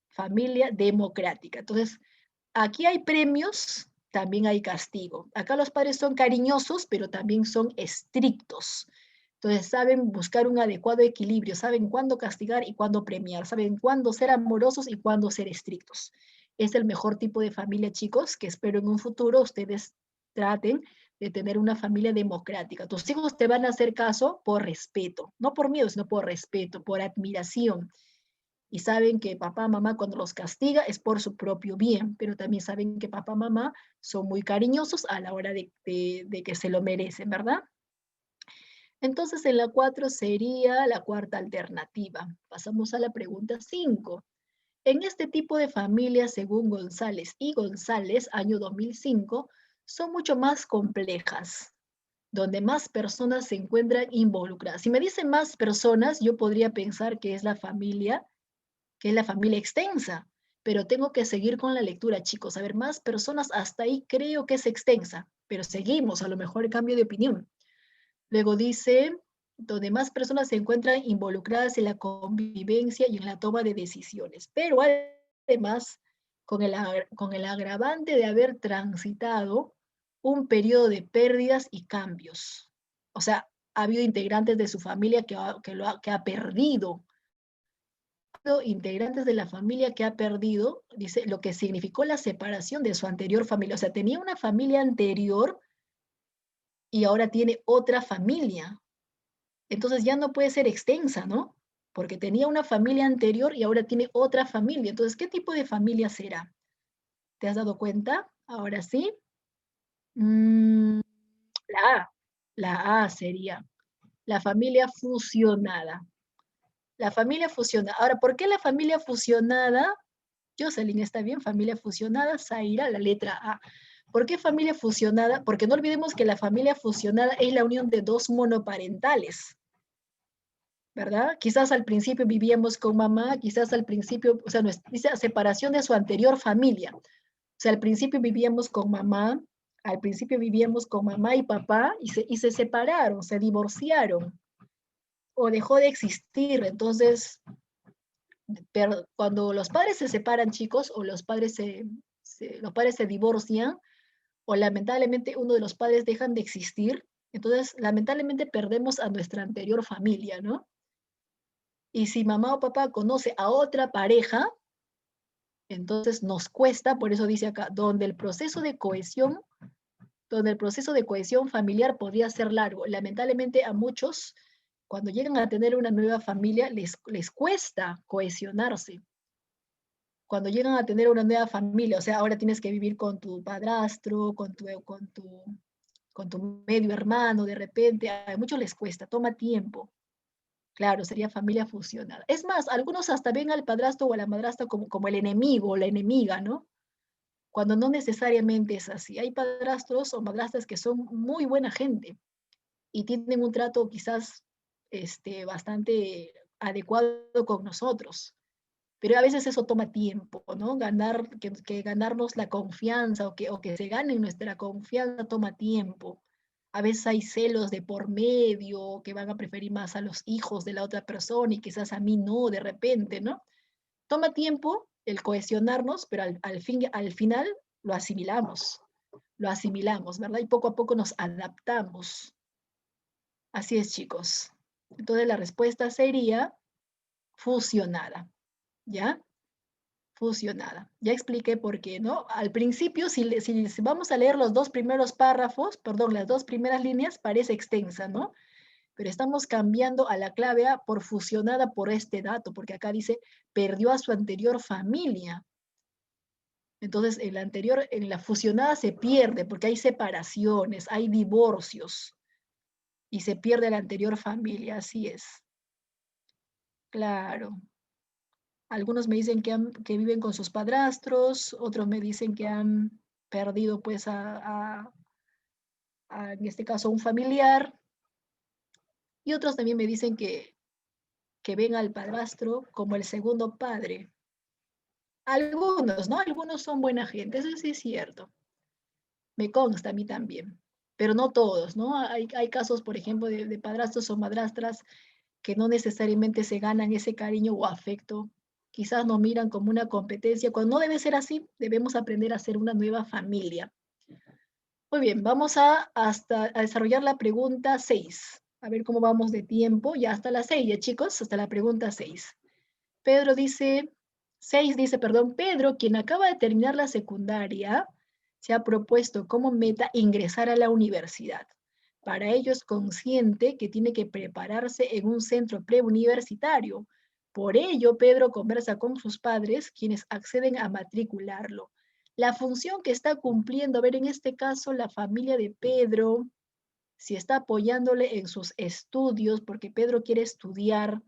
familia democrática. Entonces, aquí hay premios, también hay castigo. Acá los padres son cariñosos, pero también son estrictos. Entonces saben buscar un adecuado equilibrio, saben cuándo castigar y cuándo premiar, saben cuándo ser amorosos y cuándo ser estrictos. Es el mejor tipo de familia, chicos, que espero en un futuro ustedes traten de tener una familia democrática. Tus hijos te van a hacer caso por respeto, no por miedo, sino por respeto, por admiración, y saben que papá, mamá cuando los castiga es por su propio bien, pero también saben que papá, mamá son muy cariñosos a la hora de que se lo merecen, ¿verdad? Entonces en la 4 sería la cuarta alternativa. Pasamos a la pregunta 5. En este tipo de familias, según González y González, año 2005, son mucho más complejas, donde más personas se encuentran involucradas. Si me dicen más personas, yo podría pensar que es la familia extensa, pero tengo que seguir con la lectura, chicos. A ver, más personas, hasta ahí creo que es extensa, pero seguimos, a lo mejor cambio de opinión. Luego dice, donde más personas se encuentran involucradas en la convivencia y en la toma de decisiones, pero además con el agravante de haber transitado un periodo de pérdidas y cambios. O sea, ha habido integrantes de su familia que ha perdido, integrantes de la familia que ha perdido, dice, lo que significó la separación de su anterior familia. O sea, tenía una familia anterior y ahora tiene otra familia. Entonces ya no puede ser extensa, ¿no? Porque tenía una familia anterior y ahora tiene otra familia. Entonces, ¿qué tipo de familia será? ¿Te has dado cuenta? Ahora sí. Mm, la A. La A sería la familia fusionada. La familia fusionada. Ahora, ¿por qué la familia fusionada? Jocelyn, está bien, familia fusionada. Zaira, la letra A. ¿Por qué familia fusionada? Porque no olvidemos que la familia fusionada es la unión de dos monoparentales, ¿verdad? Quizás al principio vivíamos con mamá, quizás al principio, o sea, dice separación de su anterior familia. O sea, al principio vivíamos con mamá, al principio vivíamos con mamá y papá y se separaron, se divorciaron o dejó de existir. Entonces, pero cuando los padres se separan, chicos, o los padres se divorcian, o lamentablemente uno de los padres dejan de existir, entonces lamentablemente perdemos a nuestra anterior familia, ¿no? Y si mamá o papá conoce a otra pareja, entonces nos cuesta, por eso dice acá, donde el proceso de cohesión familiar podría ser largo. Lamentablemente a muchos, cuando llegan a tener una nueva familia, les cuesta cohesionarse. Cuando llegan a tener una nueva familia, o sea, ahora tienes que vivir con tu padrastro, con tu medio hermano, de repente, a muchos les cuesta, toma tiempo. Claro, sería familia fusionada. Es más, algunos hasta ven al padrastro o a la madrastra como el enemigo o la enemiga, ¿no? Cuando no necesariamente es así. Hay padrastros o madrastras que son muy buena gente y tienen un trato quizás bastante adecuado con nosotros. Pero a veces eso toma tiempo, ¿no? Que ganarnos la confianza o que se gane nuestra confianza toma tiempo. A veces hay celos de por medio, que van a preferir más a los hijos de la otra persona y quizás a mí no, de repente, ¿no? Toma tiempo el cohesionarnos, pero al final lo asimilamos, ¿verdad? Y poco a poco nos adaptamos. Así es, chicos. Entonces la respuesta sería fusionada, ¿ya? Fusionada. Ya expliqué por qué, ¿no? Al principio, si vamos a leer los dos primeros párrafos, perdón, las dos primeras líneas, parece extensa, ¿no? Pero estamos cambiando a la clave A por fusionada por este dato, porque acá dice, perdió a su anterior familia. Entonces, en la fusionada se pierde, porque hay separaciones, hay divorcios, y se pierde la anterior familia, así es. Claro. Algunos me dicen que viven con sus padrastros, otros me dicen que han perdido, pues, en este caso, un familiar, y otros también me dicen que ven al padrastro como el segundo padre. Algunos, ¿no? Algunos son buena gente, eso sí es cierto. Me consta a mí también, pero no todos, ¿no? Hay casos, por ejemplo, de padrastros o madrastras que no necesariamente se ganan ese cariño o afecto. Quizás nos miran como una competencia, cuando no debe ser así, debemos aprender a ser una nueva familia. Muy bien, vamos a desarrollar la pregunta 6. A ver cómo vamos de tiempo, ya hasta las 6, ya chicos, hasta la pregunta 6. Pedro dice, 6 dice, perdón, Pedro, quien acaba de terminar la secundaria, se ha propuesto como meta ingresar a la universidad. Para ello es consciente que tiene que prepararse en un centro preuniversitario. Por ello, Pedro conversa con sus padres, quienes acceden a matricularlo. La función que está cumpliendo, a ver, en este caso, la familia de Pedro, si está apoyándole en sus estudios, porque Pedro quiere estudiar,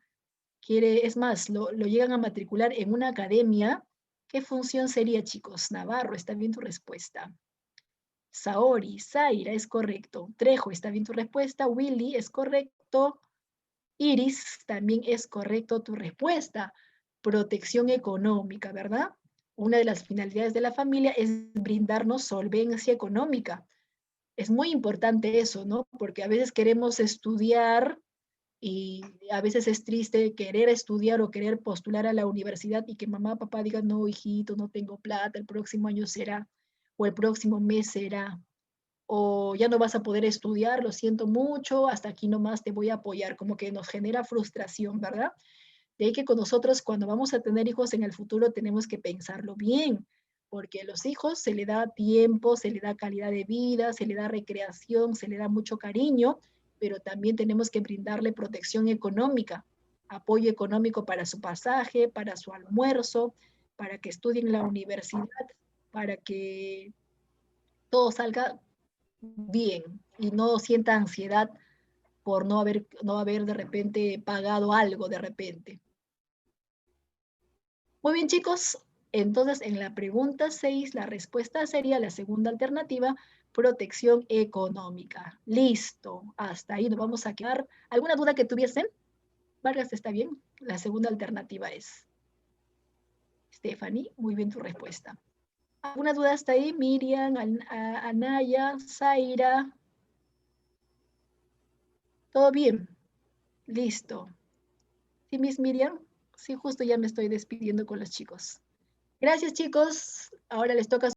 es más, lo llegan a matricular en una academia. ¿Qué función sería, chicos? Navarro, está bien tu respuesta. Saori, Zaira, es correcto. Trejo, está bien tu respuesta. Willy, es correcto. Iris, también es correcto tu respuesta. Protección económica, ¿verdad? Una de las finalidades de la familia es brindarnos solvencia económica. Es muy importante eso, ¿no? Porque a veces queremos estudiar y a veces es triste querer estudiar o querer postular a la universidad y que mamá, papá digan, no, hijito, no tengo plata, el próximo año será, o el próximo mes será, o ya no vas a poder estudiar, lo siento mucho, hasta aquí nomás te voy a apoyar, como que nos genera frustración, ¿verdad? De ahí que con nosotros cuando vamos a tener hijos en el futuro tenemos que pensarlo bien, porque a los hijos se le da tiempo, se le da calidad de vida, se le da recreación, se le da mucho cariño, pero también tenemos que brindarle protección económica, apoyo económico para su pasaje, para su almuerzo, para que estudien en la universidad, para que todo salga bien y no sienta ansiedad por no haber de repente pagado algo de repente. Muy bien, chicos. Entonces, en la pregunta 6, la respuesta sería la segunda alternativa, protección económica. Listo. Hasta ahí nos vamos a quedar. ¿Alguna duda que tuviesen? Vargas, ¿está bien? La segunda alternativa es. Stephanie, muy bien tu respuesta. ¿Alguna duda hasta ahí? Miriam, Anaya, Zaira. ¿Todo bien? Listo. ¿Sí, Miss Miriam? Sí, justo ya me estoy despidiendo con los chicos. Gracias, chicos. Ahora les toca